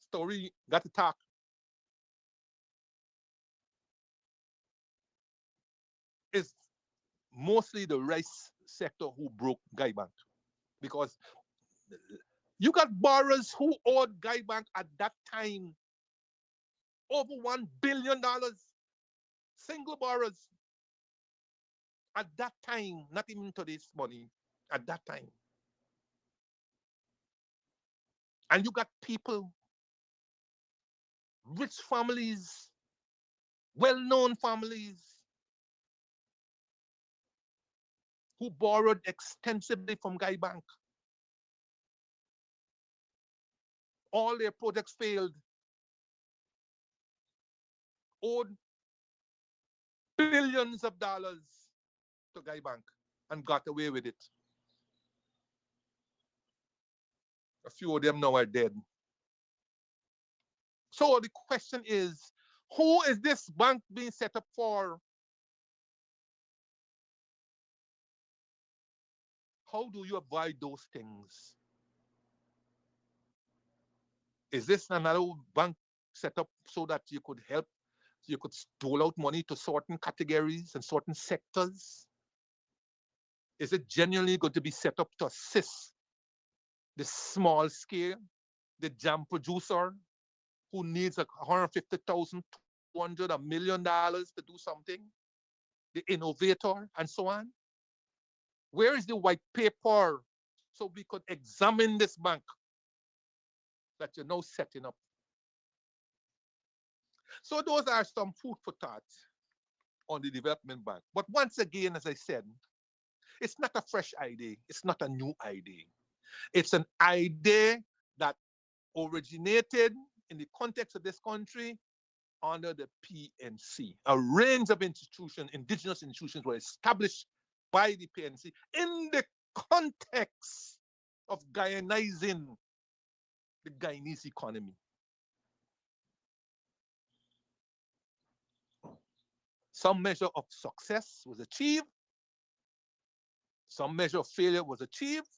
story got to talk. It's mostly the rice sector who broke Guy Bank. Because you got borrowers who owed Guy Bank at that time over $1 billion. Single borrowers. At that time, not even today's money, at that time. And you got people, rich families, well-known families, who borrowed extensively from Guy Bank. All their projects failed, owed billions of dollars to Guy Bank and got away with it. A few of them now are dead. So the question is, who is this bank being set up for? How do you avoid those things? Is this another bank set up so that you could help, you could dole out money to certain categories and certain sectors? Is it genuinely going to be set up to assist the small scale, the jam producer who needs $150,000, $200, $1 million to do something, the innovator, and so on? Where is the white paper so we could examine this bank that you're now setting up? So those are some food for thought on the development bank. But once again, as I said, it's not a fresh idea. It's not a new idea. It's an idea that originated in the context of this country under the PNC. A range of institutions, indigenous institutions, were established by the PNC in the context of Guyanizing the Guyanese economy. Some measure of success was achieved, some measure of failure was achieved,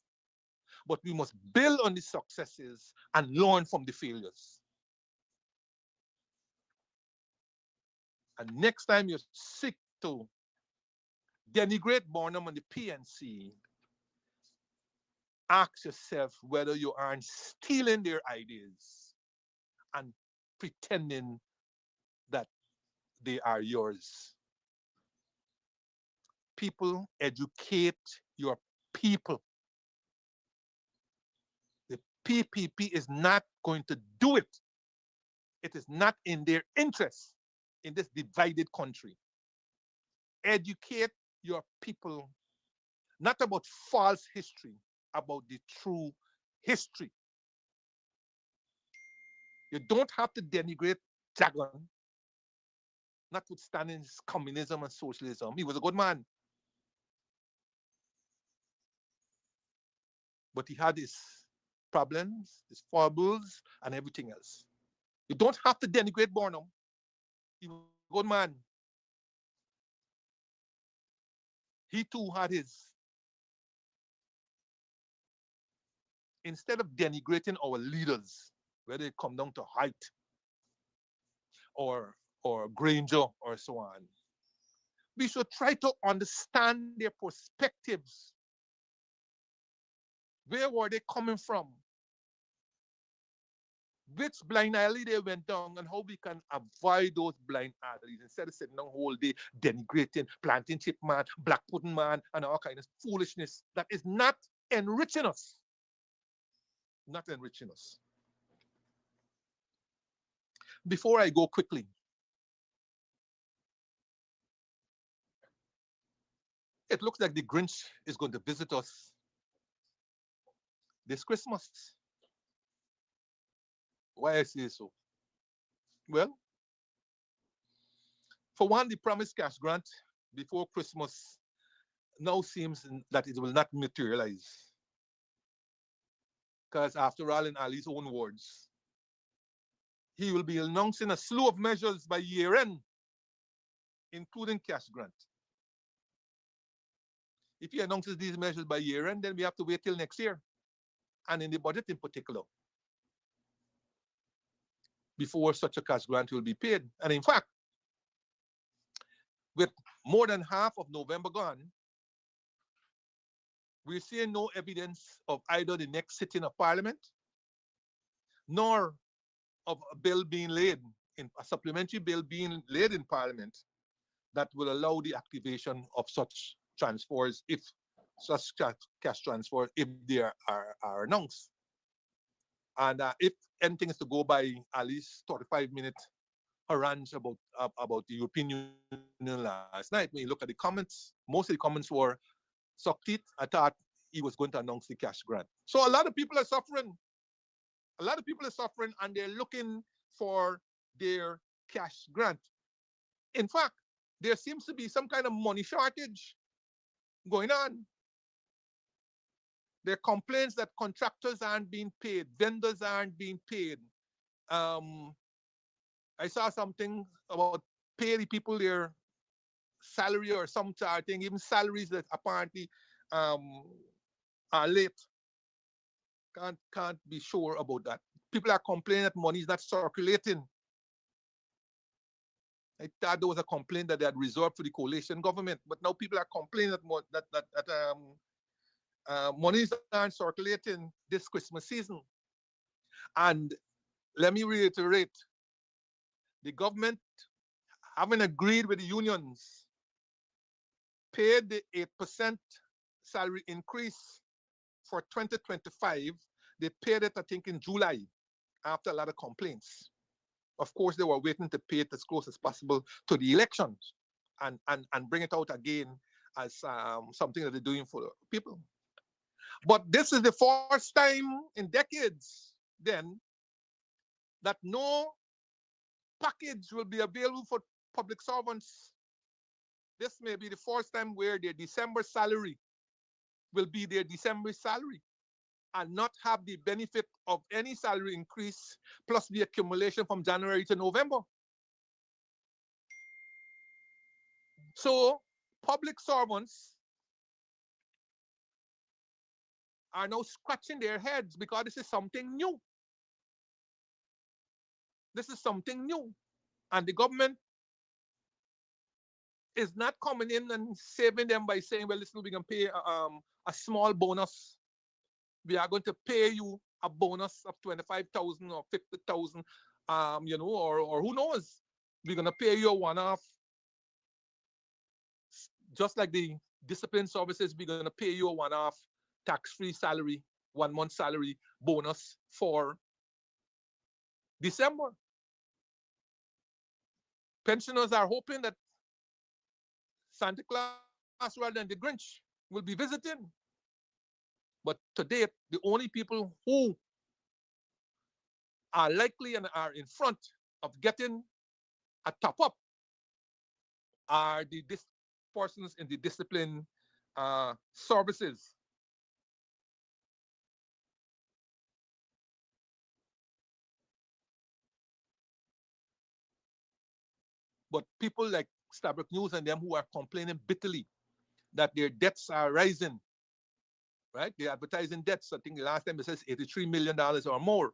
but we must build on the successes and learn from the failures. And next time you seek to denigrate Morninng and the PNC, ask yourself whether you aren't stealing their ideas and pretending that they are yours. People, educate your people. The PPP is not going to do it. It is not in their interest in this divided country. Educate your people, not about false history, about the true history. You don't have to denigrate Jagan, notwithstanding his communism and socialism. He was a good man. But he had his problems, his foibles, and everything else. You don't have to denigrate Morninng. He was a good man. He too had his. Instead of denigrating our leaders, whether it come down to height or Granger or so on, we should try to understand their perspectives. Where were they coming from? Which blind alley they went down, and how we can avoid those blind alleys instead of sitting down whole day denigrating, planting chip man, black pudding man, and all kind of foolishness that is not enriching us. Not enriching us. Before I go quickly, it looks like the Grinch is going to visit us this Christmas. Why I say so? Well, for one, the promised cash grant before Christmas now seems that it will not materialize. Because after all, in Ali's own words, he will be announcing a slew of measures by year end, including cash grant. If he announces these measures by year end, then we have to wait till next year, and in the budget in particular, before such a cash grant will be paid. And in fact, with more than half of November gone, we're seeing no evidence of either the next sitting of Parliament nor of a bill being laid, in a supplementary bill being laid in Parliament that will allow the activation of such transfers, if such cash transfers, if they are announced. And if anything is to go by at least 35-minute harangues about the European Union last night, when you look at the comments, most of the comments were sucked teeth. I thought he was going to announce the cash grant. So a lot of people are suffering. A lot of people are suffering, and they're looking for their cash grant. In fact, there seems to be some kind of money shortage going on. There are complaints that contractors aren't being paid, vendors aren't being paid. Um, I saw something about pay the people their salary or some thing, even salaries that apparently um, are late. Can't be sure about that. People are complaining that money is not circulating. I thought there was a complaint that they had reserved for the coalition government, but now people are complaining that monies aren't circulating this Christmas season. And let me reiterate, the government, having agreed with the unions, paid the 8% salary increase for 2025. They paid it, I think, in July, after a lot of complaints. Of course, they were waiting to pay it as close as possible to the elections and bring it out again as something that they're doing for people. But this is the first time in decades, then, that no package will be available for public servants. This may be the first time where their December salary will be their December salary. and not have the benefit of any salary increase plus the accumulation from January to November. So public servants are now scratching their heads because this is something new. This is something new. And the government is not coming in and saving them by saying, well, listen, we can pay a small bonus. We are going to pay you a bonus of 25,000 or 50,000, or who knows. We're going to pay you a one-off. Just like the discipline services, we're going to pay you a one-off tax-free salary, 1 month salary bonus for December. Pensioners are hoping that Santa Claus rather than the Grinch will be visiting. But to date, the only people who are likely and are in front of getting a top up are the persons in the discipline services. But people like Stabrook News and them who are complaining bitterly that their debts are rising, right? They're advertising debts. I think the last time it says $83 million or more.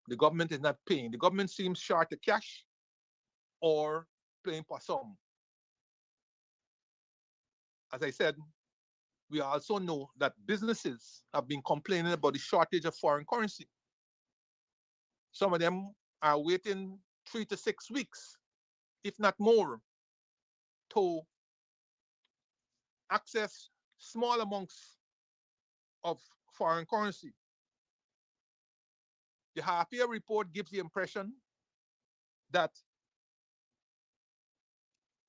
The government is not paying. The government seems short of cash or playing possum. As I said, we also know that businesses have been complaining about the shortage of foreign currency. Some of them are waiting 3 to 6 weeks, if not more, to access small amounts of foreign currency. The half-year report gives the impression that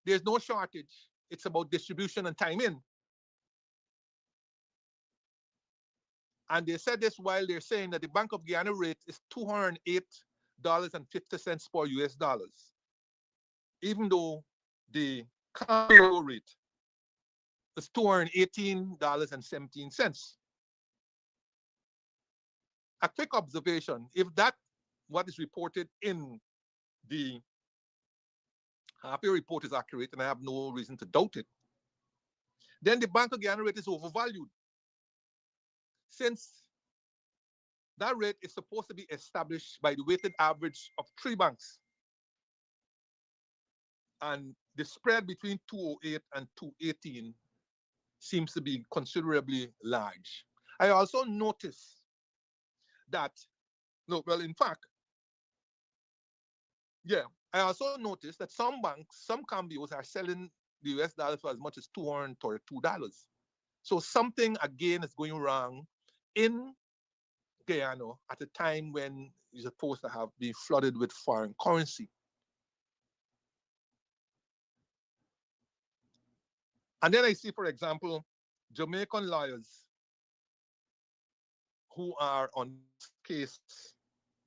there's no shortage. It's about distribution and timing. And they said this while they're saying that the Bank of Guyana rate is $208.50 per US dollars, even though the Congo rate is $218.17. A quick observation, if that what is reported in the half-year report is accurate, and I have no reason to doubt it, then the Bank of Guyana rate is overvalued. Since that rate is supposed to be established by the weighted average of 3 banks. And the spread between 208 and 218 seems to be considerably large. I also noticed that, no, well, in fact, yeah, I also noticed that some banks, some cambios are selling the US dollar for as much as $232. So something again is going wrong in Guyana at a time when you're supposed to have been flooded with foreign currency. And then I see, for example, Jamaican lawyers who are on this case,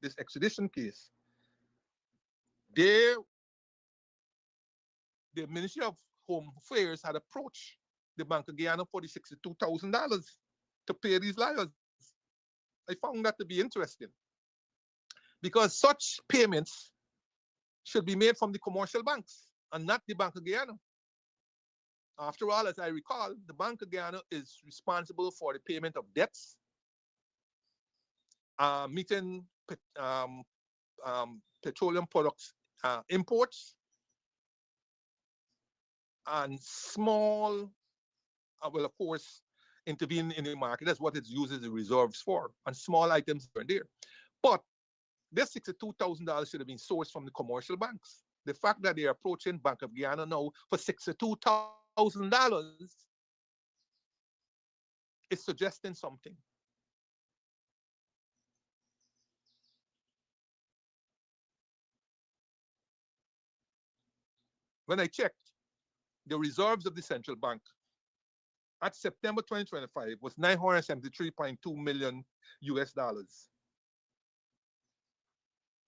this extradition case. They, the Ministry of Home Affairs had approached the Bank of Guyana for the $62,000 to pay these lawyers. I found that to be interesting because such payments should be made from the commercial banks and not the Bank of Guyana. After all, as I recall, the Bank of Guyana is responsible for the payment of debts, meeting petroleum products imports, and small, well, of course, intervene in the market. That's what it uses the reserves for, and small items here and there. But this $62,000 should have been sourced from the commercial banks. The fact that they're approaching Bank of Guyana now for $62,000 is suggesting something. When I checked, the reserves of the central bank at September 2025 was 973.2 million US dollars.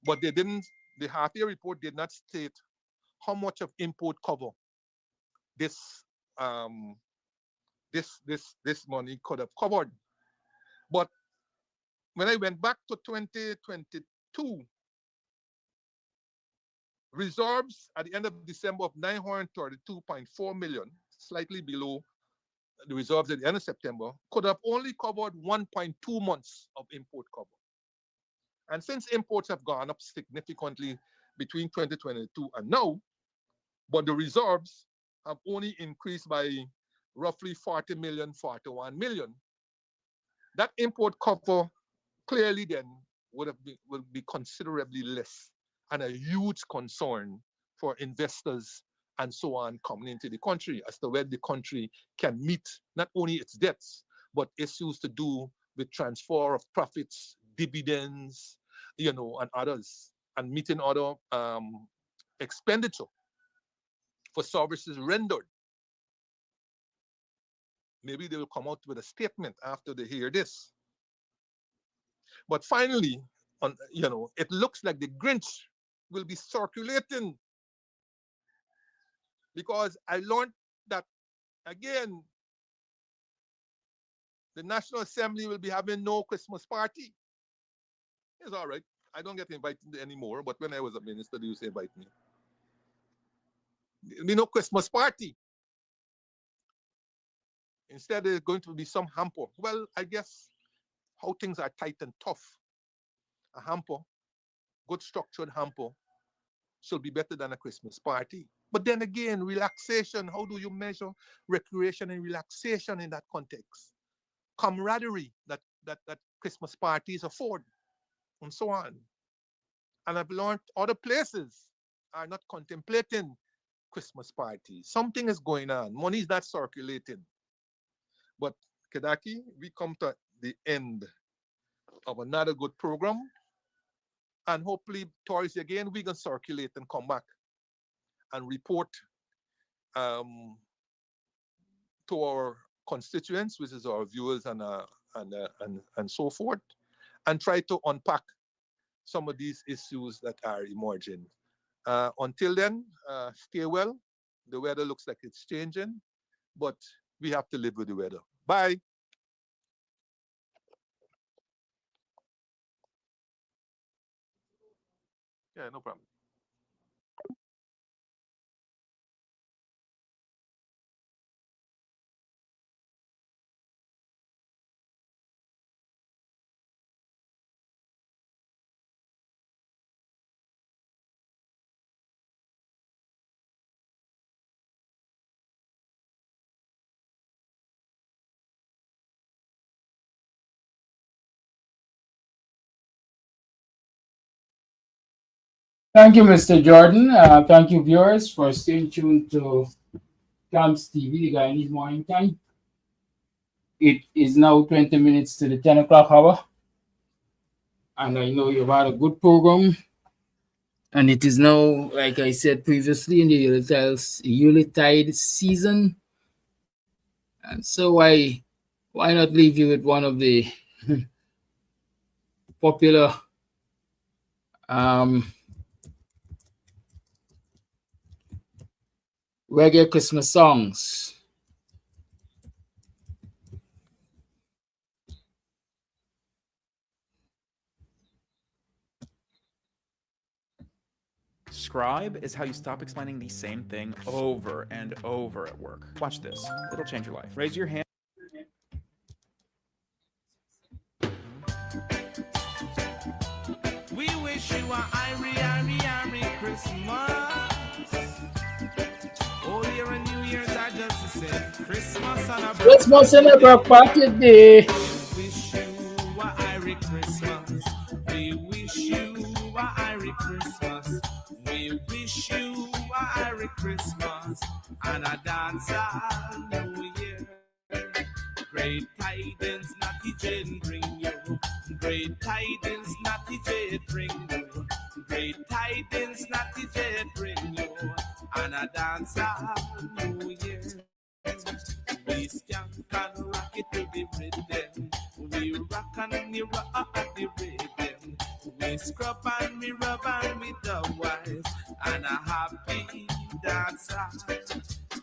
But they didn't, the half-year report did not state how much of import cover this this money could have covered. But when I went back to 2022, reserves at the end of December of 932.4 million, slightly below the reserves at the end of September, could have only covered 1.2 months of import cover. And since imports have gone up significantly between 2022 and now, but the reserves have only increased by roughly 40 million, 41 million, that import cover clearly then would be considerably less, and a huge concern for investors and so on coming into the country as to whether the country can meet not only its debts, but issues to do with transfer of profits, dividends, and others, and meeting other expenditure for services rendered. Maybe they will come out with a statement after they hear this. But finally, it looks like the Grinch will be circulating, because I learned that, again, the National Assembly will be having no Christmas party. It's all right. I don't get invited anymore, but when I was a minister, they used to invite me. There'll be no Christmas party. Instead, there's going to be some hamper. Well, I guess how things are tight and tough, a hamper, good structured hamper, should be better than a Christmas party. But then again, relaxation, how do you measure recreation and relaxation in that context? Camaraderie that Christmas parties afford, and so on. And I've learned other places are not contemplating Christmas parties. Something is going on. Money is not circulating. But Kedaki, we come to the end of another good program. And hopefully, towards again, we can circulate and come back and report to our constituents, which is our viewers and so forth, and try to unpack some of these issues that are emerging. Until then, stay well. The weather looks like it's changing, but we have to live with the weather. Bye. Yeah, no problem. Thank you, Mr. Jordan. Thank you, viewers, for staying tuned to Camps TV, the Guyanese Morning Time. It is now 20 minutes to the 10 o'clock hour. And I know you've had a good program. And it is now, like I said previously, in the Yuletide season. And so why not leave you with one of the popular reggae Christmas songs? Scribe is how you stop explaining the same thing over and over at work. Watch this. It'll change your life. Raise your hand. We wish you a Irie Christmas. Old Year and New Year's are just the same. Christmas and a Christmas and a birthday party day. We wish you a Irie Christmas. We wish you a Irie Christmas. We wish you a Irie Christmas and a dance all New Year. Great tidings, Natty Jane bring you. Great tidings, Natty Jane bring you. Great tidings, Natty Jane bring you. And a dance all New Year. We skank and rock it to the rhythm. We rock and we rock at the rhythm. We scrub and we rub and we the wise. And a happy dancer.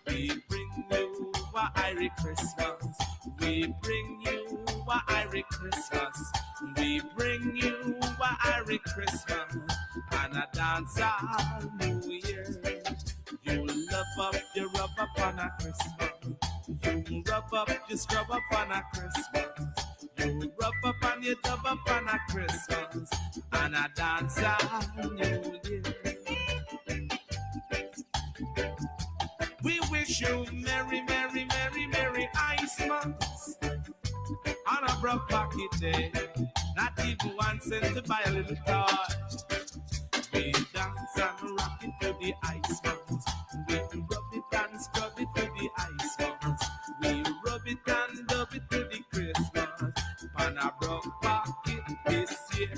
We bring you a Irie Christmas. We bring you a Irie Christmas. Christmas. We bring you a Irish Christmas and a dance all New Year. You love up, you rub up on a Christmas. You rub up, you scrub up on a Christmas. You rub up and you dub up on a Christmas and a dance all New Year. We wish you merry, merry, merry, merry Christmas on a broke pocket day. Not even 1 cent to buy a little toy. We dance and rock it to the ice box. We rub it and scrub it to the ice box. We rub it and dub it to the Christmas on a broke pocket this year.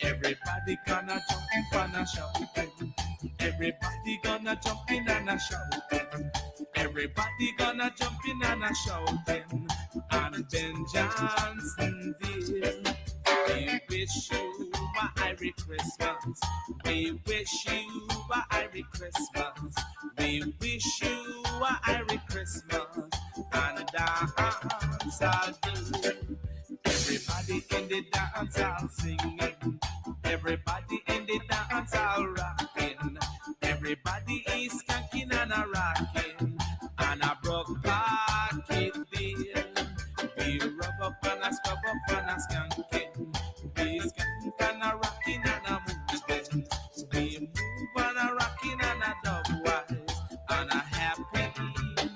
Everybody gonna jump in and a shouting. Everybody gonna jump in and a shouting. Everybody gonna jump in and a shouting. And Ben Johnson dear, we wish you a Irish Christmas. We wish you a Irish Christmas. We wish you a Irish Christmas and a dance all do. Everybody in the dance all singing. Everybody in the dance all rocking. Everybody is skanking and a rocking. And a broke pocket deal. We rub up and a scrub up and a skanking. We skank and a rocking and a moving. We move and a rocking and a dub wise. And a happy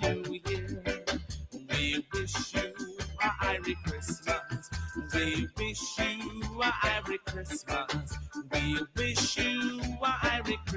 New Year. We wish you a Irish Christmas. We wish you a Irish Christmas. We wish you a Irish Christmas.